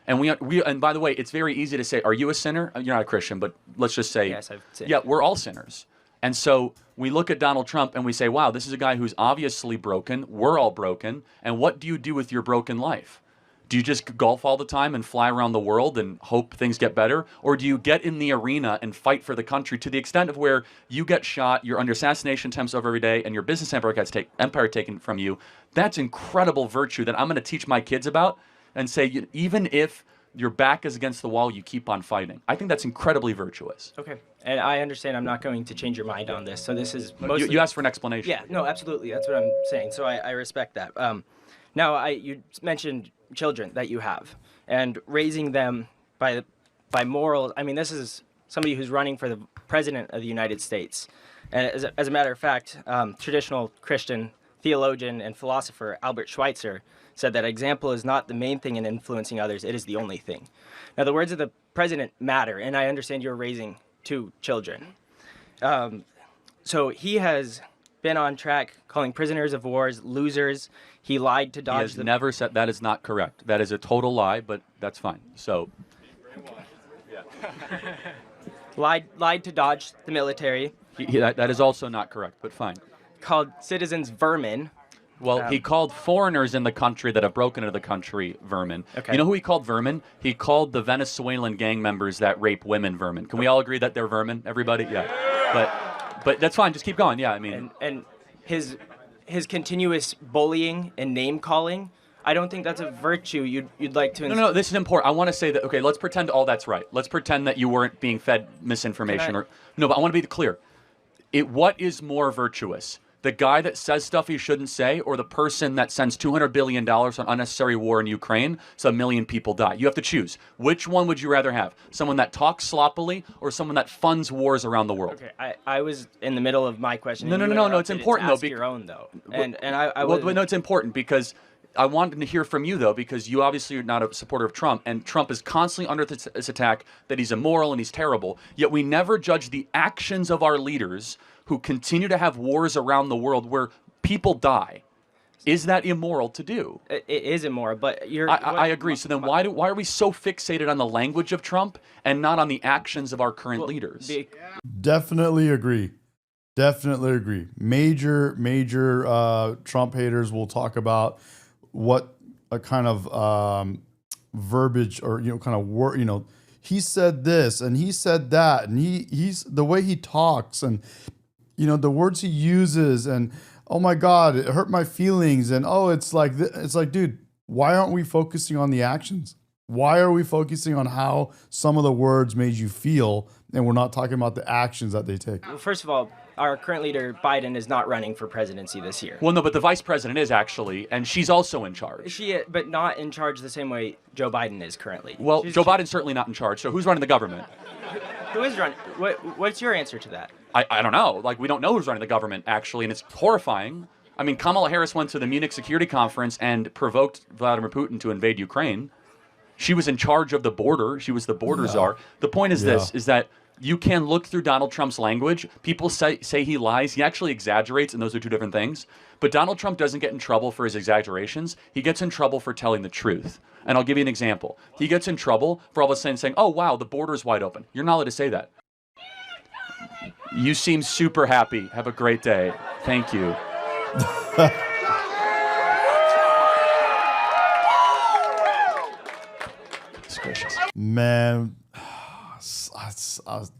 F: And and by the way, it's very easy to say, "Are you a sinner?" You're not a Christian, but let's just say,
S: yes, I've sinned.
F: Yeah, we're all sinners. And so we look at Donald Trump and we say, "Wow, this is a guy who's obviously broken. We're all broken. And what do you do with your broken life? Do you just golf all the time and fly around the world and hope things get better? Or do you get in the arena and fight for the country to the extent of where you get shot, you're under assassination attempts every day, and your business empire gets empire taken from you?" That's incredible virtue that I'm going to teach my kids about and say, even if your back is against the wall, you keep on fighting. I think that's incredibly virtuous.
S: Okay. And I understand I'm not going to change your mind on this. So this is mostly...
F: You asked for an explanation.
S: Yeah, no, absolutely. That's what I'm saying. So I respect that. Now, you mentioned children that you have and raising them by moral. I mean, this is somebody who's running for the president of the United States. And as a matter of fact, traditional Christian theologian and philosopher Albert Schweitzer said that example is not the main thing in influencing others, it is the only thing. Now, the words of the president matter, and I understand you're raising 2 children. So he has been on track calling prisoners of wars losers. He lied to dodge
F: He has never said that. Is not correct. That is a total lie, but that's fine. So,
S: lied to dodge the military.
F: That is also not correct, but fine.
S: Called citizens vermin.
F: Well, he called foreigners in the country that have broken into the country vermin.
S: Okay.
F: You know who he called vermin? He called the Venezuelan gang members that rape women vermin. Can we all agree that they're vermin, everybody? Yeah. But that's fine. Just keep going. Yeah, I mean.
S: And his continuous bullying and name calling, I don't think that's a virtue you'd like to.
F: No, this is important. I want to say that. Okay, let's pretend all that's right. Let's pretend that you weren't being fed misinformation no. But I want to be clear. What is more virtuous? The guy that says stuff he shouldn't say, or the person that sends $200 billion on unnecessary war in Ukraine so 1 million people die? You have to choose. Which one would you rather have? Someone that talks sloppily or someone that funds wars around the world?
S: Okay, I was in the middle of my question.
F: No. It's important, though.
S: Your own, though.
F: No, it's important because I wanted to hear from you, though, because you obviously are not a supporter of Trump, and Trump is constantly under this attack that he's immoral and he's terrible, yet we never judge the actions of our leaders who continue to have wars around the world where people die. Is that immoral to do?
S: It is immoral, but
F: I agree. So then why are we so fixated on the language of Trump and not on the actions of our current leaders?
A: Definitely agree. Definitely agree. Major Trump haters will talk about what a kind of verbiage or kind of word, he said this and he said that, and he's the way he talks and the words he uses, and oh my God, it hurt my feelings, and oh, it's like dude, why aren't we focusing on the actions? Why are we focusing on how some of the words made you feel, and we're not talking about the actions that they take?
S: Well, first of all, our current leader, Biden, is not running for presidency this year.
F: Well, no, but the vice president is actually, and she's also in charge.
S: But not in charge the same way Joe Biden is currently.
F: Well, Joe Biden's certainly not in charge, so who's running the government?
S: Who is running? What's your answer to that?
F: I don't know. We don't know who's running the government, actually, and it's horrifying. I mean, Kamala Harris went to the Munich Security Conference and provoked Vladimir Putin to invade Ukraine. She was in charge of the border. She was the border czar. The point is this, is that you can look through Donald Trump's language. People say he lies. He actually exaggerates, and those are two different things. But Donald Trump doesn't get in trouble for his exaggerations. He gets in trouble for telling the truth. And I'll give you an example. He gets in trouble for all of a sudden saying, oh, wow, the border's wide open. You're not allowed to say that. You seem super happy. Have a great day. Thank you.
A: Man,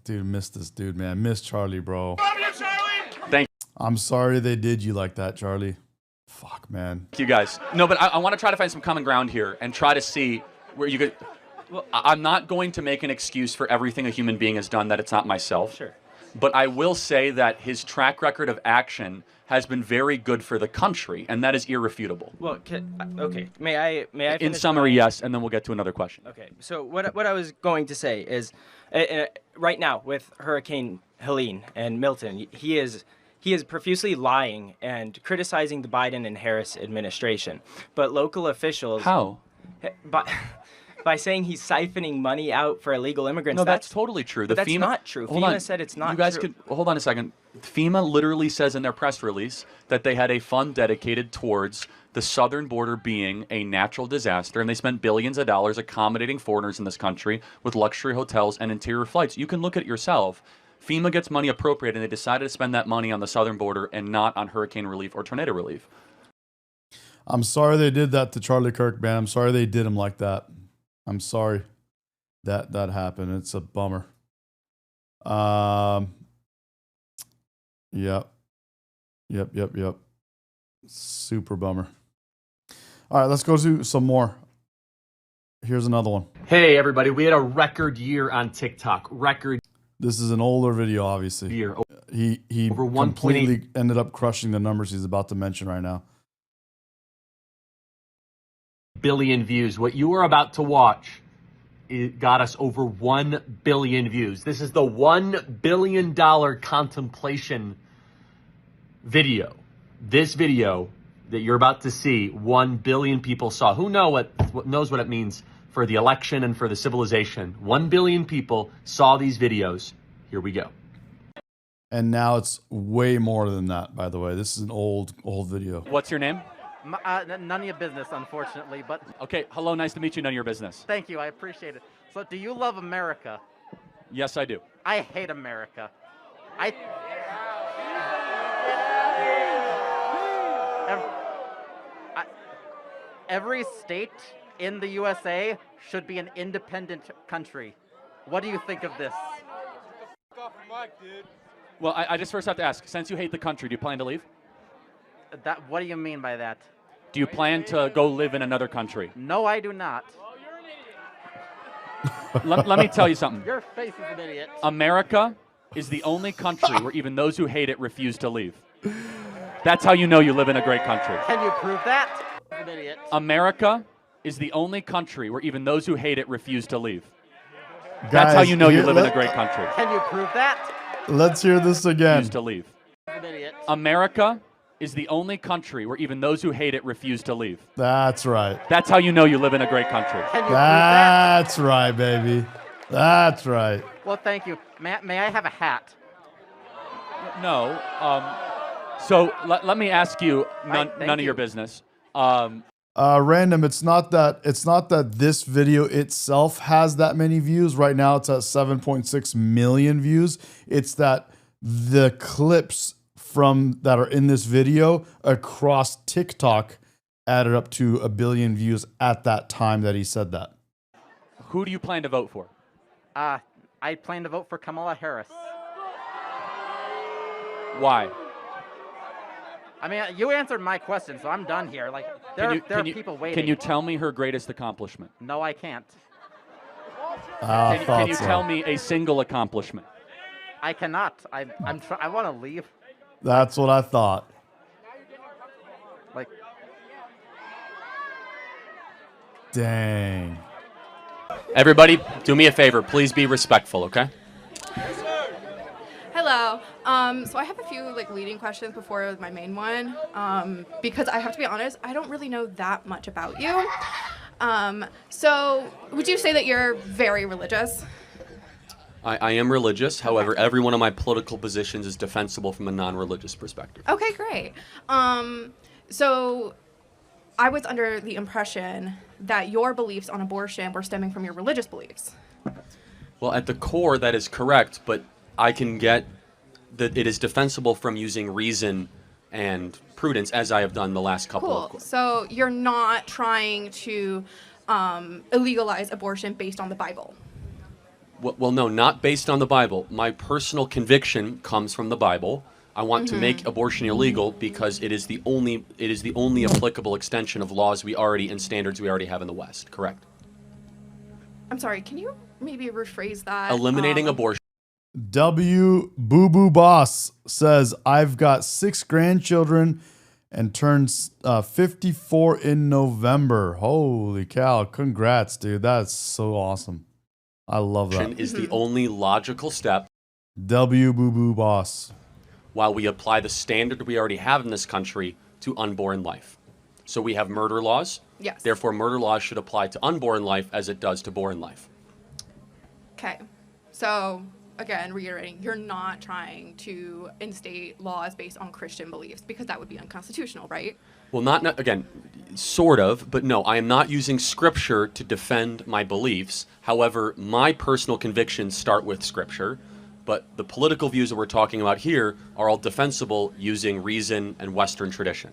A: dude, miss this dude, man. Miss Charlie, bro.
F: Love you, Charlie. Thank you.
A: I'm sorry they did you like that, Charlie. Fuck, man.
F: Thank you guys. No, but I want to try to find some common ground here and try to see where you could. Well, I'm not going to make an excuse for everything a human being has done that it's not myself.
S: Sure.
F: But I will say that his track record of action has been very good for the country, and that is irrefutable.
S: Well, okay. May I finish?
F: In summary, yes, and then we'll get to another question.
S: Okay. So what I was going to say is, right now with Hurricane Helene and Milton, he is profusely lying and criticizing the Biden and Harris administration. But local officials by saying he's siphoning money out for illegal immigrants.
F: No, that's totally true.
S: That's not true. FEMA said it's not true.
F: You guys could hold on a second. FEMA literally says in their press release that they had a fund dedicated towards the southern border being a natural disaster, and they spent billions of dollars accommodating foreigners in this country with luxury hotels and interior flights. You can look at it yourself. FEMA gets money appropriated, and they decided to spend that money on the southern border and not on hurricane relief or tornado relief.
A: I'm sorry they did that to Charlie Kirk, man. I'm sorry they did him like that. I'm sorry that happened. It's a bummer. Yep. Super bummer. All right, let's go to some more. Here's another one.
T: Hey, everybody. We had a record year on TikTok. Record.
A: This is an older video, obviously.
T: Year.
A: He
T: over
A: completely ended up crushing the numbers he's about to mention right now.
T: Billion views. What you are about to watch, it got us over 1 billion views. This is the $1 billion contemplation video. This video that you're about to see, 1 billion people saw. Who knows what it means for the election and for the civilization? 1 billion people saw these videos. Here we go.
A: And now it's way more than that, by the way. This is an old video.
F: What's your name?
U: None of your business, unfortunately, but...
F: Okay, hello, nice to meet you, none of your business.
U: Thank you, I appreciate it. So, do you love America?
F: Yes, I do.
U: I hate America. every state in the USA should be an independent country. What do you think of this?
F: Well, I just first have to ask, since you hate the country, do you plan to leave?
U: What do you mean by that?
F: Do you plan to go live in another country?
U: No, I do not.
F: Let me tell you something.
U: Your face is an idiot.
F: America is the only country where even those who hate it refuse to leave. That's how you know you live in a great country.
U: Can you prove that? An idiot.
F: America is the only country where even those who hate it refuse to leave.
A: Guys,
F: That's how you know you live in a great country.
U: Can you prove that?
A: Let's hear this again.
F: Refuse to leave. America is the only country where even those who hate it refuse to leave.
A: That's right.
F: That's how you know you live in a great country.
U: Can you
A: That's right, baby. That's right.
U: Well, thank you. May I have a hat?
F: No. So let me ask you none of your business.
A: Random. It's not that this video itself has that many views. Right now, it's at 7.6 million views. It's that the clips that are in this video across TikTok added up to 1 billion views at that time that he said that.
F: Who do you plan to vote for?
U: I plan to vote for Kamala Harris.
F: Why?
U: I mean, you answered my question, so I'm done here. Like, there are people waiting.
F: Can you tell me her greatest accomplishment?
U: No, I can't.
F: Can you tell me a single accomplishment?
U: I cannot. I want to leave.
A: That's what I thought.
U: Like,
A: dang.
T: Everybody, do me a favor. Please be respectful, okay?
H: Hello. So I have a few leading questions before my main one, because I have to be honest, I don't really know that much about you. So would you say that you're very religious?
T: I am religious. However, every one of my political positions is defensible from a non-religious perspective.
H: Okay, great. So I was under the impression that your beliefs on abortion were stemming from your religious beliefs.
T: Well, at the core, that is correct, but I can get that it is defensible from using reason and prudence, as I have done the last couple of
H: Cool. So you're not trying to illegalize abortion based on the Bible?
T: Well, no, not based on the Bible. My personal conviction comes from the Bible. I want to make abortion illegal because it is the only applicable extension of laws we already and standards we already have in the West. Correct.
H: I'm sorry, can you maybe rephrase that?
T: Eliminating abortion.
A: W Boo Boo Boss says, I've got 6 grandchildren and turns 54 in November. Holy cow. Congrats, dude. That's so awesome. I love that.
T: Is the only logical step.
A: W Boo Boo Boss.
T: While we apply the standard we already have in this country to unborn life. So we have murder laws.
H: Yes.
T: Therefore, murder laws should apply to unborn life as it does to born life.
H: Okay. So, again, reiterating, you're not trying to instate laws based on Christian beliefs because that would be unconstitutional, right?
T: Well, not again, sort of, but no, I am not using scripture to defend my beliefs. However, my personal convictions start with scripture. But the political views that we're talking about here are all defensible using reason and Western tradition.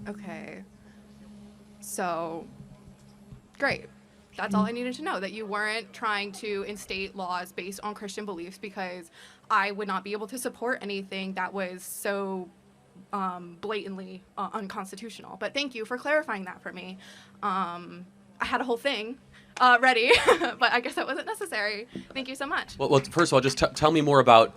H: Okay. So, great. That's all I needed to know, that you weren't trying to instate laws based on Christian beliefs because I would not be able to support anything that was so blatantly unconstitutional. But thank you for clarifying that for me. I had a whole thing ready, but I guess that wasn't necessary. Thank you so much.
T: Well first of all, just tell me more about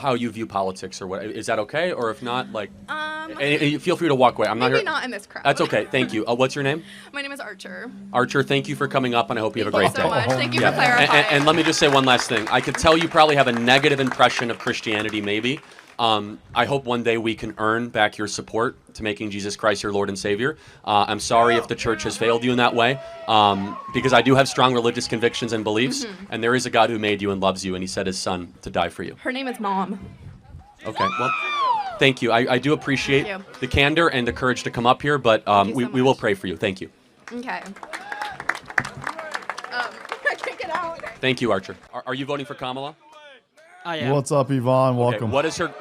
T: how you view politics, or what. Is that okay? Or if not, and feel free to walk away. I'm not here.
H: Maybe not in this crowd.
T: That's okay. Thank you. What's your name?
H: My name is Archer.
T: Archer, thank you for coming up, and I hope you have a great day.
H: Thank you so much. Thank you for clarifying.
T: And let me just say one last thing. I could tell you probably have a negative impression of Christianity, maybe. I hope one day we can earn back your support to making Jesus Christ your Lord and Savior. I'm sorry if the church has failed you in that way, because I do have strong religious convictions and beliefs, and there is a God who made you and loves you, and he sent his son to die for you.
H: Her name is Mom.
T: Okay, well, thank you. I do appreciate the candor and the courage to come up here, but we will pray for you. Thank you.
H: Okay. I can't get out.
T: Thank you, Archer. Are you voting for Kamala?
A: What's up, Yvonne? Welcome.
T: Okay, what is her...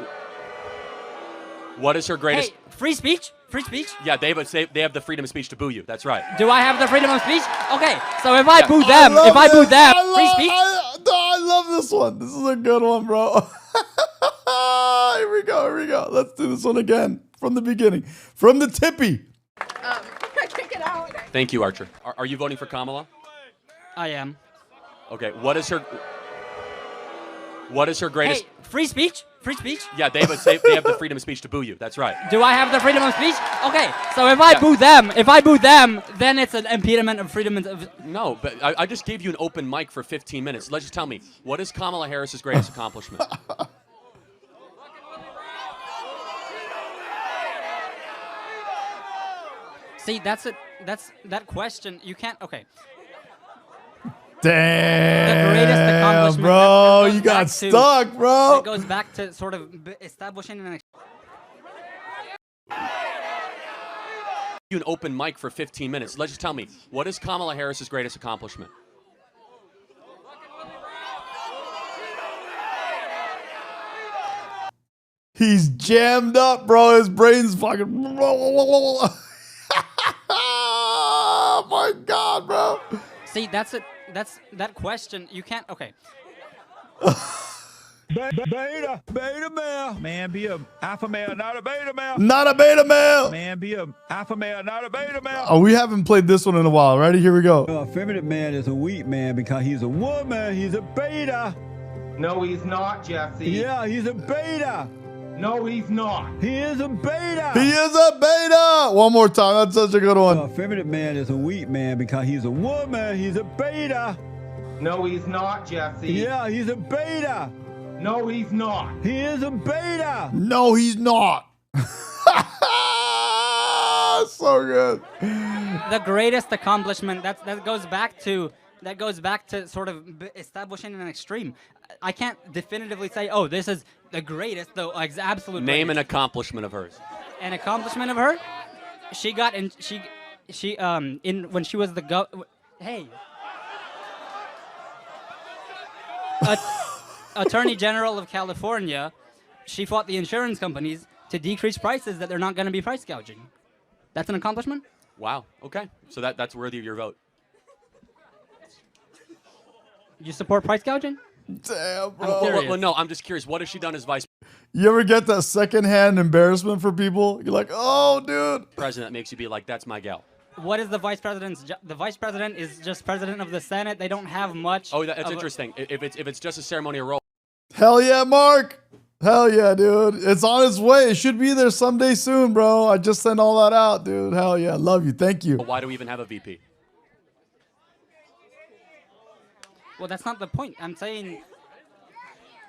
F: What is her greatest?
B: Hey, free speech? Free speech?
F: Yeah, they have the freedom of speech to boo you. That's right.
B: Do I have the freedom of speech? Okay, so if I boo them, free speech?
A: I love this one. This is a good one, bro. Here we go. Let's do this one again from the beginning. From the tippy.
D: I can't get out.
F: Thank you, Archer. Are you voting for Kamala?
B: I am.
F: Okay. What is her greatest?
B: Hey, free speech? Free speech?
F: Yeah, they have the freedom of speech to boo you. That's right.
B: Do I have the freedom of speech? Okay, so if I boo them, then it's an impediment of freedom of...
F: No, but I just gave you an open mic for 15 minutes. Let's just tell me, what is Kamala Harris's greatest accomplishment?
B: See, that's that question. You can't. Okay.
A: Damn,
B: the greatest accomplishment,
A: bro,
B: that
A: you got stuck, bro.
B: It goes back to sort of establishing an.
F: You an open mic for 15 minutes. Let's just tell me, what is Kamala Harris's greatest accomplishment?
A: He's jammed up, bro. His brain's fucking. Oh my God, bro.
B: See, that's that question. You can't. Okay.
N: Beta male. Man, be a alpha male, not a beta male.
A: Not a beta male.
N: Man, be a alpha male, not a beta male.
A: Oh, we haven't played this one in a while. Ready? Here we go.
N: A feminine man is a weak man because he's a woman. He's a beta.
V: No, he's not, Jesse.
N: Yeah, he's a beta.
V: No, he's not.
N: He is a beta.
A: He is a beta. One more time. That's such a good one.
N: A feminine man is a weak man because he's a woman. He's a beta.
V: No, he's not, Jesse.
N: Yeah, he's a beta.
V: No, he's not.
N: He is a beta.
A: No, he's not. So good.
B: The greatest accomplishment. That goes back to sort of establishing an extreme. I can't definitively say, oh, this is the greatest, though. Absolute.
F: Name
B: greatest.
F: an accomplishment of hers.
B: An accomplishment of her? She got in. She in when she was the Hey. Attorney General of California, she fought the insurance companies to decrease prices that they're not going to be price gouging. That's an accomplishment?
F: Wow. Okay. So that's worthy of your vote.
B: You support price gouging?
A: Damn, bro.
F: Well, no, I'm just curious. What has she done as vice
A: You ever get that secondhand embarrassment for people? You're like, oh, dude.
F: president that makes you be like, that's my gal?
B: What is the vice president's job? The vice president is just president of the Senate. They don't have much.
F: Oh, that's interesting. If it's just a ceremonial role.
A: Hell yeah, Mark. Hell yeah, dude. It's on its way. It should be there someday soon, bro. I just sent all that out, dude. Hell yeah. Love you. Thank you.
F: Why do we even have a VP?
B: Well, that's not the point. I'm saying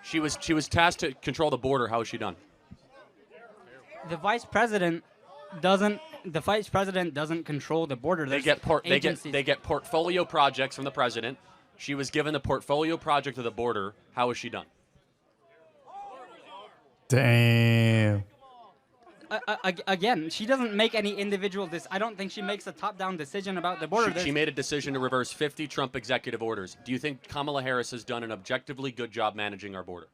F: she was tasked to control the border. How was she done?
B: The vice president doesn't control the border.
F: They get portfolio projects from the president. She was given the portfolio project of the border. How was she done?
A: Damn.
B: Again, she doesn't make any individual. I don't think she makes a top-down decision about the border.
F: She made a decision to reverse 50 Trump executive orders. Do you think Kamala Harris has done an objectively good job managing our border?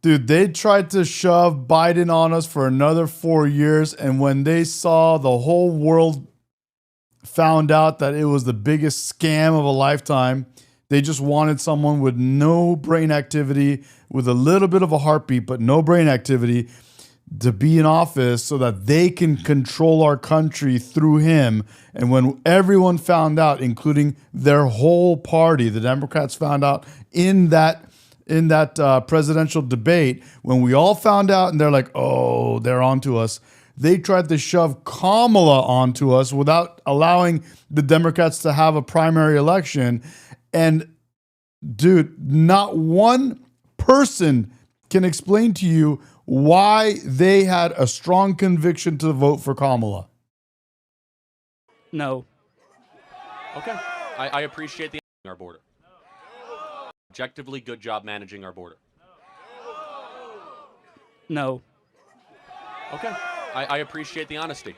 A: Dude, they tried to shove Biden on us for another 4 years, and when they saw the whole world found out that it was the biggest scam of a lifetime, they just wanted someone with no brain activity, with a little bit of a heartbeat, but no brain activity, to be in office so that they can control our country through him. And when everyone found out, including their whole party, the Democrats found out in that presidential debate, when we all found out and they're like, oh, they're onto us, they tried to shove Kamala onto us without allowing the Democrats to have a primary election. And dude, not one person can explain to you why they had a strong conviction to vote for Kamala.
B: No.
F: Okay. I appreciate the our border. Objectively good job managing our border.
B: No.
F: Okay. I appreciate the honesty.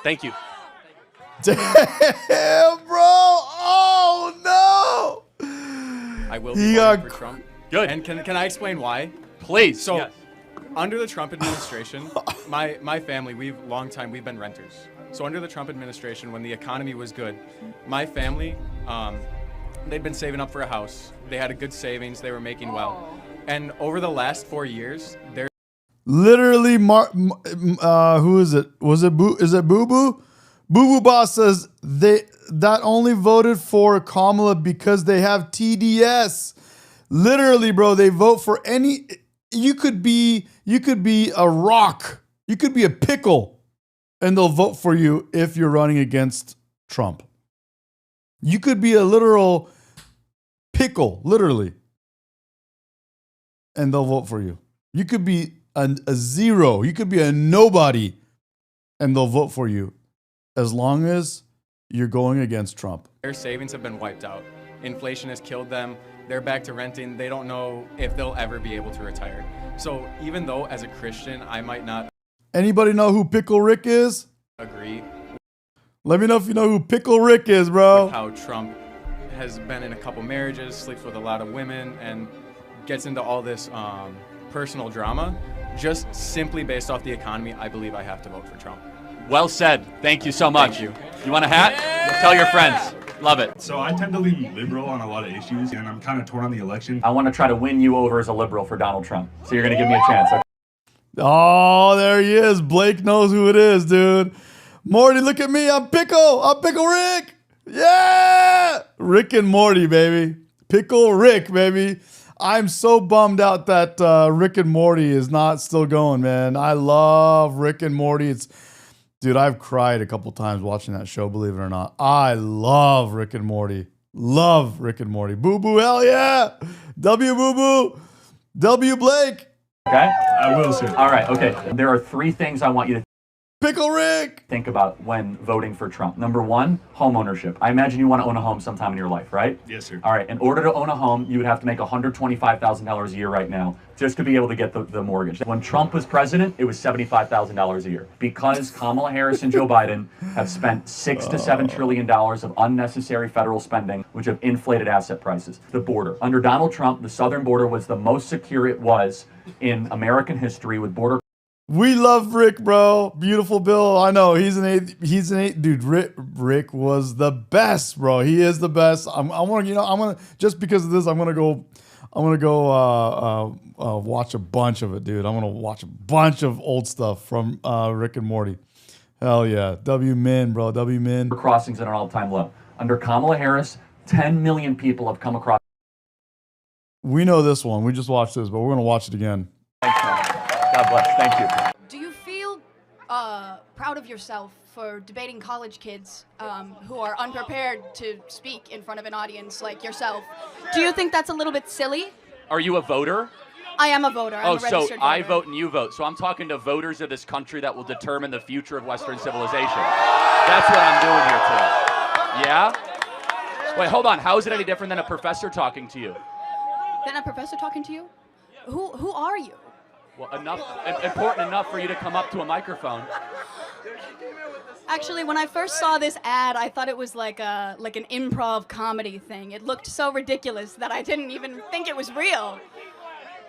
F: Thank you.
A: Damn, bro. Oh, no.
C: I will be voting for Trump.
F: Good.
C: And can I explain why?
F: Please.
C: So,
F: yes.
C: under the Trump administration, my family, we've been renters. So under the Trump administration, when the economy was good, my family, they'd been saving up for a house. They had a good savings. They were making well. And over the last 4 years, they're
A: Literally, who is it? Is it Boo Boo? Boo Boo Boss says that only voted for Kamala because they have TDS. Literally, bro, they vote for any. You could be a rock. You could be a pickle, and they'll vote for you if you're running against Trump. You could be a literal pickle, literally, and they'll vote for you. You could be a zero. You could be a nobody, and they'll vote for you as long as you're going against Trump.
C: their savings have been wiped out. Inflation has killed them. They're back to renting. They don't know if they'll ever be able to retire. So even though as a Christian, I might not
A: Anybody know who Pickle Rick is?
C: agree
A: Let me know if you know who Pickle Rick is, bro.
C: with how Trump has been in a couple marriages, sleeps with a lot of women, and gets into all this personal drama, just simply based off the economy, I believe I have to vote for Trump.
F: Well said. Thank you so much.
C: Thank you.
F: You want a hat? Tell your friends. Love it.
I: So I tend to lean liberal on a lot of issues, and I'm kind of torn on the election.
F: I want to try to win you over as a liberal for Donald Trump. So you're going to give me a chance. Okay?
A: Oh, there he is. Blake knows who it is, dude. Morty, look at me. I'm Pickle. I'm Pickle Rick. Yeah. Rick and Morty, baby. Pickle Rick, baby. I'm so bummed out that Rick and Morty is not still going, man. I love Rick and Morty. Dude, I've cried a couple times watching that show, believe it or not. I love Rick and Morty. Love Rick and Morty. Boo Boo, hell yeah. W Boo Boo. W Blake.
F: Okay?
I: I will, sir.
F: All right, okay. There are three things I want you to
A: Pickle Rick.
F: think about when voting for Trump. Number one, home ownership. I imagine you want to own a home sometime in your life, right?
I: Yes, sir.
F: All right, in order to own a home, you would have to make $125,000 a year right now just to be able to get the mortgage. When Trump was president, it was $75,000 a year. Because Kamala Harris and Joe Biden have spent $6 to $7 trillion of unnecessary federal spending, which have inflated asset prices. The border. Under Donald Trump, the southern border was the most secure it was in American history, with border.
A: We love Rick, bro. Beautiful Bill. I know he's an eight. Dude, Rick was the best, bro. He is the best. I'm gonna just because of this, I'm gonna go watch a bunch of it, dude. I'm gonna watch a bunch of old stuff from Rick and Morty. Hell yeah. W Min, bro. W Min.
F: Crossings at an all-time low. Under Kamala Harris, 10 million people have come across.
A: We know this one. We just watched this, but we're gonna watch it again.
F: Thanks, man. God bless. Thank you.
H: Do you feel proud of yourself for debating college kids who are unprepared to speak in front of an audience like yourself? Do you think that's a little bit silly?
F: Are you a voter?
H: I am a voter. I'm a
F: So
H: registered
F: I
H: voter.
F: vote and you vote. So I'm talking to voters of this country that will determine the future of Western civilization. That's what I'm doing here today. Yeah? Wait, hold on. How is it any different than a professor talking to you?
H: Then a professor talking to you? Who are you?
F: Well, important enough for you to come up to a microphone.
H: Actually, when I first saw this ad, I thought it was like an improv comedy thing. It looked so ridiculous that I didn't even think it was real.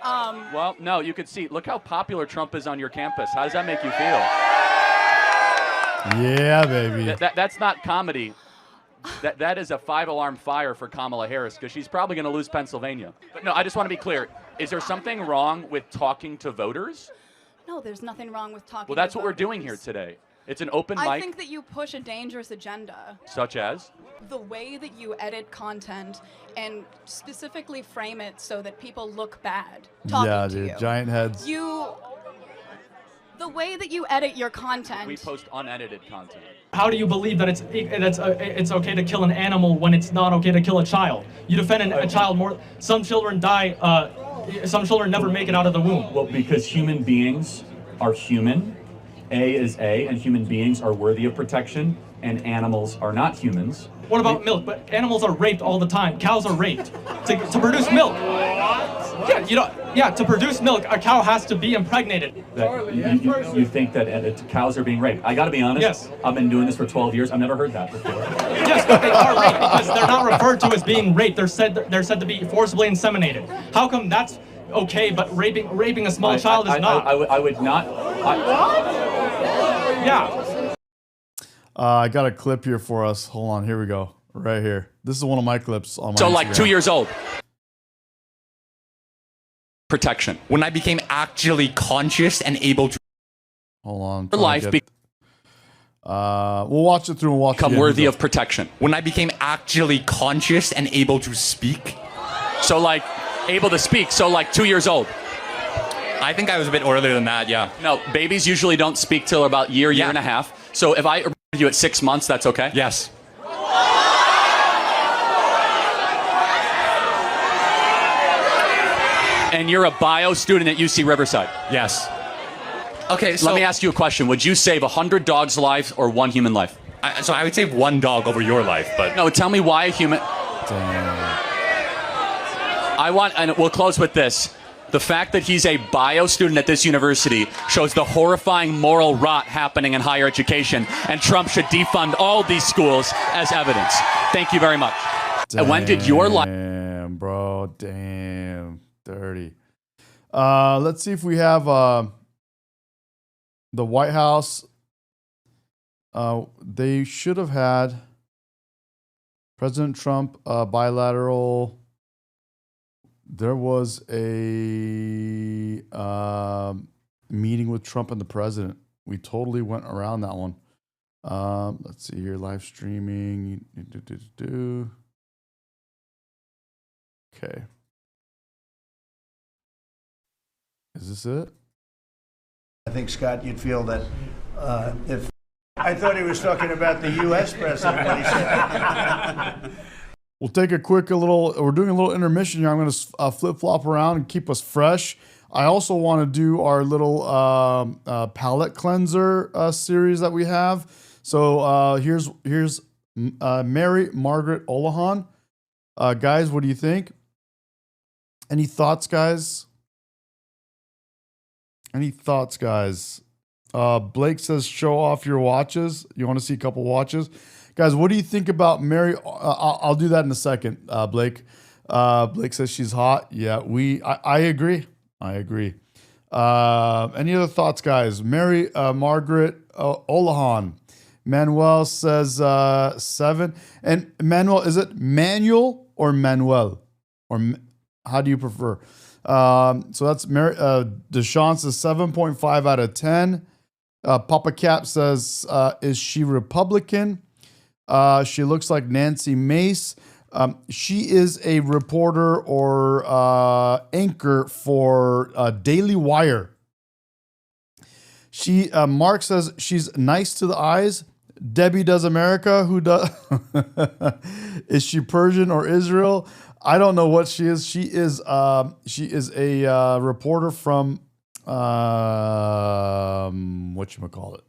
F: Well, no, you could see. Look how popular Trump is on your campus. How does that make you feel?
A: Yeah, baby.
F: That's not comedy. That is a 5-alarm fire for Kamala Harris, because she's probably going to lose Pennsylvania. But no, I just want to be clear. Is there something wrong with talking to voters?
H: No, there's nothing wrong with talking.
F: Well, that's
H: to
F: what we're
H: voters.
F: doing here today. It's an open
H: I
F: mic.
H: think that you push a dangerous agenda.
F: Such as?
H: The way that you edit content and specifically frame it so that people look bad talking
A: Yeah,
H: to
A: dude.
H: you.
A: Giant heads.
H: The way that you edit your content.
F: We post unedited content.
G: How do you believe that it's okay to kill an animal when it's not okay to kill a child? You defend a child more. Some children die. Some children never make it out of the womb.
F: Well, because human beings are human. A is A, and human beings are worthy of protection, and animals are not humans.
G: What about milk? But animals are raped all the time. Cows are raped to produce milk. Yeah, to produce milk, a cow has to be impregnated.
E: You think that cows are being raped? I gotta be honest.
G: Yes.
E: I've been doing this for 12 years. I've never heard that before.
G: Yes, but they are raped because they're not referred to as being raped. They're said to be forcibly inseminated. How come that's okay, but raping a small child is not?
E: I would not.
G: Yeah.
A: I got a clip here for us. Hold on, here we go. Right here. This is one of my clips on my
F: So like
A: Instagram.
F: 2 years old. Protection.
J: When I became actually conscious and able to
A: Hold on.
F: Your life
A: we'll watch it through and watch it
F: become
A: again.
F: worthy of protection.
J: when I became actually conscious and able to speak.
F: So like able to speak. So like 2 years old.
J: I think I was a bit earlier than that, yeah.
F: No, babies usually don't speak till about year and a half. So if I arrested you at 6 months, that's okay?
J: Yes.
F: And you're a bio student at UC Riverside?
J: Yes. Okay, so
F: let me ask you a question. Would you save 100 dogs' lives or 1 human life?
J: So I would save 1 dog over your life, but
F: no. Tell me why a human. I want, and we'll close with this. The fact that he's a bio student at this university shows the horrifying moral rot happening in higher education, and Trump should defund all these schools as evidence. Thank you very much. And when did your life?
A: Damn, bro. Damn. Dirty. Let's see if we have the White House. They should have had President Trump bilateral. There was a meeting with Trump and the president. We totally went around that one. Let's see here. Live streaming. Okay. Is this it?
W: I think, Scott, you'd feel that if I thought he was talking about the U.S. president when he said.
A: We'll take a quick we're doing a little intermission here. I'm going to flip-flop around and keep us fresh. I also want to do our little palette cleanser series that we have. So here's Mary Margaret Olohan. Guys, what do you think? Any thoughts, guys? Any thoughts, guys? Blake says, show off your watches. You want to see a couple watches? Guys, what do you think about Mary? I'll do that in a second, Blake. Blake says she's hot. Yeah, I agree. I agree. Any other thoughts, guys? Mary Margaret Olohan. Manuel says 7. And Manuel, is it Manuel or Manuel? Or how do you prefer? So that's Mary. Deshaun says 7.5 out of 10. Papa Cap says, is she Republican? She looks like Nancy Mace. She is a reporter or anchor for Daily Wire. Mark says she's nice to the eyes. Debbie does America. Who does? Is she Persian or Israel? I don't know what she is. She is a reporter from whatchamacallit?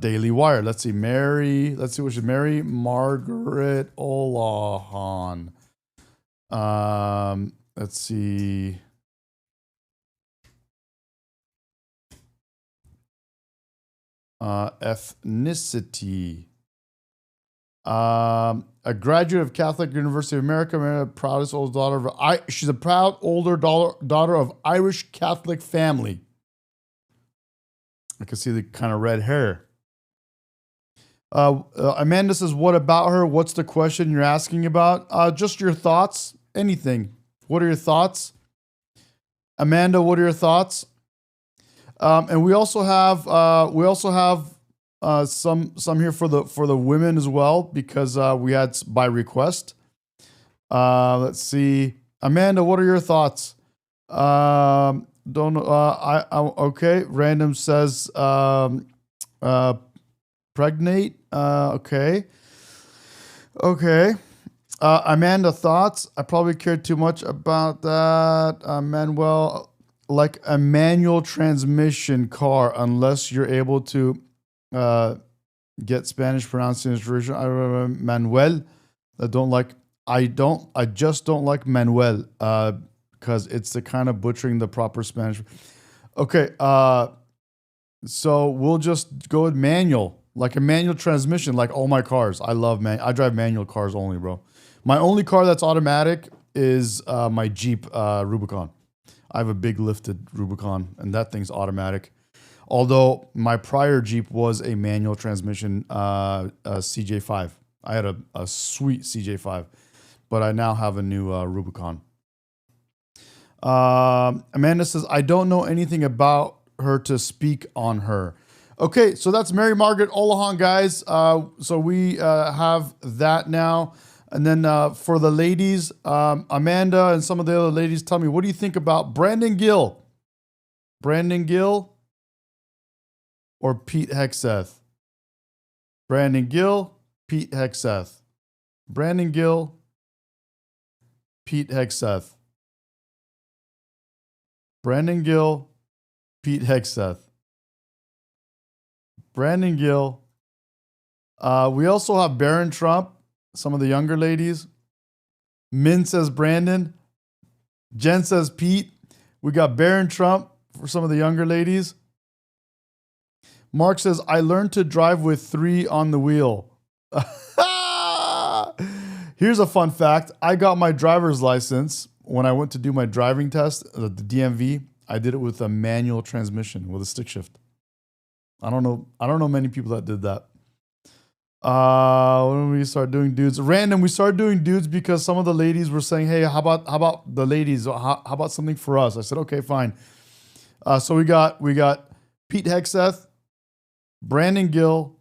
A: Daily Wire. Let's see. Let's see what she's Mary Margaret Olohan. Let's see. Ethnicity. A graduate of Catholic University of America, proudest older daughter of she's a proud older daughter of Irish Catholic family. I can see the kind of red hair. Amanda says, what about her? What's the question you're asking about? Just your thoughts. Anything. What are your thoughts? Amanda, what are your thoughts? And we also have some here for the women as well, because we had by request. Let's see. Amanda, what are your thoughts? Don't know. Okay. Random says pregnate. Okay. Amanda, thoughts? I probably cared too much about that. Manuel, like a manual transmission car, unless you're able to get Spanish pronunciation. Manuel, I just don't like Manuel. because it's the kind of butchering the proper Spanish. Okay, so we'll just go with manual, like a manual transmission, like all my cars. I drive manual cars only, bro. My only car that's automatic is my Jeep Rubicon. I have a big lifted Rubicon, and that thing's automatic. Although my prior Jeep was a manual transmission CJ5. I had a sweet CJ5, but I now have a new Rubicon. Amanda says, I don't know anything about her to speak on her. Okay, so that's Mary Margaret Olahan, guys. So we have that now. And then for the ladies, Amanda and some of the other ladies, tell me, what do you think about Brandon Gill? Brandon Gill or Pete Hegseth? Brandon Gill, Pete Hegseth. Brandon Gill, Pete Hegseth. Brandon Gill, Pete Hegseth. Brandon Gill. We also have Barron Trump, some of the younger ladies. Min says Brandon. Jen says Pete. We got Barron Trump for some of the younger ladies. Mark says, I learned to drive with 3 on the wheel. Here's a fun fact. I got my driver's license when I went to do my driving test, the DMV. I did it with a manual transmission with a stick shift. I don't know many people that did that. When we start doing dudes, random. We started doing dudes because some of the ladies were saying, "Hey, how about the ladies? How about something for us?" I said, "Okay, fine." So we got Pete Hegseth, Brandon Gill,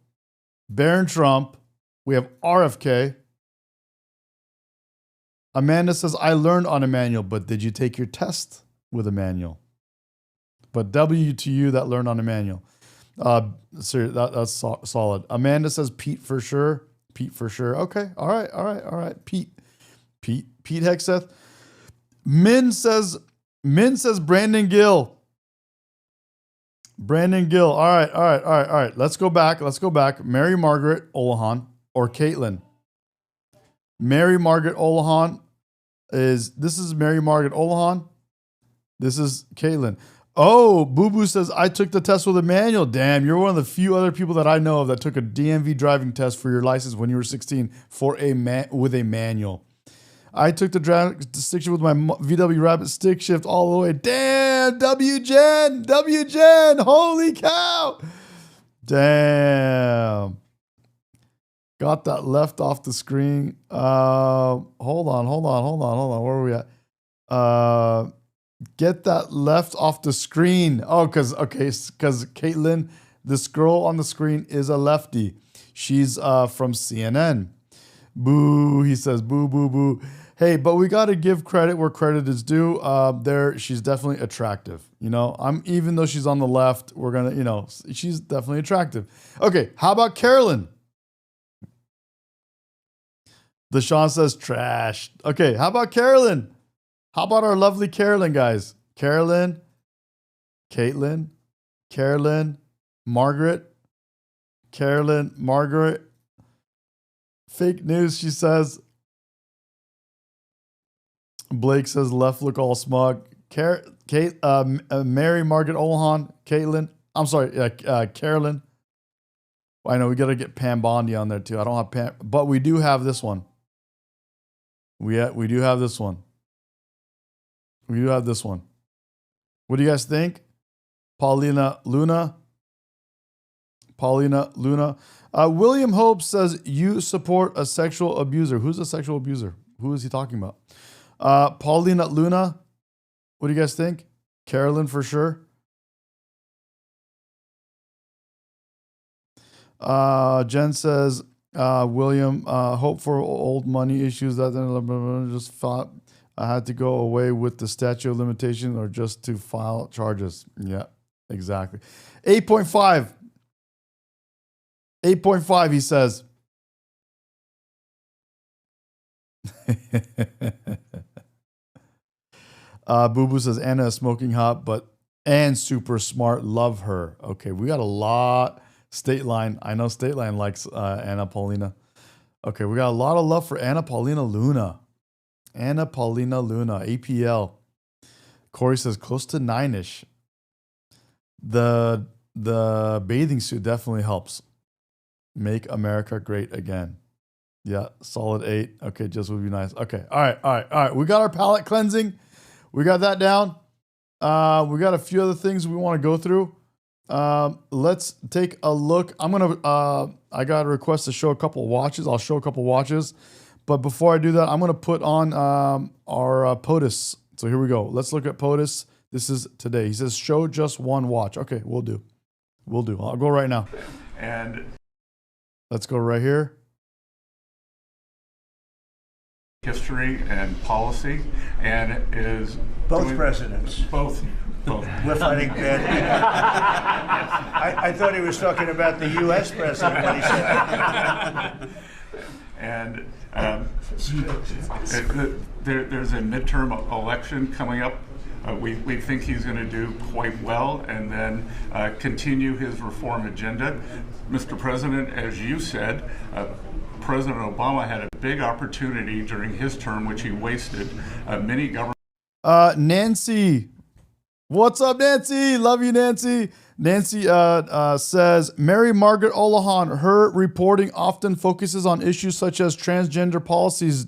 A: Barron Trump. We have RFK. Amanda says, "I learned on a manual, but did you take your test with a manual?" But W to you that learned on a manual. That's solid. Amanda says Pete for sure. Pete for sure. Okay. All right. Pete Hegseth. Min says Brandon Gill. Brandon Gill. All right. Let's go back. Mary Margaret Olahan or Caitlin. Mary Margaret Olahan this is Mary Margaret Olahan. This is Caitlin. Oh, Boo Boo says, I took the test with a manual. Damn, you're one of the few other people that I know of that took a DMV driving test for your license when you were 16 with a manual. I took the stick shift with my VW Rabbit stick shift all the way. Damn, W-Gen, holy cow. Damn. Got that left off the screen. Hold on. Where are we at? Get that left off the screen. Oh, because Caitlin, this girl on the screen is a lefty. She's from CNN. Boo, he says, boo, boo, boo. Hey, but we got to give credit where credit is due. She's definitely attractive. Even though she's on the left, we're gonna, she's definitely attractive. Okay, how about Carolyn? Deshaun says trash. Okay, how about Carolyn? How about our lovely Carolyn, guys? Carolyn, Caitlin, Carolyn, Margaret, Carolyn, Margaret. Fake news, she says. Blake says left look all smug. Mary Margaret Olahan, Caitlin. I'm sorry, Carolyn. I know we got to get Pam Bondi on there too. I don't have Pam, but we do have this one. We do have this one. We do have this one. What do you guys think? Paulina Luna. William Hope says you support a sexual abuser. Who's a sexual abuser? Who is he talking about? Paulina Luna. What do you guys think? Carolyn for sure. Jen says, William, hope for old money issues that just thought I had to go away with the statute of limitation or just to file charges. Yeah, exactly. 8.5. 8.5, he says. Boo Boo says, Anna is smoking hot, and super smart. Love her. Okay, we got a lot. State Line. I know State Line likes Anna Paulina. Okay, we got a lot of love for Anna Paulina Luna. Anna Paulina Luna, APL. Corey says close to 9-ish. The bathing suit definitely helps. Make America great again. Yeah, solid 8. Okay, just would be nice. Okay, all right. We got our palate cleansing. We got that down. We got a few other things we want to go through. Let's take a look. I got a request to show a couple watches. I'll show a couple watches. But before I do that, I'm going to put on our POTUS. So here we go. Let's look at POTUS. This is today. He says, show just one watch. Okay, we'll do. I'll go right now.
M: And
A: let's go right here.
M: History and policy, and is
W: both presidents.
M: Both.
W: We're fighting bad. I thought he was talking about the U.S. president when he said that.
M: And there's a midterm election coming up. We think he's going to do quite well, and then continue his reform agenda. Mr. President, as you said, President Obama had a big opportunity during his term, which he wasted. Many government.
A: Nancy. What's up, Nancy? Love you, Nancy. Nancy says, Mary Margaret Olohan, her reporting often focuses on issues such as transgender policies,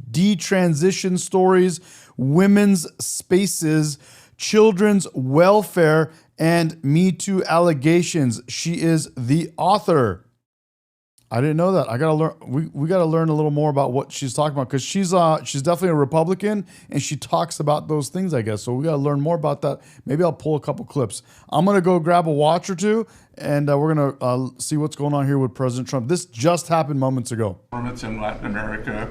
A: detransition stories, women's spaces, children's welfare, and Me Too allegations. She is the author. I didn't know that. I gotta learn. We gotta learn a little more about what she's talking about, because she's definitely a Republican and she talks about those things, I guess. So we gotta learn more about that. Maybe I'll pull a couple clips. I'm gonna go grab a watch or two, and we're gonna see what's going on here with President Trump. This just happened moments ago.
M: Governments in Latin America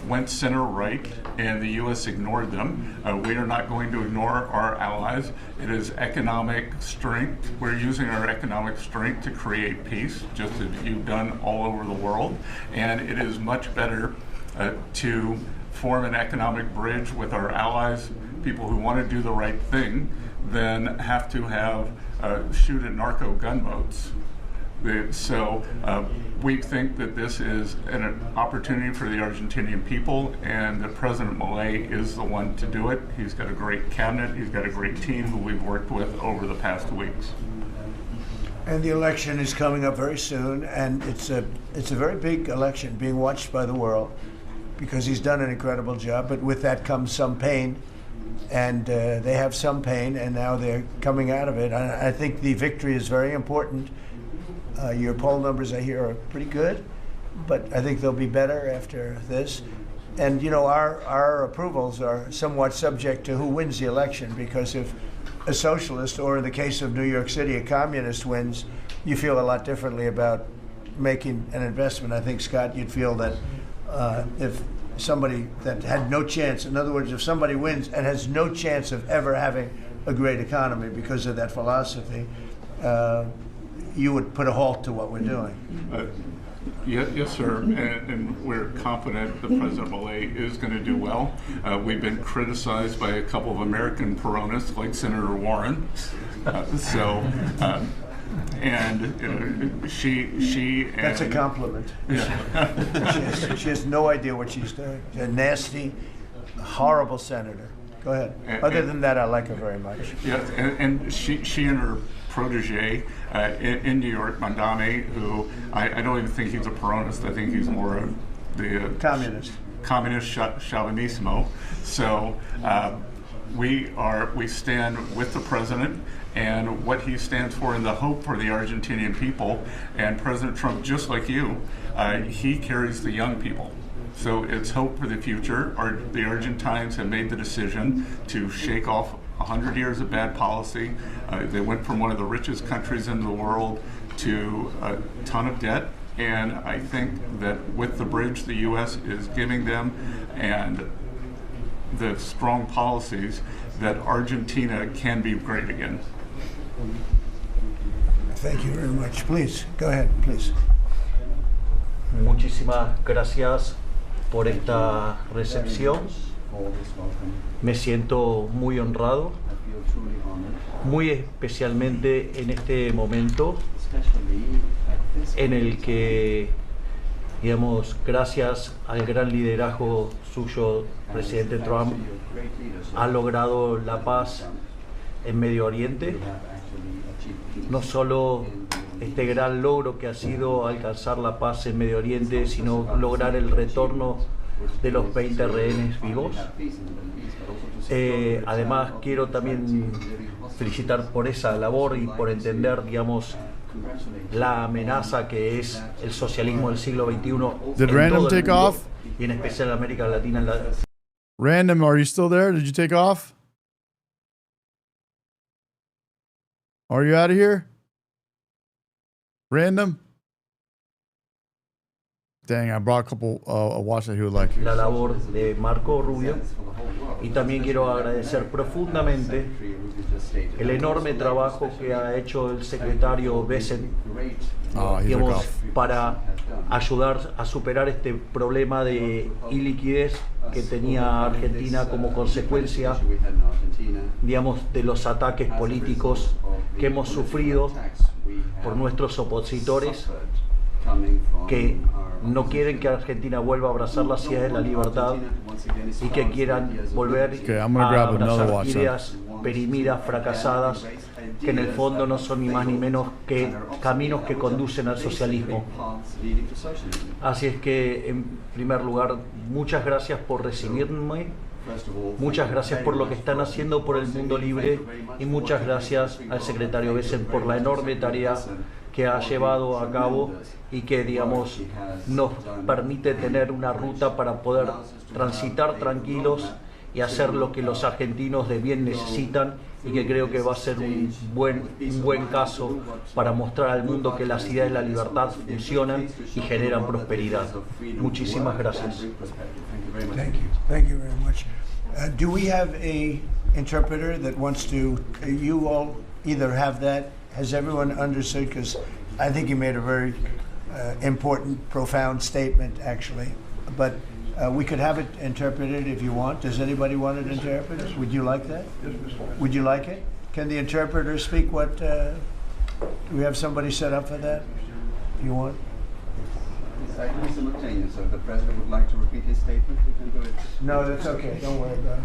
M: went center right, and the U.S. ignored them. We are not going to ignore our allies. It is economic strength. We're using our economic strength to create peace, just as you've done all over the world. And it is much better to form an economic bridge with our allies, people who want to do the right thing, than have to have shoot at narco gunboats. So we think that this is an opportunity for the Argentinian people, and that President Milei is the one to do it. He's got a great cabinet. He's got a great team who we've worked with over the past weeks.
W: And the election is coming up very soon, and it's a very big election being watched by the world, because he's done an incredible job. But with that comes some pain, and they have some pain, and now they're coming out of it. I think the victory is very important. Your poll numbers, I hear, are pretty good, but I think they'll be better after this. And you know, our approvals are somewhat subject to who wins the election, because if a socialist, or in the case of New York City, a communist wins, you feel a lot differently about making an investment. I think, Scott, you'd feel that if somebody that had no chance, in other words, if somebody wins and has no chance of ever having a great economy because of that philosophy, you would put a halt to what we're doing.
M: Yes, sir, and we're confident that President Milei is going to do well. We've been criticized by a couple of American Peronists, like Senator Warren. She
W: That's a compliment.
M: Yeah.
W: she has no idea what she's doing. She's a nasty, horrible senator. Go ahead. Other than that, I like her very much.
M: Yes, and she and her protege in New York, Mandami, who I don't even think he's a Peronist. I think he's more of the communist chauvinismo. So we stand with the president and what he stands for, and the hope for the Argentinian people. And President Trump, just like you, he carries the young people. So it's hope for the future. The Argentines have made the decision to shake off 100 years of bad policy. They went from one of the richest countries in the world to a ton of debt. And I think that with the bridge the U.S. is giving them and the strong policies, that Argentina can be great again.
W: Thank you very much. Please, go ahead, please.
O: Muchísimas gracias por esta recepción. Me siento muy honrado, muy especialmente en este momento en el que Digamos, gracias al gran liderazgo suyo, presidente Trump ha logrado la paz en Medio Oriente. No solo este gran logro que ha sido alcanzar la paz en Medio Oriente, sino lograr el retorno de los 20 rehenes vivos. Además, quiero también felicitar por esa labor y por entender, digamos, la amenaza que es el socialismo del siglo XXI
A: Did
O: en
A: Random
O: todo el
A: take
O: mundo,
A: off?
O: y en especial en América Latina.
A: Random, are you still there? Did you take off? Are you out of here? Random? Dang, I brought a couple a watch that he would like.
O: La labor de Marco Rubio, y también quiero agradecer profundamente el enorme trabajo que ha hecho el secretario Besen, digamos, para ayudar a superar este problema de iliquidez que tenía Argentina como consecuencia, digamos, de los ataques políticos que hemos sufrido por nuestros opositores que no quieren que Argentina vuelva a abrazar las ideas de la libertad y que quieran volver a abrazar ideas perimidas, fracasadas, que en el fondo no son ni más ni menos que caminos que conducen al socialismo. Así es que, en primer lugar, muchas gracias por recibirme, muchas gracias por lo que están haciendo por el mundo libre y muchas gracias al secretario Besen por la enorme tarea que ha llevado a cabo y que, digamos, nos permite tener una ruta para poder transitar tranquilos y hacer lo que los argentinos de bien necesitan, y que creo que va a ser un buen caso para mostrar al mundo que las ideas de la libertad funcionan y generan prosperidad. Muchísimas gracias.
W: Thank you very much. Do we have a interpreter that wants to, you all either have that? Has everyone understood? Because I think you made a very important, profound statement, actually. But we could have it interpreted if you want. Does anybody want it interpreted? Would you like that? Would you like it? Can the interpreter speak what? Do we have somebody set up for that? If you want.
P: It's actually simultaneous, so if the president would like to repeat his statement, we can do it.
W: No, that's okay. Don't worry about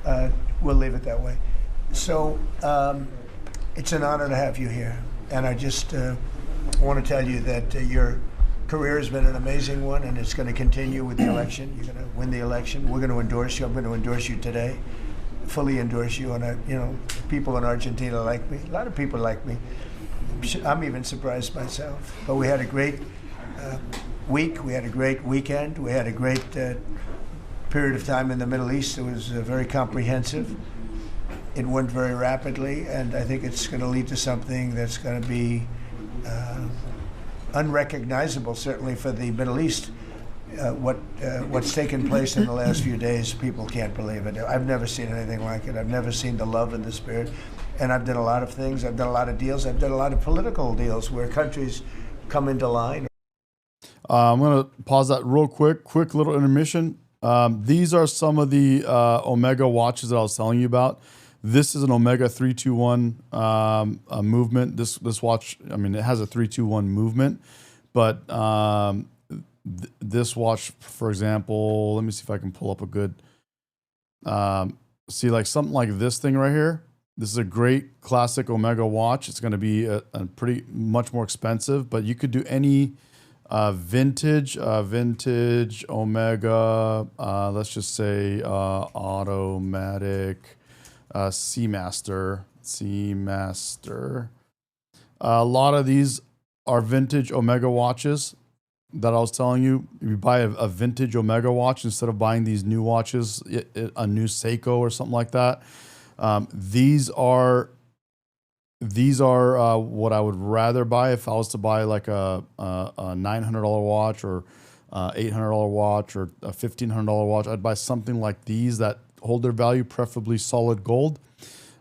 W: it. We'll leave it that way. So it's an honor to have you here, and I just want to tell you that your career has been an amazing one, and it's going to continue with the election. You're going to win the election. We're going to endorse you. I'm going to endorse you today, fully endorse you. And you know, people in Argentina like me. A lot of people like me. I'm even surprised myself. But we had a great week. We had a great weekend. We had a great period of time in the Middle East. It was very comprehensive. It went very rapidly, and I think it's going to lead to something that's going to be unrecognizable, certainly for the Middle East. What's taken place in the last few days, people can't believe it. I've never seen anything like it. I've never seen the love and the spirit. And I've done a lot of things. I've done a lot of deals. I've done a lot of political deals where countries come into line.
A: I'm going to pause that real quick. Quick little intermission. These are some of the Omega watches that I was telling you about. This is an Omega 321 movement. This watch, I mean, it has a 321 movement, but this watch, for example, let me see if I can pull up a good, see like something like this thing right here. This is a great classic Omega watch. It's going to be a pretty much more expensive, but you could do any vintage Omega, let's just say automatic, Seamaster. A lot of these are vintage Omega watches that I was telling you. If you buy a vintage Omega watch instead of buying these new watches, a new Seiko or something like that, these are what I would rather buy if I was to buy like a $900 watch or $800 watch or a $1,500 watch. I'd buy something like these that hold their value, preferably solid gold,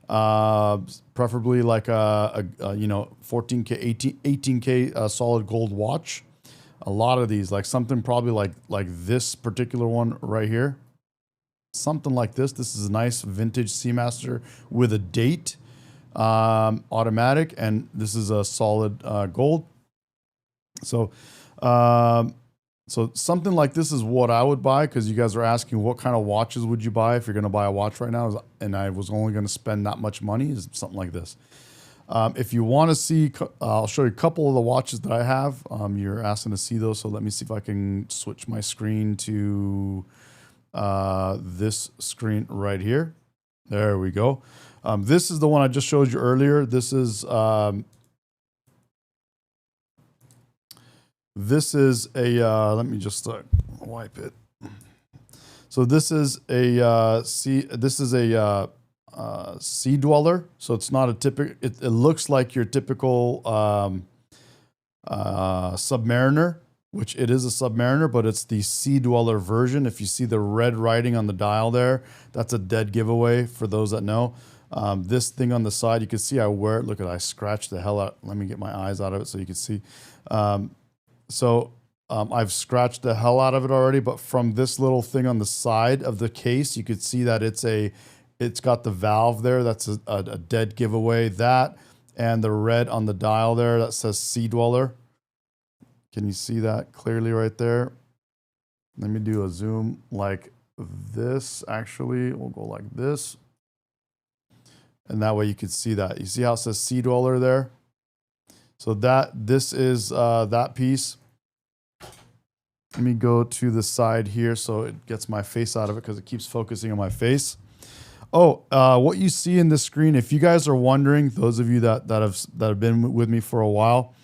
A: preferably like a 14K, 18K solid gold watch. A lot of these, like something probably like this particular one right here. Something like this. This is a nice vintage Seamaster with a date, automatic, and this is a solid gold. So So something like this is what I would buy, because you guys are asking what kind of watches would you buy if you're going to buy a watch right now, and I was only going to spend that much money, is something like this. If you want to see, I'll show you a couple of the watches that I have. You're asking to see those, so let me see if I can switch my screen to this screen right here. There we go. This is the one I just showed you earlier. This is a, let me just wipe it. So this is a, sea dweller. So it's not a typical, it looks like your typical Submariner, which it is a Submariner, but it's the sea dweller version. If you see the red writing on the dial there, that's a dead giveaway for those that know. This thing on the side, you can see I wear it. Look at, I scratched the hell out. Let me get my eyes out of it so you can see. I've scratched the hell out of it already, but from this little thing on the side of the case, you could see that it's got the valve there. That's a dead giveaway. That and the red on the dial there that says Sea Dweller. Can you see that clearly right there? Let me do a zoom like this. Actually, we'll go like this. And that way you can see that. You see how it says Sea Dweller there? So this is that piece. Let me go to the side here so it gets my face out of it, because it keeps focusing on my face. Oh, what you see in this screen, if you guys are wondering, those of you that have been with me for a while,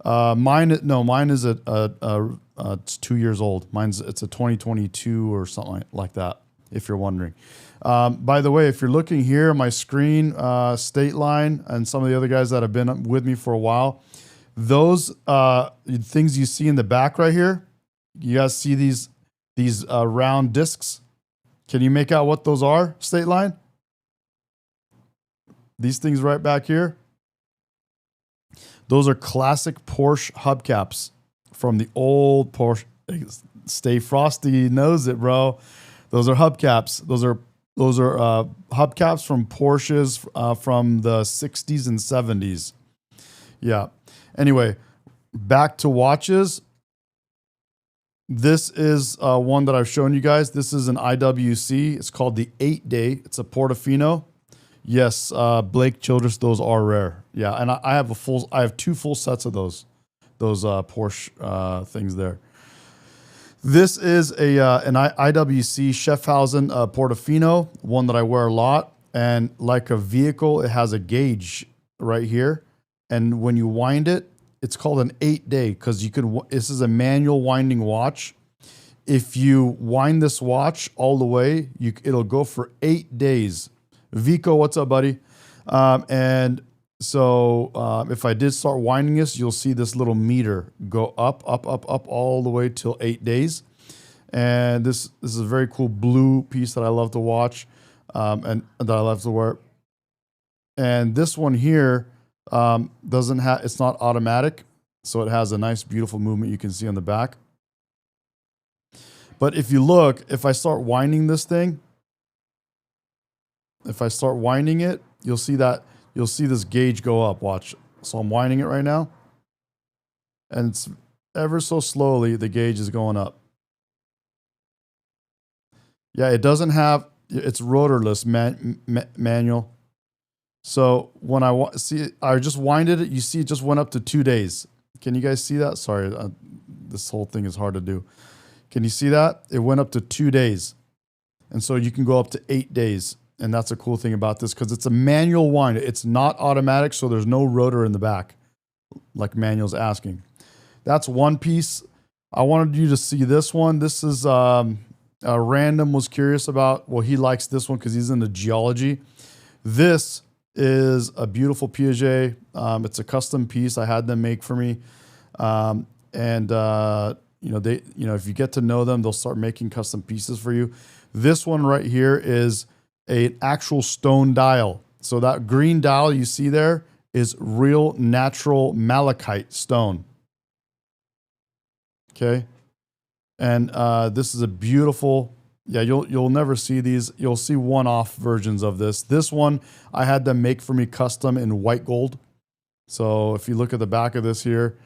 A: mine is it's 2 years old. It's a 2022 or something like that, if you're wondering. By the way, if you're looking here, my screen, State Line, and some of the other guys that have been with me for a while, those things you see in the back right here, you guys see these round discs? Can you make out what those are, State Line? These things right back here? Those are classic Porsche hubcaps from the old Porsche. Stay Frosty knows it, bro. Those are hubcaps. Those are hubcaps from Porsches from the 60s and 70s. Yeah. Anyway, back to watches. This is one that I've shown you guys. This is an IWC. It's called the 8-Day. It's a Portofino. Yes, Blake Childress, those are rare. Yeah, and I have 2 full sets of those Porsche things there. This is an IWC Schaffhausen Portofino, one that I wear a lot. And like a vehicle, it has a gauge right here. And when you wind it, it's called an 8-Day, because this is a manual winding watch. If you wind this watch all the way, it'll go for 8 days. Vico, what's up, buddy? And so if I did start winding this, you'll see this little meter go up all the way till 8 days. And this is a very cool blue piece that I love to watch and that I love to wear. And this one here it's not automatic, so it has a nice, beautiful movement you can see on the back. But if you look, if I start winding this thing, if I start winding it, you'll see this gauge go up. Watch. So I'm winding it right now, and it's ever so slowly the gauge is going up. Yeah, it doesn't have. It's rotorless manual. So when I just winded it, you see it just went up to 2 days. Can you guys see that? Sorry, this whole thing is hard to do. Can you see that? It went up to 2 days. And so you can go up to 8 days. And that's a cool thing about this, because it's a manual wind. It's not automatic, so there's no rotor in the back, like manual's asking. That's one piece. I wanted you to see this one. This is Random was curious about. Well, he likes this one because he's into geology. This is a beautiful Piaget. It's a custom piece I had them make for me. If you get to know them, they'll start making custom pieces for you. This one right here is an actual stone dial. So that green dial you see there is real natural malachite stone. Okay. And this is a beautiful, you'll never see these. You'll see one-off versions of this. This one, I had them make for me custom in white gold. So if you look at the back of this here,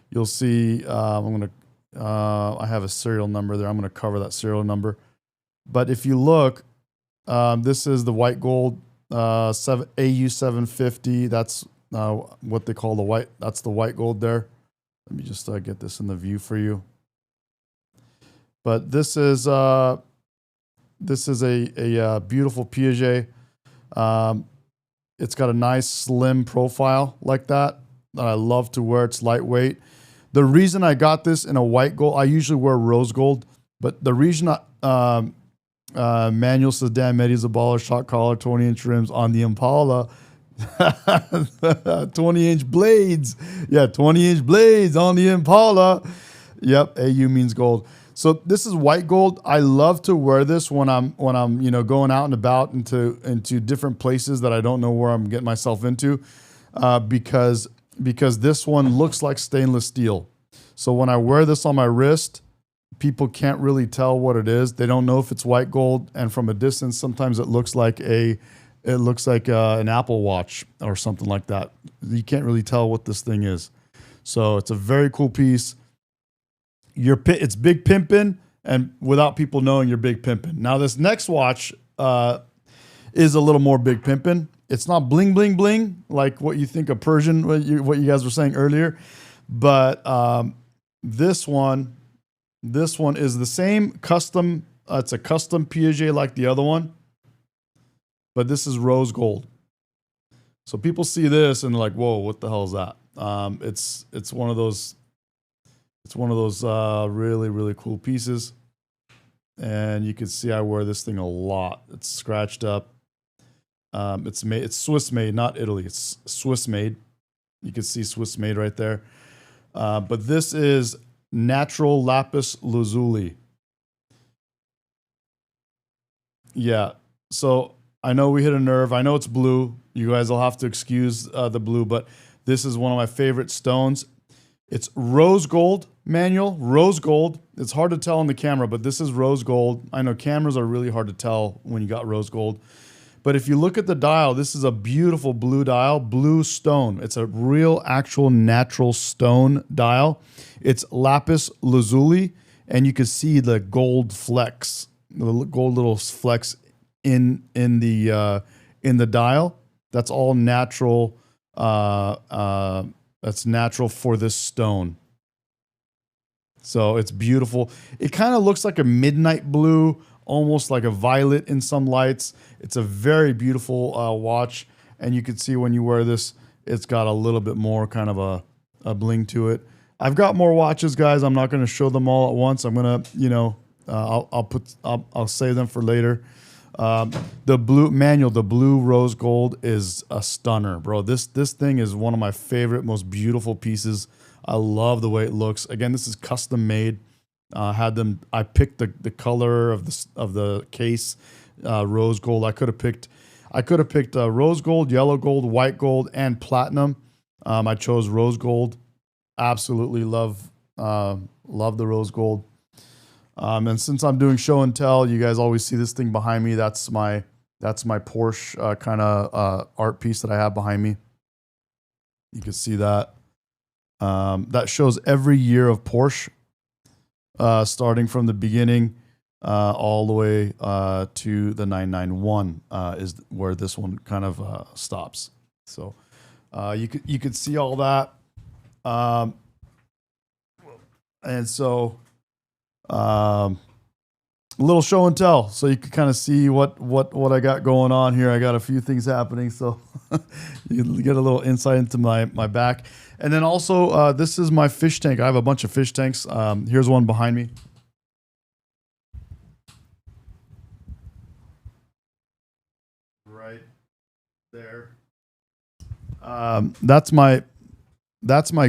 A: you'll see, I'm going to I have a serial number there. I'm going to cover that serial number. But if you look, this is the white gold AU750. That's what they call the white. That's the white gold there. Let me just get this in the view for you. But this is a beautiful Piaget. It's got a nice slim profile like that I love to wear. It's lightweight. The reason I got this in a white gold, I usually wear rose gold, but the reason manual sedan Medi's a baller, shot collar, 20-inch rims on the Impala, 20-inch blades. Yeah, 20-inch blades on the Impala. Yep, AU means gold. So this is white gold. I love to wear this when I'm going out and about into different places that I don't know where I'm getting myself into, because this one looks like stainless steel. So when I wear this on my wrist, people can't really tell what it is. They don't know if it's white gold, and from a distance, sometimes it looks like an Apple Watch or something like that. You can't really tell what this thing is. So it's a very cool piece. It's big pimping, and without people knowing you're big pimping. Now this next watch is a little more big pimping. It's not bling bling bling like what you think of Persian, what you guys were saying earlier, but this one is the same custom. It's a custom Piaget like the other one, but this is rose gold. So people see this and they're like, "Whoa, what the hell is that?" It's one of those. It's one of those really, really cool pieces. And you can see I wear this thing a lot. It's scratched up. It's Swiss made, not Italy. It's Swiss made. You can see Swiss made right there. But this is natural lapis lazuli. Yeah. So I know we hit a nerve. I know it's blue. You guys will have to excuse the blue, but this is one of my favorite stones. It's rose gold, manual, rose gold. It's hard to tell on the camera, but this is rose gold. I know cameras are really hard to tell when you got rose gold. But if you look at the dial, this is a beautiful blue dial, blue stone. It's a real, actual, natural stone dial. It's lapis lazuli, and you can see the gold flecks, the gold little flecks in the dial. That's all natural. That's natural for this stone. So it's beautiful. It kind of looks like a midnight blue, almost like a violet in some lights. It's a very beautiful watch. And you can see when you wear this, it's got a little bit more kind of a bling to it. I've got more watches, guys. I'm not going to show them all at once. I'm going to, I'll save them for later. The blue rose gold is a stunner, bro. This thing is one of my favorite, most beautiful pieces. I love the way it looks. Again, this is custom made. I picked the color of the case, rose gold. I could have picked rose gold, yellow gold, white gold, and platinum. I chose rose gold. Absolutely love the rose gold. And since I'm doing show and tell, you guys always see this thing behind me. That's my Porsche kind of art piece that I have behind me. You can see that. That shows every year of Porsche, starting from the beginning all the way to the 991 is where this one kind of stops. So you could see all that. And so a little show and tell, so you can kind of see what I got going on here. I got a few things happening, so you get a little insight into my back. And then also, this is my fish tank. I have a bunch of fish tanks. Here's one behind me. Right there. That's my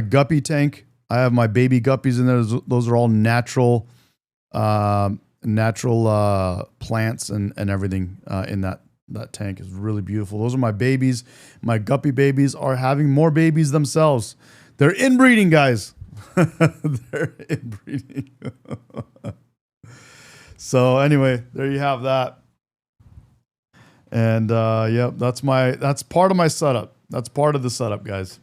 A: guppy tank. I have my baby guppies in there. Those are all natural plants and everything in that tank. Is really beautiful. Those are my babies. My guppy babies are having more babies themselves. They're inbreeding, guys. They're inbreeding. So anyway, there you have that. And yep, that's part of my setup. That's part of the setup, guys.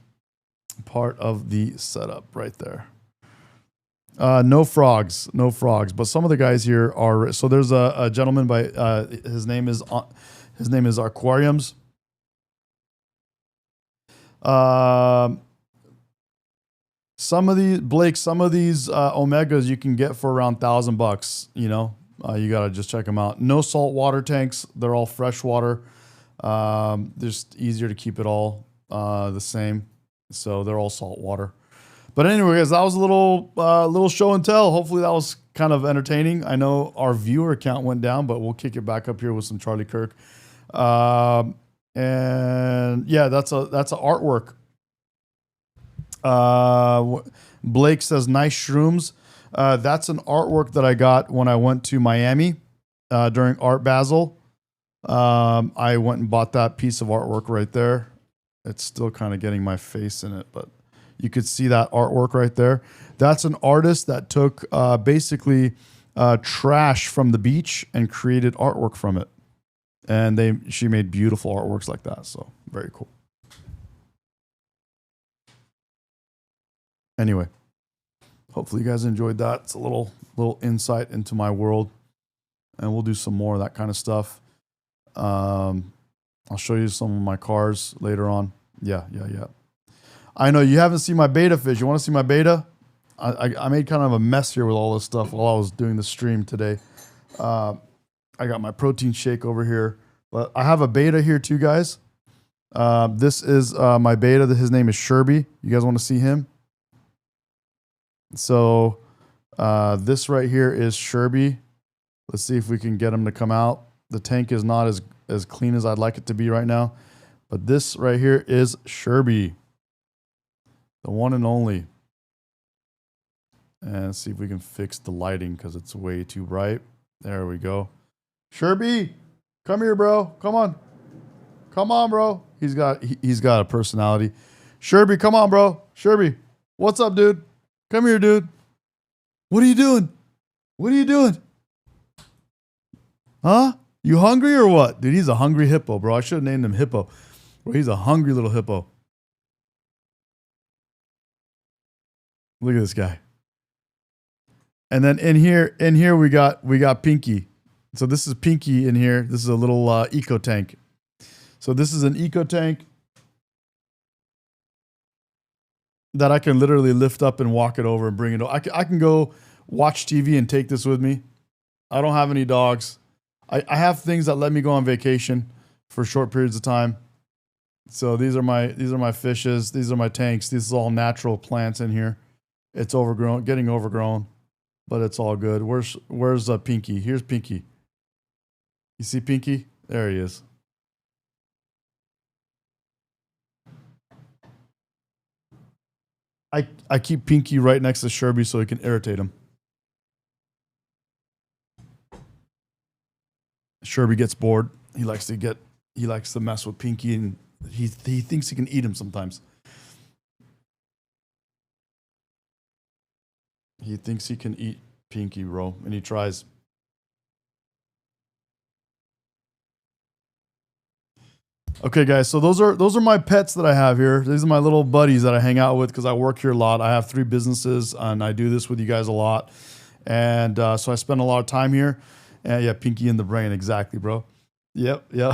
A: Part of the setup right there. No frogs, no frogs. But some of the guys here are. So there's a gentleman by his name is Aquariums. Some of these omegas you can get for around $1,000. You know, you gotta just check them out. No salt water tanks. They're all fresh water. Just easier to keep it all the same. So they're all salt water. But anyway, guys, that was a little show and tell. Hopefully that was kind of entertaining. I know our viewer count went down, but we'll kick it back up here with some Charlie Kirk. And yeah, that's a artwork. Blake says nice shrooms. That's an artwork that I got when I went to Miami during Art Basel. I went and bought that piece of artwork right there. It's still kind of getting my face in it, but you could see that artwork right there. That's an artist that took basically trash from the beach and created artwork from it. And she made beautiful artworks like that. So very cool. Anyway, hopefully you guys enjoyed that. It's a little insight into my world, and we'll do some more of that kind of stuff. I'll show you some of my cars later on. Yeah. I know you haven't seen my beta fish. You want to see my beta? I made kind of a mess here with all this stuff while I was doing the stream today. I got my protein shake over here, but I have a beta here too, guys. This is my beta. His name is Sherby. You guys want to see him? So this right here is Sherby. Let's see if we can get him to come out. The tank is not as clean as I'd like it to be right now. But this right here is Sherby. The one and only. And see if we can fix the lighting because it's way too bright. There we go. Sherby, come here, bro. Come on. Come on, bro. He's got a personality. Sherby, come on, bro. Sherby, what's up, dude? Come here, dude. What are you doing? What are you doing? Huh? You hungry or what? Dude, he's a hungry hippo, bro. I should have named him Hippo. Bro, he's a hungry little hippo. Look at this guy. And then in here we got Pinky. So this is Pinky in here. This is a little eco tank. So this is an eco tank that I can literally lift up and walk it over and bring it over. I can go watch TV and take this with me. I don't have any dogs. I have things that let me go on vacation for short periods of time. So these are my fishes. These are my tanks. This is all natural plants in here. It's overgrown, getting overgrown, but it's all good. Where's Pinky? Here's Pinky. You see Pinky? There he is. I keep Pinky right next to Sherby so he can irritate him. Sherby gets bored. He likes to mess with Pinky, and he thinks he can eat him sometimes. He thinks he can eat Pinky, bro, and he tries. Okay, guys, so those are my pets that I have here. These are my little buddies that I hang out with because I work here a lot. I have 3 businesses, and I do this with you guys a lot. And so I spend a lot of time here. And yeah, Pinky in the brain, exactly, bro. Yep, yeah.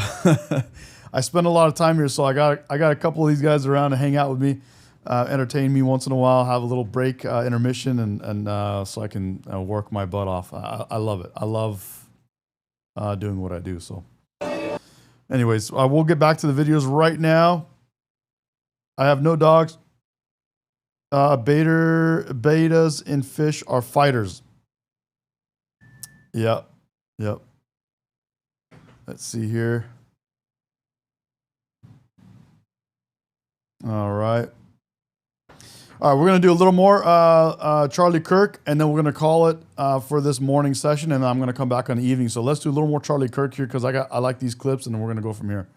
A: I spend a lot of time here, so I got a couple of these guys around to hang out with me, entertain me once in a while, have a little break, intermission, and so I can work my butt off. I love it. I love doing what I do. So, anyways, we'll get back to the videos right now. I have no dogs. Betas in fish are fighters. Yep. Let's see here. All right. We're going to do a little more Charlie Kirk, and then we're going to call it for this morning session, and then I'm going to come back on the evening. So let's do a little more Charlie Kirk here because I like these clips, and then we're going to go from here.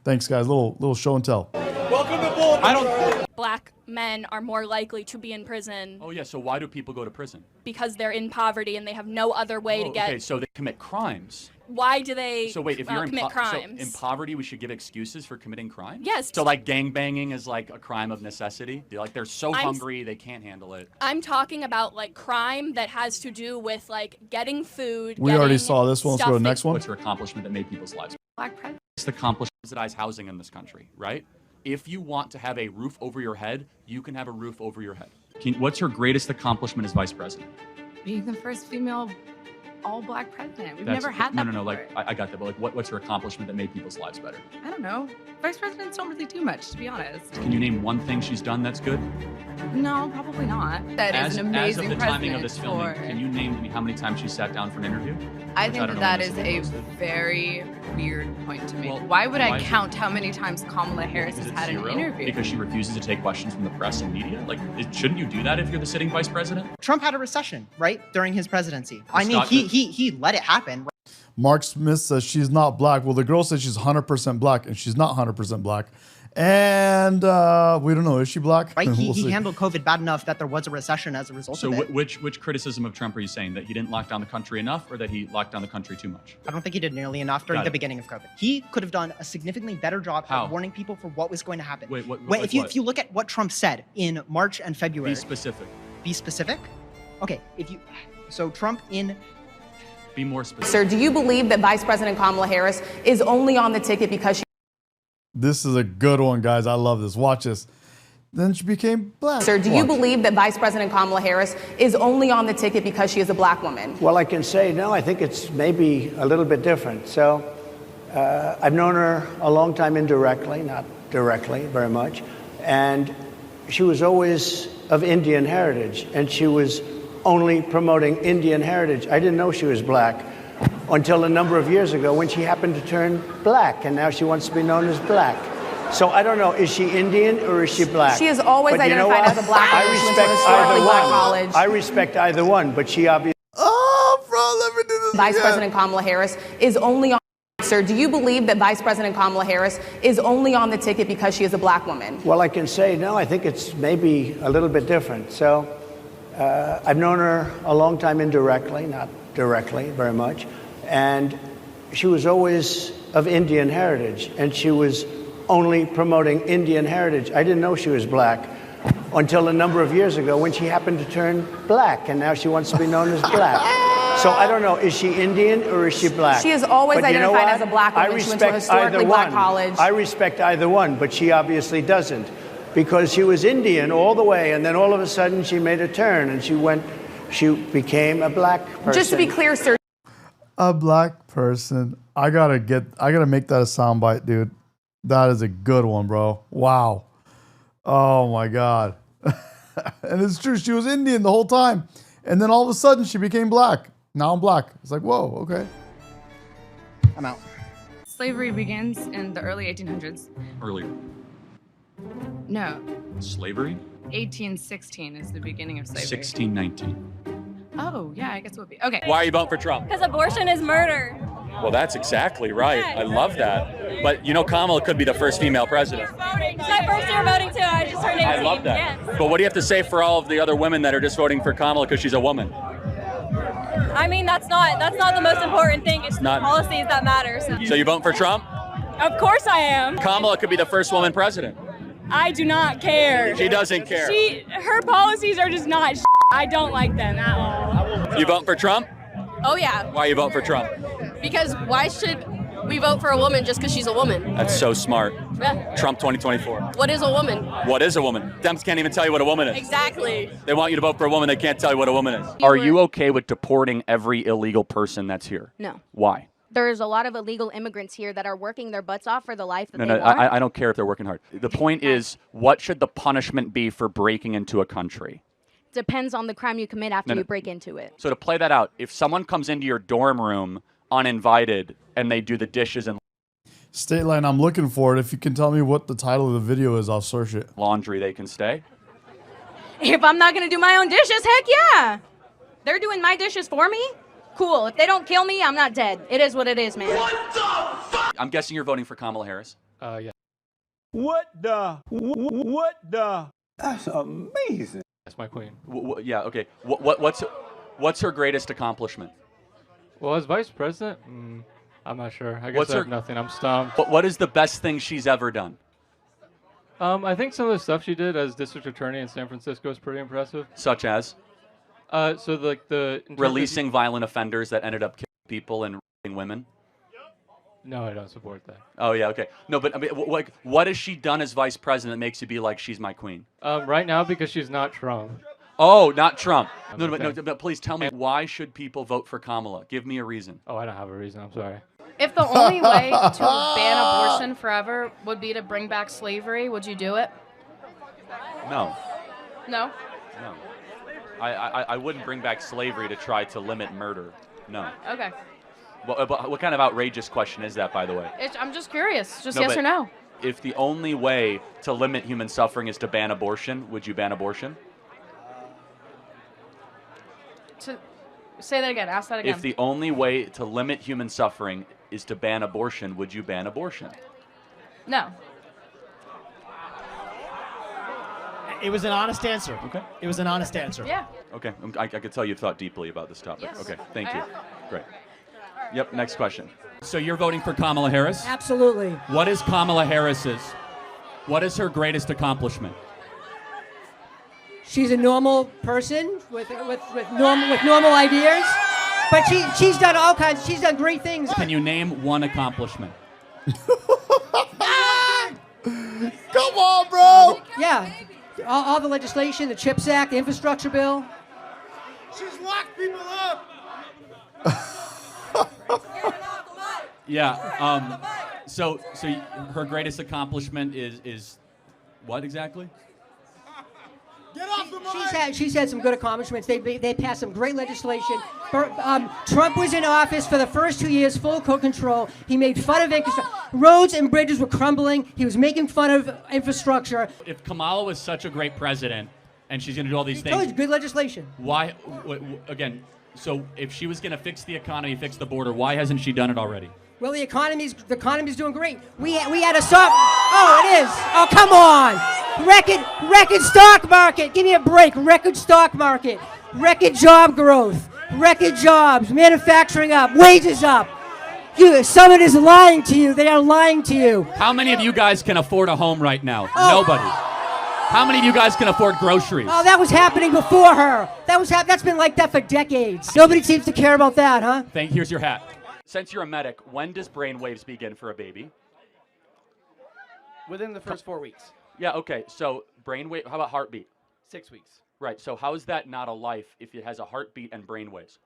A: Thanks, guys. Little show and tell.
L: Welcome to Bull.
K: Black black men are more likely to be in prison
F: Oh yeah, so why do people go to prison?
K: because they're in poverty and they have no other way to get.
F: Okay, so they commit crimes.
K: Why do they
F: So wait, if you're
K: commit
F: so
K: crimes?
F: in poverty, we should give excuses for committing crimes?
K: Yes.
F: So like gangbanging is like a crime of necessity? They're so
K: I'm-
F: hungry they can't handle it.
K: I'm talking about like crime that has to do with like getting food.
A: We already
K: getting
A: saw this one. Let's go to the next one.
F: What's your accomplishment that made people's lives?
K: Black president.
F: It's the accomplishment of subsidized housing in this country, right? If you want to have a roof over your head, you can have a roof over your head. What's your greatest accomplishment as vice president?
L: Being the first female all-black president. We've
F: That's-
L: never had that
F: No,
L: before.
F: like I got that, but like what's your accomplishment that made people's lives better?
L: I don't know. Vice presidents don't really do much, to be honest.
F: Can you name one thing she's done that's good?
L: No, probably not. That is an
F: As
L: amazing
F: of the timing of
L: president
F: this filming,
L: for-
F: can you name me how many times she sat down for an interview?
L: I
F: Which
L: think
F: don't
L: that
F: know
L: is
F: when
L: a
F: this will be posted.
L: very weird point to make.
F: Well,
L: why would
F: why
L: I
F: is it-
L: count how many times Kamala Harris has
F: Is it
L: had an
F: zero?
L: interview?
F: Because she refuses to take questions from the press and media? Like, shouldn't you do that if you're the sitting vice president?
Q: Trump had a recession, right, during his presidency. I mean,
F: Stock-
Q: he let it happen.
A: Mark Smith says she's not black. Well, the girl says she's 100% black, and she's not 100% black. And we don't know. Is she black?
Q: Right? He
A: We'll see.
Q: handled COVID bad enough that there was a recession as a result
F: So
Q: of it.
F: which criticism of Trump are you saying? That he didn't lock down the country enough or that he locked down the country too much?
Q: I don't think he did nearly enough during
F: Got
Q: the
F: it.
Q: beginning of COVID. He could have done a significantly better job
F: How?
Q: at warning people for what was going to happen.
F: Wait,
Q: If you look at what Trump said in March and February.
F: Be specific.
Q: Be specific? Okay, so Trump in
F: Be more specific.
R: Sir, do you believe that Vice President Kamala Harris is only on the ticket because she...
A: This is a good one, guys. I love this. Watch this. Then she became black.
R: Sir, do you
A: Watch.
R: believe that Vice President Kamala Harris is only on the ticket because she is a black woman?
W: Well, I can say, no, I think it's maybe a little bit different. So I've known her a long time indirectly, not directly very much. And she was always of Indian heritage, and she was only promoting Indian heritage. I didn't know she was black until a number of years ago when she happened to turn black, and now she wants to be known as black. So I don't know, is she Indian or is she black?
R: She has always
W: But you know
R: identified
W: what?
R: as a black woman.
W: I
R: She went
W: respect
R: to a historically
W: either
R: black
W: one.
R: college.
W: I respect either one, but she obviously...
A: Oh, bro, let me do this
R: Vice
A: again.
R: President Kamala Harris is only on... Sir, do you believe that Vice President Kamala Harris is only on the ticket because she is a black woman?
W: Well, I can say, no, I think it's maybe a little bit different. So I've known her a long time indirectly, not directly very much. And she was always of Indian heritage, and she was only promoting Indian heritage. I didn't know she was black until a number of years ago when she happened to turn black, and now she wants to be known as black. So I don't know, is she Indian or is she black?
R: She has always
W: But you know
R: identified
W: what?
R: as a black woman.
W: I
R: She went to a
W: respect either
R: historically black
W: one.
R: college.
W: I respect either one, but she obviously doesn't, because she was Indian all the way, and then all of a sudden she made a turn and she became a black person.
R: Just to be clear, sir.
A: A black person. I gotta make that a soundbite, dude. That is a good one, bro. Wow. Oh my God. And it's true. She was Indian the whole time. And then all of a sudden she became black. Now I'm black. It's like, whoa, okay.
Q: I'm out.
L: Slavery begins in the early 1800s.
F: Earlier.
L: No,
F: Slavery?
L: 1816 is the beginning of slavery.
F: 1619.
L: Oh, yeah, I guess it would be. Okay.
F: Why are you voting for Trump?
K: Because abortion is murder.
F: Well, that's exactly right.
K: Yeah,
F: I love that. But you know, Kamala could be the first female president.
K: Voting. It's my first year voting too. I just turned 18.
F: I love that.
K: Yes.
F: But what do you have to say for all of the other women that are just voting for Kamala because she's a woman?
K: I mean, that's not the most important thing. It's
F: not-
K: the policies that matter.
F: So you voting for Trump?
K: Of course I am.
F: Kamala could be the first woman president.
K: I do not care.
F: She doesn't care.
K: Her policies are just not. I don't like them at all.
F: You voting for Trump?
K: Oh yeah.
F: Why are you voting for Trump?
K: Because why should we vote for a woman just because she's a woman?
F: That's so smart.
K: Yeah.
F: Trump 2024.
K: What is a woman?
F: What is a woman? Dems can't even tell you what a woman is.
K: Exactly.
F: They want you to vote for a woman, they can't tell you what a woman is. Are you okay with deporting every illegal person that's here?
X: No.
F: Why?
X: There's a lot of illegal immigrants here that are working their butts off for the life that
F: No,
X: they
F: no,
X: want.
F: I don't care if they're working hard. The point is, what should the punishment be for breaking into a country?
X: Depends on the crime you commit after
F: No, no.
X: you break into it.
F: So to play that out, if someone comes into your dorm room uninvited and they do the dishes and
A: State line, I'm looking for it. If you can tell me what the title of the video is, I'll search it.
F: laundry, they can stay?
X: If I'm not going to do my own dishes, heck yeah. They're doing my dishes for me? Cool. If they don't kill me, I'm not dead. It is what it is, man.
F: I'm guessing you're voting for Kamala Harris.
N: Yeah. What the?
D: That's amazing.
S: That's my queen.
F: Yeah. Okay. What's her greatest accomplishment?
S: Well, as vice president, I'm not sure. I guess I have nothing. I'm stumped.
F: What is the best thing she's ever done?
S: I think some of the stuff she did as district attorney in San Francisco is pretty impressive.
F: Such as?
S: So like
F: Releasing violent offenders that ended up killing people and raping women.
S: No, I don't support that.
F: Oh yeah, okay. No, but I mean, what has she done as vice president that makes you be like, she's my queen?
S: Right now, because she's not Trump.
F: Oh, not Trump. No,
S: Okay.
F: but please tell me, why should people vote for Kamala? Give me a reason.
S: Oh, I don't have a reason. I'm sorry.
T: If the only way to ban abortion forever would be to bring back slavery, would you do it?
F: No.
T: No?
F: No. I wouldn't bring back slavery to try to limit murder. No.
T: Okay.
F: But what kind of outrageous question is that, by the way?
T: I'm just curious. Just
F: No,
T: yes
F: but
T: or no.
F: If the only way to limit human suffering is to ban abortion, would you ban abortion?
T: Say that again. Ask that again.
F: If the only way to limit human suffering is to ban abortion, would you ban abortion?
T: No.
U: It was an honest answer.
F: Okay.
U: It was an honest answer.
T: Yeah.
F: Okay, I could tell you've thought deeply about this topic.
T: Yes,
F: Okay, thank
T: I
F: you.
T: have.
F: Great. Yep, next question. So you're voting for Kamala Harris?
Y: Absolutely.
F: What is Kamala Harris's? What is her greatest accomplishment?
Y: She's a normal person with normal ideas, but she's done all kinds. She's done great things.
F: Can you name one accomplishment?
A: Come on, bro.
Y: Yeah, all the legislation, the CHIPS Act, the infrastructure bill.
U: She's locked people up.
F: Yeah. So her greatest accomplishment is what exactly?
U: Get off the mic.
Y: She's had some good accomplishments. They passed some great legislation. Trump was in office for the first 2 years, full control. He made fun of infrastructure. Roads and bridges were crumbling. He was making fun of infrastructure.
F: If Kamala was such a great president and she's going to do all these things,
Y: Told you, good legislation.
F: why? Again, so if she was going to fix the economy, fix the border, why hasn't she done it already?
Y: Well, the economy's doing great. We had a stop. Oh, it is. Oh, come on. Record stock market. Give me a break. Record stock market. Record job growth. Record jobs. Manufacturing up. Wages up. Someone is lying to you. They are lying to you.
F: How many of you guys can afford a home right now? Nobody. How many of you guys can afford groceries?
Y: Oh, that was happening before her. That's been like that for decades. Nobody seems to care about that, huh?
F: Here's your hat. Since you're a medic, when does brainwaves begin for a baby?
U: Within the first 4 weeks.
F: Yeah, okay. So brainwave, how about heartbeat?
U: 6 weeks.
F: Right. So how is that not a life if it has a heartbeat and brainwaves?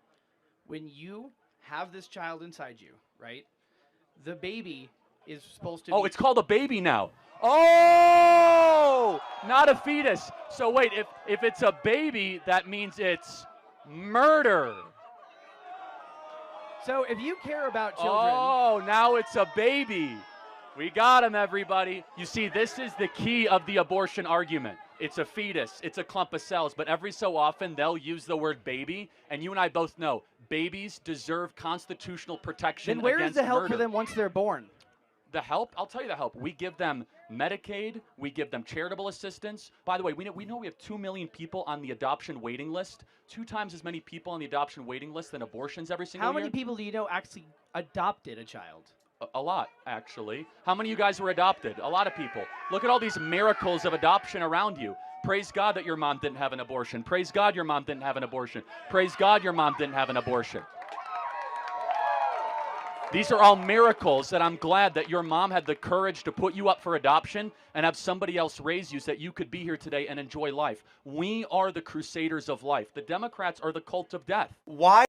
U: When you have this child inside you, right? The baby is supposed to
F: Oh,
U: be...
F: it's called a baby now. Oh, not a fetus. So wait, if it's a baby, that means it's murder.
U: So if you care about children...
F: Oh, now it's a baby. We got him, everybody. You see, this is the key of the abortion argument. It's a fetus. It's a clump of cells. But every so often, they'll use the word baby. And you and I both know babies deserve constitutional protection
U: Then where
F: against
U: is the help
F: murder.
U: for them once they're born?
F: The help? I'll tell you the help. We give them Medicaid. We give them charitable assistance. By the way, we know we have 2 million people on the adoption waiting list. 2 times as many people on the adoption waiting list than abortions every single
U: How
F: year.
U: many people do you know actually adopted a child?
F: A lot, actually. How many of you guys were adopted? A lot of people. Look at all these miracles of adoption around you. Praise God that your mom didn't have an abortion. Praise God your mom didn't have an abortion. Praise God your mom didn't have an abortion. These are all miracles that I'm glad that your mom had the courage to put you up for adoption and have somebody else raise you so that you could be here today and enjoy life. We are the crusaders of life. The Democrats are the cult of death.
O: Why?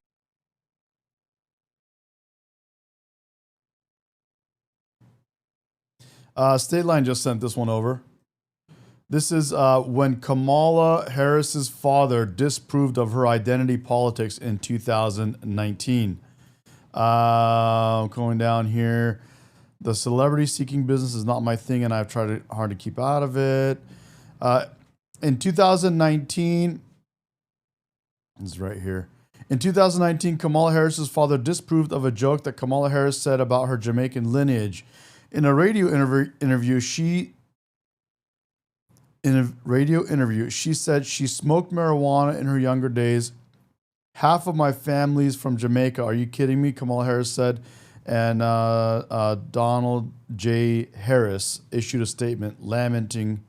A: State Line just sent this one over. This is when Kamala Harris's father disapproved of her identity politics in 2019. Going down here. The celebrity-seeking business is not my thing, and I've tried hard to keep out of it. In 2019, this is right here. In 2019, Kamala Harris's father disapproved of a joke that Kamala Harris said about her Jamaican lineage. In a radio interview, she in a radio interview, she said she smoked marijuana in her younger days. Half of my family's from Jamaica. Are you kidding me? Kamala Harris said. And Donald J. Harris issued a statement lamenting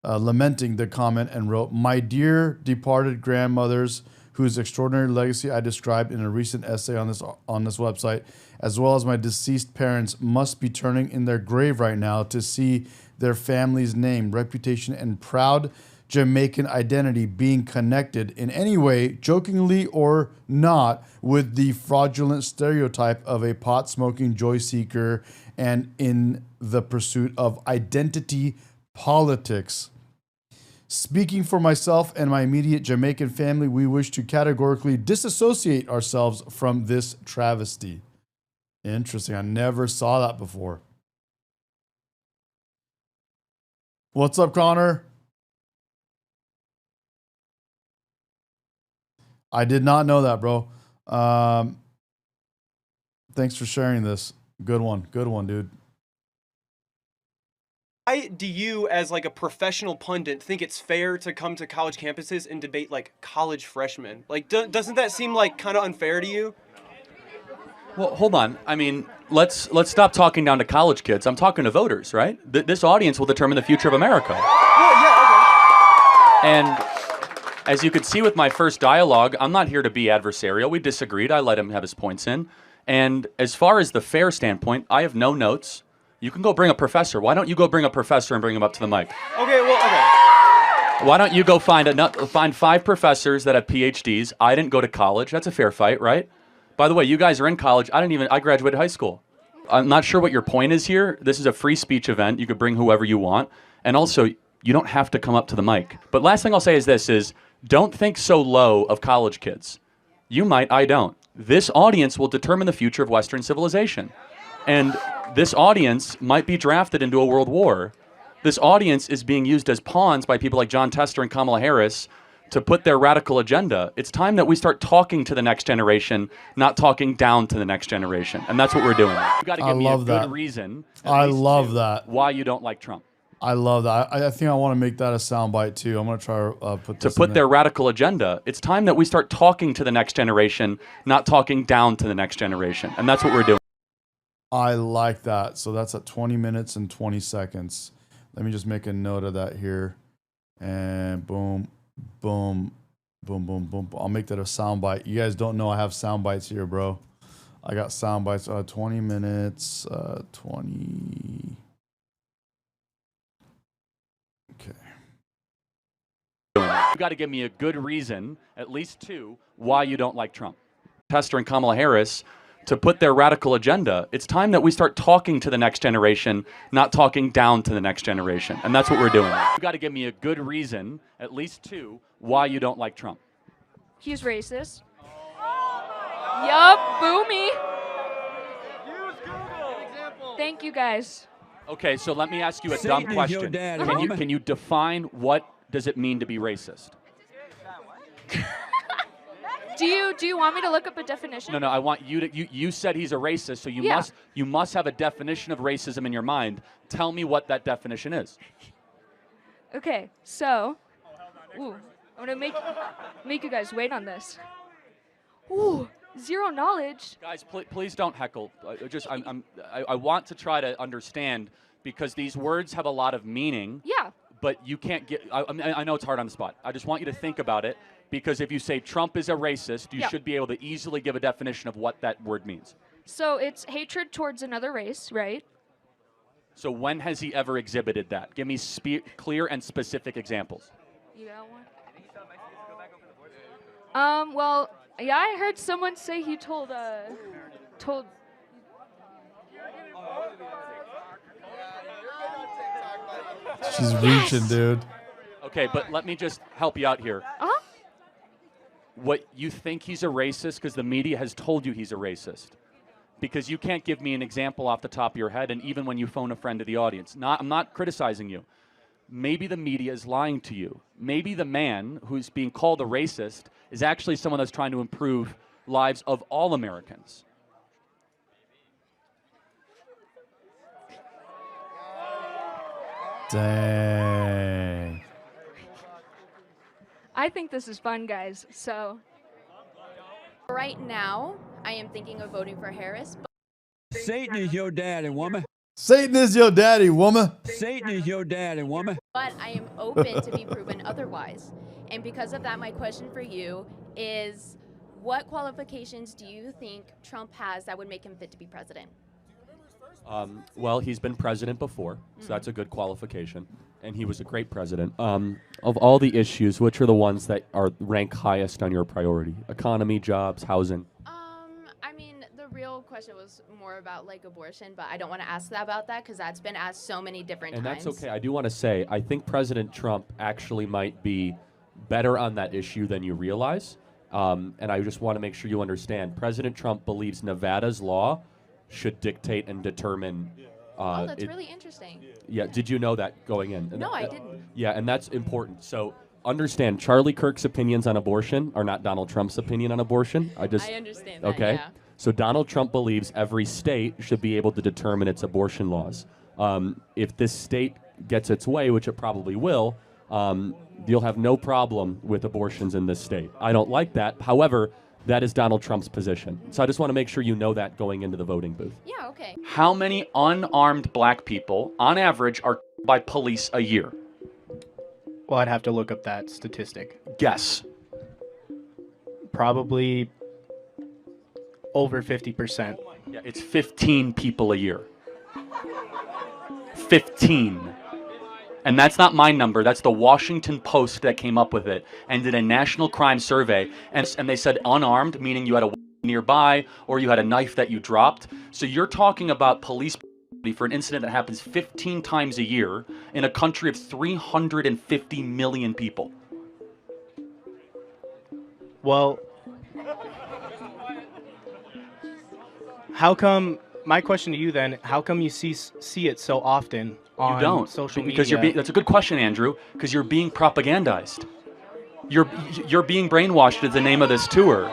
A: the comment and wrote, "My dear departed grandmothers, whose extraordinary legacy I described in a recent essay on this website, as well as my deceased parents, must be turning in their grave right now to see their family's name, reputation, and proud Jamaican identity being connected in any way, jokingly or not, with the fraudulent stereotype of a pot-smoking joy seeker and in the pursuit of identity politics. Speaking for myself and my immediate Jamaican family, we wish to categorically disassociate ourselves from this travesty." Interesting. I never saw that before. What's up, Connor? I did not know that, bro. Thanks for sharing this. Good one, dude.
B: Why do you, as like a professional pundit, think it's fair to come to college campuses and debate like college freshmen? Like, doesn't that seem like kind of unfair to you?
F: Well, hold on. I mean, let's stop talking down to college kids. I'm talking to voters, right? This audience will determine the future of America.
B: Well, yeah, okay.
F: And as you could see with my first dialogue, I'm not here to be adversarial. We disagreed. I let him have his points in. And as far as the fair standpoint, I have no notes. You can go bring a professor. Why don't you go bring a professor and bring him up to the mic?
B: Okay, well, okay.
F: Why don't you go find 5 professors that have PhDs? I didn't go to college. That's a fair fight, right? By the way, you guys are in college. I graduated high school. I'm not sure what your point is here. This is a free speech event. You could bring whoever you want. And also, you don't have to come up to the mic. But last thing I'll say is this, don't think so low of college kids. You might, I don't. This audience will determine the future of Western civilization. And this audience might be drafted into a world war. This audience is being used as pawns by people like John Tester and Kamala Harris to put their radical agenda. It's time that we start talking to the next generation, not talking down to the next generation. And that's what we're doing. You got to give me a good reason.
A: I love that.
F: Why you don't like Trump.
A: I love that. I think I want to make that a soundbite too. I'm going to try to put this
F: to put their radical agenda. It's time that we start talking to the next generation, not talking down to the next generation. And that's what we're doing.
A: I like that. So that's at 20 minutes and 20 seconds. Let me just make a note of that here. And boom, boom, boom, boom, boom. I'll make that a soundbite. You guys don't know I have sound bites here, bro. I got sound bites. 20 minutes, 20. Okay.
F: You got to give me a good reason, at least 2, why you don't like Trump. Tester and Kamala Harris to put their radical agenda. It's time that we start talking to the next generation, not talking down to the next generation. And that's what we're doing. You got to give me a good reason, at least 2, why you don't like Trump.
C: He's racist. Yup, boomy. Thank you guys.
F: Okay, so let me ask you a dumb question. Can you define what does it mean to be racist?
C: Do you want me to look up a definition?
F: No, I want you to. You said he's a racist, so you must have a definition of racism in your mind. Tell me what that definition is.
C: Okay, so, I'm gonna make you guys wait on this. Ooh, zero knowledge.
F: Guys, please don't heckle. I want to try to understand because these words have a lot of meaning.
C: Yeah.
F: But you can't get. I know it's hard on the spot. I just want you to think about it. Because if you say Trump is a racist, you should be able to easily give a definition of what that word means.
C: So it's hatred towards another race, right?
F: So when has he ever exhibited that? Give me clear and specific examples.
C: You got one? Well, yeah, I heard someone say he told.
A: She's reaching, dude.
F: Okay, but let me just help you out here.
C: Uh-huh.
F: What you think he's a racist because the media has told you he's a racist. Because you can't give me an example off the top of your head, and even when you phone a friend to the audience. I'm not criticizing you. Maybe the media is lying to you. Maybe the man who's being called a racist is actually someone that's trying to improve lives of all Americans.
A: Dang.
C: I think this is fun, guys. So
D: Right now, I am thinking of voting for Harris.
N: Satan is your daddy, woman.
A: Satan is your daddy, woman.
N: Satan is your daddy, woman.
D: But I am open to be proven otherwise. And because of that, my question for you is, what qualifications do you think Trump has that would make him fit to be president?
F: Well, he's been president before, so that's a good qualification, and he was a great president. Of all the issues, which are the ones that are rank highest on your priority? Economy, jobs, housing?
D: I mean, the real question was more about like abortion, but I don't want to ask that about that because that's been asked so many different
F: And
D: times.
F: that's okay. I do want to say, I think President Trump actually might be better on that issue than you realize. And I just want to make sure you understand, President Trump believes Nevada's law should dictate and determine.
D: Oh, that's really interesting.
F: Yeah, did you know that going in?
D: No, I didn't.
F: Yeah, and that's important. So understand, Charlie Kirk's opinions on abortion are not Donald Trump's opinion on abortion. I
D: understand that,
F: okay?
D: yeah.
F: So Donald Trump believes every state should be able to determine its abortion laws. If this state gets its way, which it probably will, you'll have no problem with abortions in this state. I don't like that. However, that is Donald Trump's position. So I just want to make sure you know that going into the voting booth.
D: Yeah, okay.
F: How many unarmed black people, on average, are by police a year?
E: Well, I'd have to look up that statistic.
F: Guess.
E: Probably over 50%.
F: Yeah, it's 15 people a year. 15. And that's not my number. That's the Washington Post that came up with it and did a national crime survey. And they said unarmed, meaning you had a nearby or you had a knife that you dropped. So you're talking about police for an incident that happens 15 times a year in a country of 350 million people.
E: Well, how come, my question to you then, how come you see it so often on
F: You don't,
E: social
F: because
E: media?
F: you're being, that's a good question, Andrew, because you're being propagandized. You're being brainwashed is the name of this tour.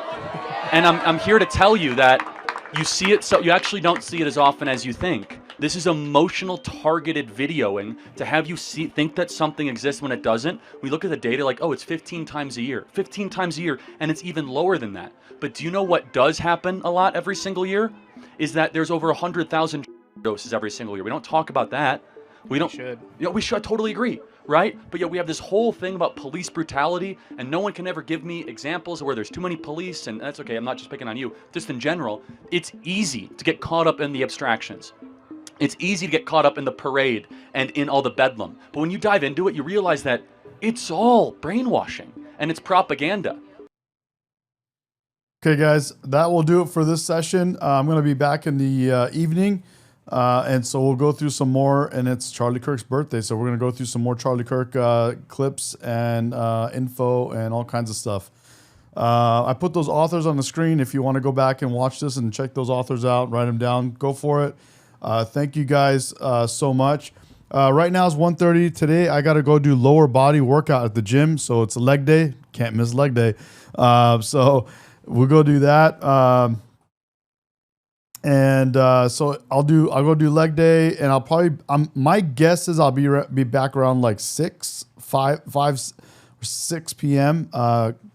F: And I'm here to tell you that you see it, so you actually don't see it as often as you think. This is emotional targeted videoing to have you think that something exists when it doesn't. We look at the data like, oh, it's 15 times a year. 15 times a year, and it's even lower than that. But do you know what does happen a lot every single year? Is that there's over 100,000 doses every single year. We don't talk about that. We should. You know, we should. I totally agree, right? But yet we have this whole thing about police brutality, and no one can ever give me examples of where there's too many police, and that's okay. I'm not just picking on you. Just in general, it's easy to get caught up in the abstractions. It's easy to get caught up in the parade and in all the bedlam. But when you dive into it, you realize that it's all brainwashing and it's propaganda.
A: Okay, guys, that will do it for this session. I'm going to be back in the evening, and so we'll go through some more, and it's Charlie Kirk's birthday, so we're going to go through some more Charlie Kirk clips and info and all kinds of stuff. I put those authors on the screen. If you want to go back and watch this and check those authors out, write them down, go for it. Thank you guys so much. Right now it's 1:30. Today I got to go do lower body workout at the gym, so it's a leg day. Can't miss leg day. So we'll go do that. So I'll go do leg day, and I'll probably my guess is I'll be back around like 6 p.m.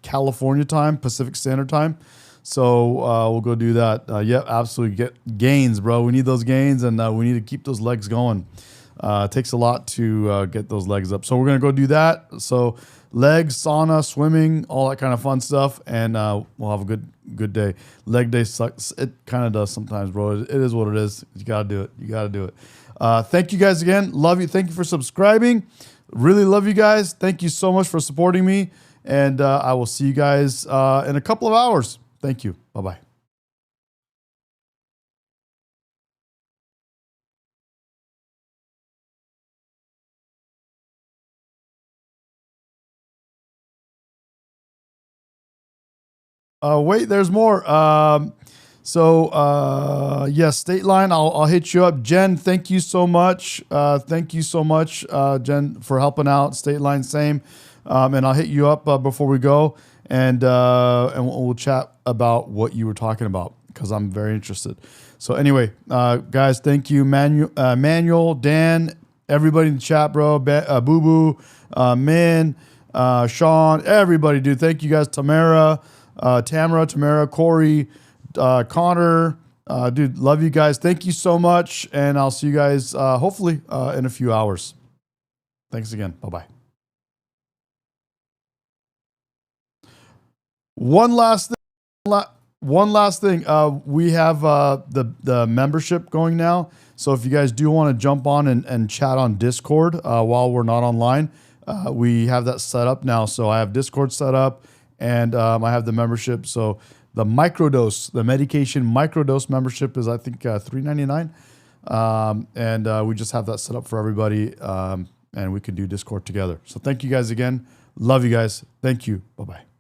A: California time, Pacific Standard Time. So we'll go do that. Yep, absolutely. Get gains, bro. We need those gains, and we need to keep those legs going. It takes a lot to get those legs up. So we're going to go do that. So legs, sauna, swimming, all that kind of fun stuff, and we'll have a good day. Leg day sucks. It kind of does sometimes, bro. It is what it is. You got to do it. You got to do it. Thank you guys again. Love you. Thank you for subscribing. Really love you guys. Thank you so much for supporting me, and I will see you guys in a couple of hours. Thank you. Bye-bye. Wait, there's more. Yes, State Line, I'll hit you up. Jen, thank you so much. Thank you so much, Jen, for helping out. State Line, same. And I'll hit you up before we go, and we'll chat about what you were talking about, because I'm very interested. So anyway, guys, thank you, Manuel, Dan, everybody in the chat, bro, Boo Boo, Min, Sean, everybody, dude. Thank you guys. Tamara, Corey, Connor. Dude, love you guys. Thank you so much. And I'll see you guys hopefully in a few hours. Thanks again. Bye-bye. One last thing. We have the membership going now. So if you guys do want to jump on and chat on Discord while we're not online, we have that set up now. So I have Discord set up, and I have the membership. So the microdose, the medication microdose membership is, I think, $3.99. And we just have that set up for everybody, and we can do Discord together. So thank you guys again. Love you guys. Thank you. Bye-bye.